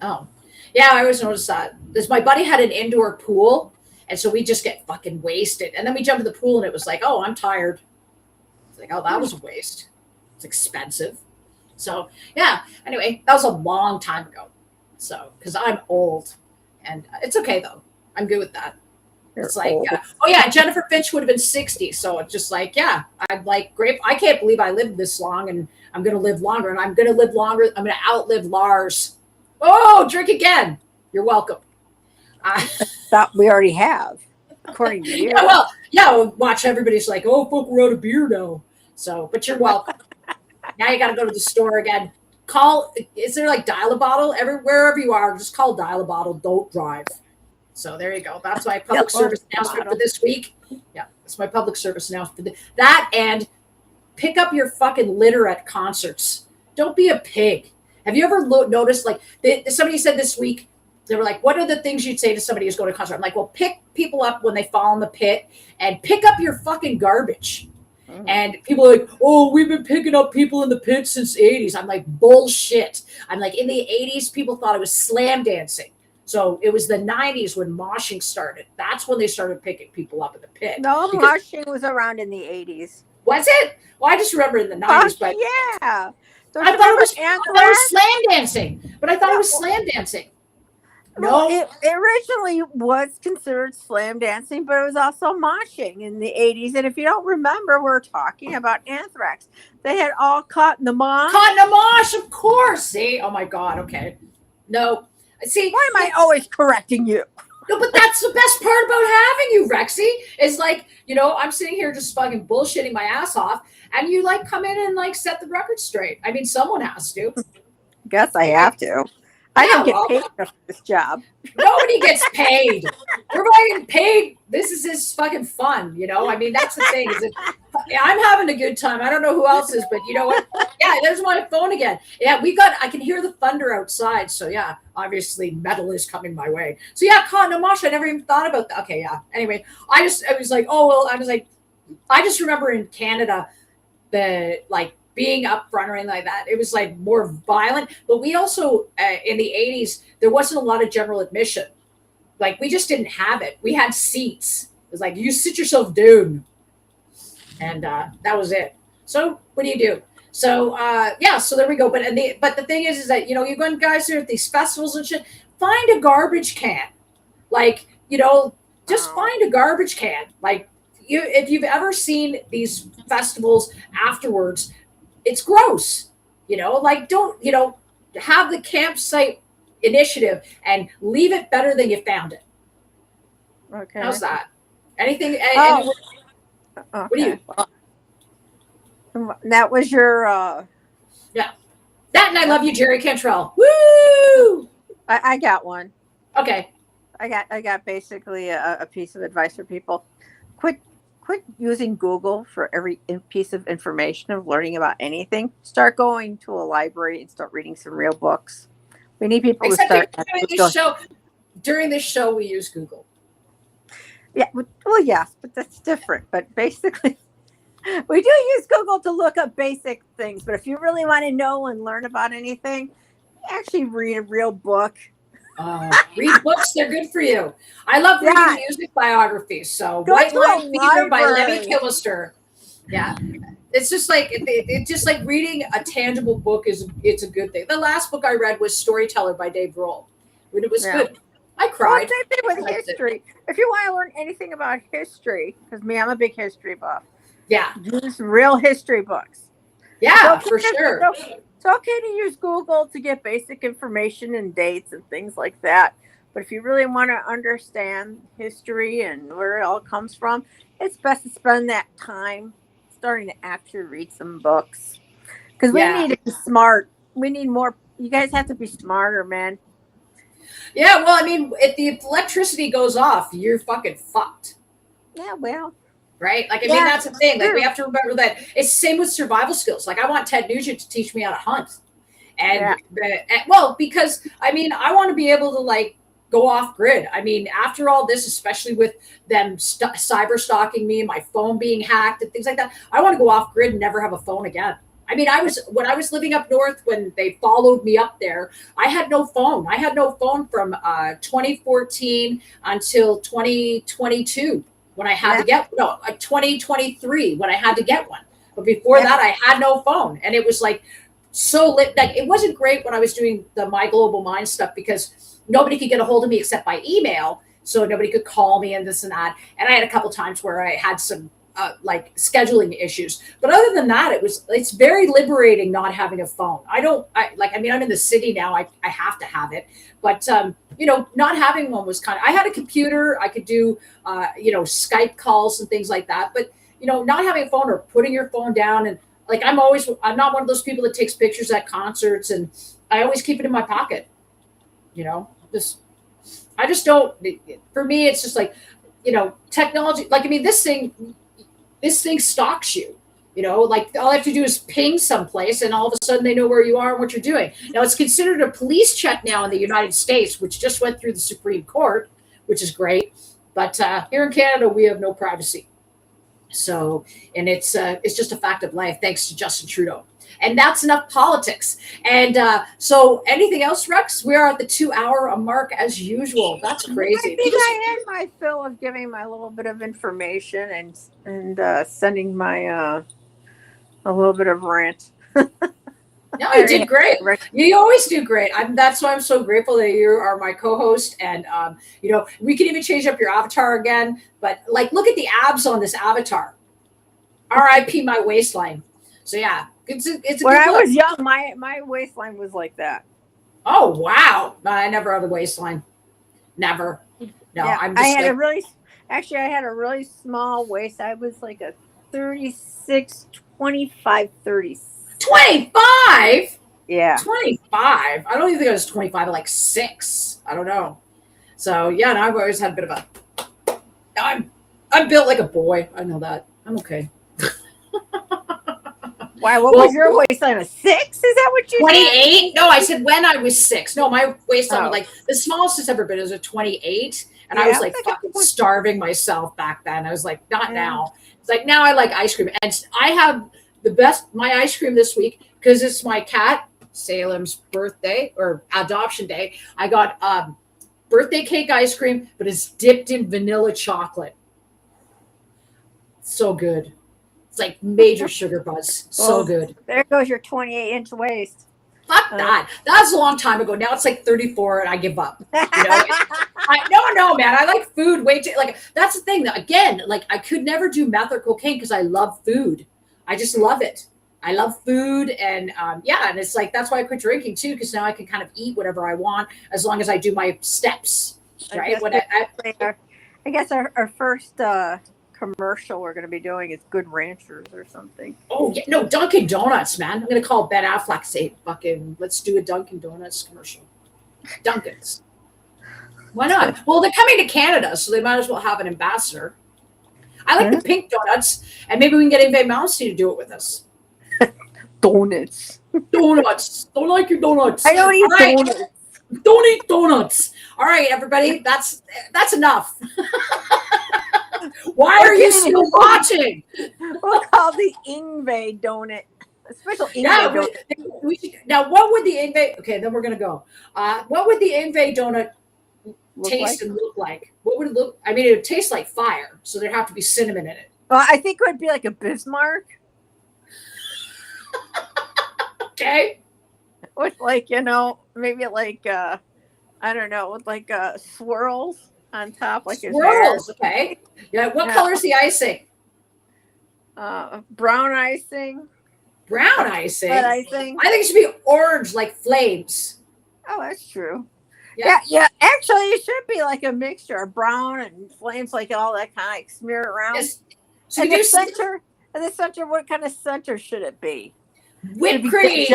Oh, yeah, I always noticed that. This my buddy had an indoor pool, and so we just get fucking wasted. And then we jump in the pool, and it was like, oh, I'm tired. It's like, oh, that was a waste. It's expensive. So yeah. Anyway, that was a long time ago. So because I'm old, and it's okay though. I'm good with that. You're It's like, old. oh yeah, Jennifer Finch would have been 60. So it's just like, yeah, I'm like, great. I can't believe I lived this long and I'm going to live longer and I'm going to live longer. I'm going to outlive Lars. Oh, drink again. You're welcome. That we already have, according to you. Yeah, well, yeah, watch everybody's like, oh, fuck, we're out of beer now. So, but you're welcome. Now you got to go to the store again. Call, is there like dial a bottle? Wherever you are, just call dial a bottle. Don't drive. So there you go. That's my public service announcement for this week. Yeah, that's my public service announcement. That and pick up your fucking litter at concerts. Don't be a pig. Have you ever noticed, like, somebody said this week, they were like, what are the things you'd say to somebody who's going to a concert? I'm like, well, pick people up when they fall in the pit and pick up your fucking garbage. And people are like, oh, we've been picking up people in the pit since the 80s. I'm like, bullshit. I'm like, in the 80s, people thought it was slam dancing. So it was the 90s when moshing started. That's when they started picking people up in the pit. No, moshing was around in the 80s. Was it? Well, I just remember in the 90s. But yeah. I thought it was slam dancing. But I thought it was slam dancing. No, it originally was considered slam dancing, but it was also moshing in the 80s. And if you don't remember, we're talking about Anthrax. They had all caught in the mosh. Caught in the mosh, of course. See? Oh, my God. Okay. No. See, why am I always correcting you? No, but that's the best part about having you, Rexy. Is like, I'm sitting here just fucking bullshitting my ass off, and you like come in and like set the record straight. I mean, someone has to. Guess I have to. I don't get paid for this job. Nobody gets paid. We're getting paid. This is his fucking fun, I mean, that's the thing. I'm having a good time. I don't know who else is, but you know what? Yeah, there's my phone again. Yeah, I can hear the thunder outside. So yeah, obviously metal is coming my way. So yeah, cotton and mosh. I never even thought about that. Okay, yeah. Anyway, I was like, I just remember in Canada, being up front or anything like that, it was like more violent. But we also, in the 80s, there wasn't a lot of general admission. Like, we just didn't have it. We had seats. It was like, you sit yourself down. And that was it. So what do you do? So, so there we go. But the thing is that, you guys are at these festivals and shit, find a garbage can. Like, just find a garbage can. Like, if you've ever seen these festivals afterwards, it's gross, don't, have the campsite initiative and leave it better than you found it. Okay. How's that? Anything? Okay. What do you? That was your. Yeah. That and I love you, Jerry Cantrell. Woo! I got one. Okay. I got basically a piece of advice for people. Quit using Google for every piece of information of learning about anything. Start going to a library and start reading some real books. We need people to start. During this show, we use Google. Yeah, well, yes, but that's different. But basically, we do use Google to look up basic things. But if you really want to know and learn about anything, actually read a real book. Read books, they're good for you. I love reading music biographies. So White Line Fever by Lemmy Kilmister. Yeah. It's just like reading a tangible book it's a good thing. The last book I read was Storyteller by Dave Grohl. It was good. I cried. Well, same thing with history. If you want to learn anything about history, because I'm a big history buff. Yeah. Use real history books. Yeah, for sure. It's okay to use Google to get basic information and dates and things like that. But if you really want to understand history and where it all comes from, it's best to spend that time starting to actually read some books. Because we need to be smart. We need more. You guys have to be smarter, man. Yeah, well, I mean, if the electricity goes off, you're fucking fucked. Yeah, well. Right? Like, I mean, that's the thing. Like, we have to remember that it's the same with survival skills. Like, I want Ted Nugent to teach me how to hunt. And well, because I mean, I want to be able to like go off grid. I mean, after all this, especially with them cyber stalking me and my phone being hacked and things like that, I want to go off grid and never have a phone again. I mean, when I was living up north, when they followed me up there, I had no phone. I had no phone from 2014 until 2022 when I had to get 2023 when I had to get one. But before that, I had no phone, and it was like so lit. Like it wasn't great when I was doing the My Global Mind stuff because nobody could get a hold of me except by email, so nobody could call me and this and that. And I had a couple times where I had some like scheduling issues, but other than that, it's very liberating not having a phone. I mean, I'm in the city now. I have to have it, but not having one was I had a computer. I could do Skype calls and things like that, but not having a phone or putting your phone down and like I'm not one of those people that takes pictures at concerts, and I always keep it in my pocket. I just don't. For me, it's just like technology. Like I mean, this thing stalks you. Like all I have to do is ping someplace, and all of a sudden they know where you are and what you're doing. Now it's considered a police check now in the United States, which just went through the Supreme Court, which is great. But here in Canada, we have no privacy. So, and it's just a fact of life, thanks to Justin Trudeau. And that's enough politics. And so anything else, Rex? We are at the 2-hour mark as usual. That's crazy. I think I had my fill of giving my little bit of information and sending my a little bit of rant. No, you did great. You always do great. That's why I'm so grateful that you are my co-host. And we can even change up your avatar again. But like, look at the abs on this avatar. R.I.P. my waistline. So yeah, it's a when good I look. was young, my waistline was like that. Oh wow! No, I never had a waistline. Never. No, yeah, I'm just I had a really small waist. I was like a 36, 25, 30. 25? Yeah. 25? I don't even think I was 25, like 6. I don't know. So yeah, no, I've always had a bit of I'm built like a boy. I know that. I'm okay. Why? What was your waistline? A 6? Is that what you 28? said? No, I said when I was 6. No, my waistline was like the smallest it's ever been is a 28. And I was like fucking starving myself back then. I was like, not now. It's like now I like ice cream. And I have my ice cream this week because it's my cat Salem's birthday or adoption day. I got birthday cake ice cream, but it's dipped in vanilla chocolate. So good. It's like major sugar buzz. So good. There goes your 28-inch waist. Fuck that. That was a long time ago. Now it's like 34 and I give up. No, man. I like food way too. Like, that's the thing. Again, like I could never do meth or cocaine because I love food. I just love it. I love food. And and it's like, that's why I quit drinking too. Because now I can kind of eat whatever I want as long as I do my steps. Right. I guess our first commercial we're going to be doing is Good Ranchers or something. Oh yeah, no, Dunkin' Donuts, man. I'm going to call Ben Affleck, say fucking let's do a Dunkin' Donuts commercial. Dunkin's. Why not? Well, they're coming to Canada, so they might as well have an ambassador. I like the pink donuts, and maybe we can get Yves Mousy to do it with us. Donuts. Don't like your donuts. I don't eat donuts. Don't eat donuts. All right, everybody, that's enough. Why are you still watching? We'll call the Yves donut. A special Yves donut. Now, what would the Yves? Okay, then we're gonna go. What would the Yves donut taste and look like? What would it look? I mean, it would taste like fire, so there'd have to be cinnamon in it. Well, I think it would be like a Bismarck. Okay. With maybe like I don't know, with like swirls on top, like swirls. Okay. Yeah. What color is the icing? Brown icing. Brown icing. Red icing. I think it should be orange, like flames. Oh, that's true. Yeah. Actually, it should be like a mixture of brown and flames, like all that kind of smear around. Yes. So and the center, what kind of center should it be? Whipped cream.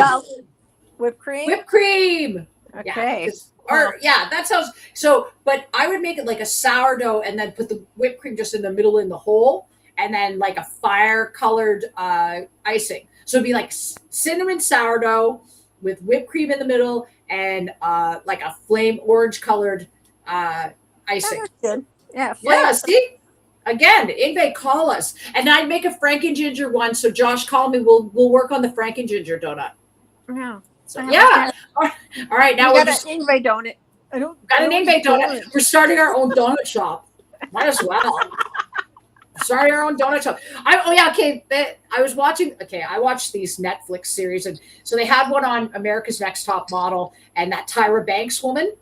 Whipped cream. Whipped cream. Okay. That sounds so. But I would make it like a sourdough, and then put the whipped cream just in the middle in the hole, and then like a fire colored icing. So it'd be like cinnamon sourdough with whipped cream in the middle and like a flame orange colored icing. That's good. Yeah, Yeah, flavor. see? Again, Ingve, call us. And I'd make a Franken ginger one. So Josh, call me. We'll work on the Franken ginger donut. Yeah. So yeah. All right. Now we we're got just an Ingve donut. got an Ingve donut. We're starting our own donut shop. Might as well. Starting our own donut shop. I was watching. Okay, I watched these Netflix series, and so they had one on America's Next Top Model, and that Tyra Banks woman.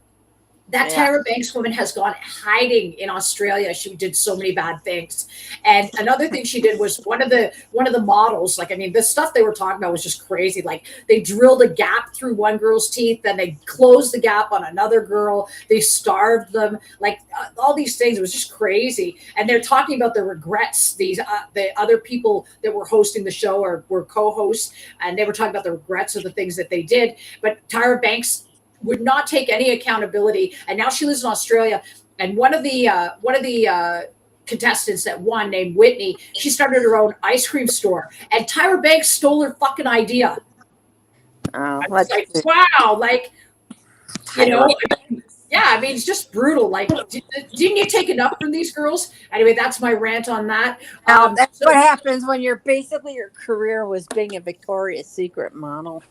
That Tyra Banks woman has gone hiding in Australia. She did so many bad things. And another thing she did was one of the models, like, I mean, the stuff they were talking about was just crazy. Like, they drilled a gap through one girl's teeth, then they closed the gap on another girl. They starved them, like all these things. It was just crazy. And they're talking about the regrets. The other people that were hosting the show or were co-hosts, and they were talking about the regrets of the things that they did. But Tyra Banks would not take any accountability, and now she lives in Australia. And one of the contestants that won, named Whitney, she started her own ice cream store, and Tyra Banks stole her fucking idea. Oh, I was like, wow, like, you know, yeah, I mean, it's just brutal. Like, didn't you take enough from these girls? Anyway, that's my rant on that. That's what happens when your career was being a Victoria's Secret model.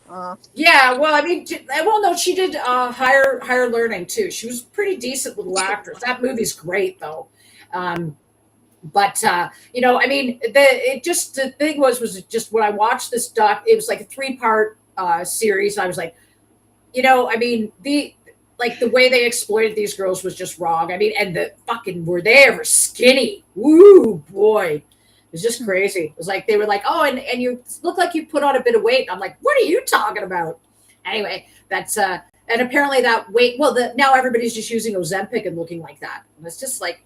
Yeah, well, I mean, no, she did Higher Learning too. She was a pretty decent little actress. That movie's great though. But you know, I mean, the thing was just when I watched this doc, it was like a 3-part series. And I was like, you know, I mean, the way they exploited these girls was just wrong. I mean, and were they ever skinny? Woo, boy. It was just crazy. It was like they were like, oh, and you look like you put on a bit of weight. I'm like, what are you talking about? Anyway, that's and apparently that weight. Well, now everybody's just using Ozempic and looking like that. And it's just like,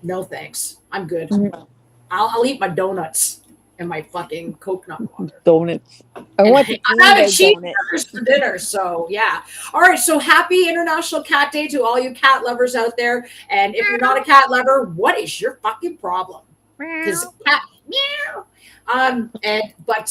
no thanks. I'm good. Mm-hmm. I'll eat my donuts and my fucking coconut water. Donuts. I'm having cheeseburgers for dinner. So yeah. All right. So happy International Cat Day to all you cat lovers out there. And if you're not a cat lover, what is your fucking problem? Because cat meow. But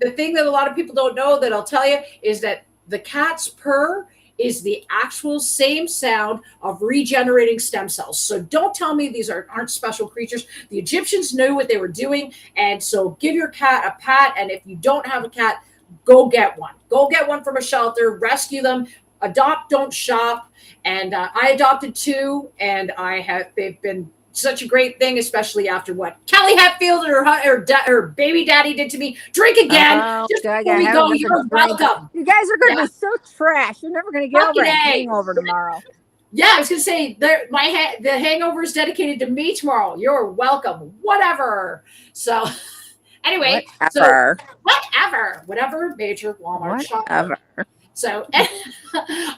the thing that a lot of people don't know that I'll tell you is that the cat's purr is the actual same sound of regenerating stem cells. So don't tell me these aren't special creatures. The Egyptians knew what they were doing. And so give your cat a pat. And if you don't have a cat, go get one. Go get one from a shelter, rescue them, adopt, don't shop. And I adopted 2, and they've been such a great thing, especially after what Callie Hatfield and her baby daddy did to me. Drink again. Just before we go, you're welcome. You guys are going to be so trash. You're never going to get over a hangover tomorrow. Yeah, I was going to say, the hangover is dedicated to me tomorrow. You're welcome. Whatever. So anyway, whatever major Walmart shop. So,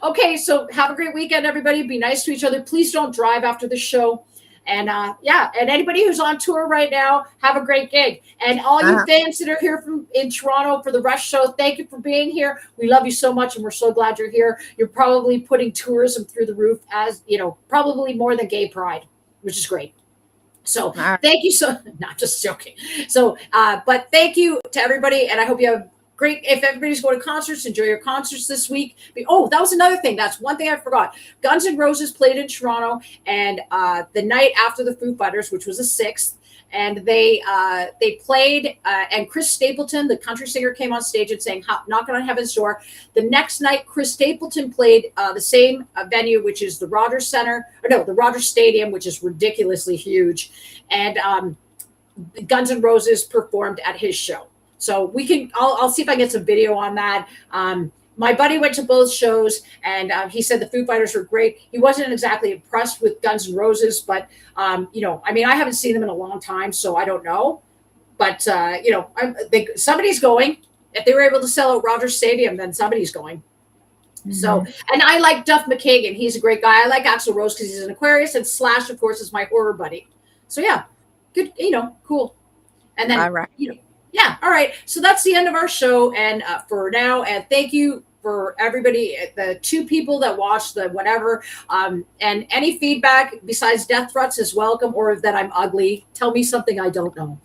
okay, so have a great weekend, everybody. Be nice to each other. Please don't drive after the show. And and anybody who's on tour right now, have a great gig. And all you fans that are here in Toronto for the Rush Show, thank you for being here. We love you so much, and we're so glad you're here. You're probably putting tourism through the roof, as you know, probably more than Gay Pride, which is great. So thank you not just joking. So, but thank you to everybody, and I hope you have great. If everybody's going to concerts, enjoy your concerts this week. Oh, that was another thing. That's one thing I forgot. Guns N' Roses played in Toronto, and the night after the Foo Fighters, which was the 6th, and they played, and Chris Stapleton, the country singer, came on stage and sang "Knocking on Heaven's Door." The next night, Chris Stapleton played the same venue, which is the Rogers Stadium, which is ridiculously huge, and Guns N' Roses performed at his show. So I'll see if I can get some video on that. My buddy went to both shows, and he said the Foo Fighters were great. He wasn't exactly impressed with Guns N' Roses, but you know, I mean, I haven't seen them in a long time, so I don't know. But you know, somebody's going. If they were able to sell out Rogers Stadium, then somebody's going. Mm-hmm. So, and I like Duff McKagan. He's a great guy. I like Axl Rose because he's an Aquarius, and Slash, of course, is my horror buddy. So yeah, good. You know, cool. And then you know. Yeah. All right. So that's the end of our show. And for now, and thank you for everybody, the 2 people that watched the whatever. And any feedback besides death threats is welcome, or that I'm ugly. Tell me something I don't know.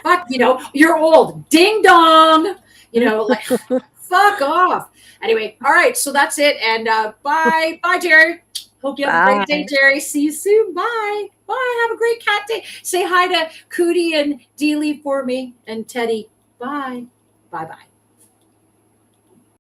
Fuck, you're old. Ding dong. Like, fuck off. Anyway, all right. So that's it. And bye. Bye, Jerry. Hope you have a great day, Bye. Jerry. See you soon. Bye. Bye. Have a great cat day. Say hi to Cootie and Dealey for me and Teddy. Bye. Bye-bye.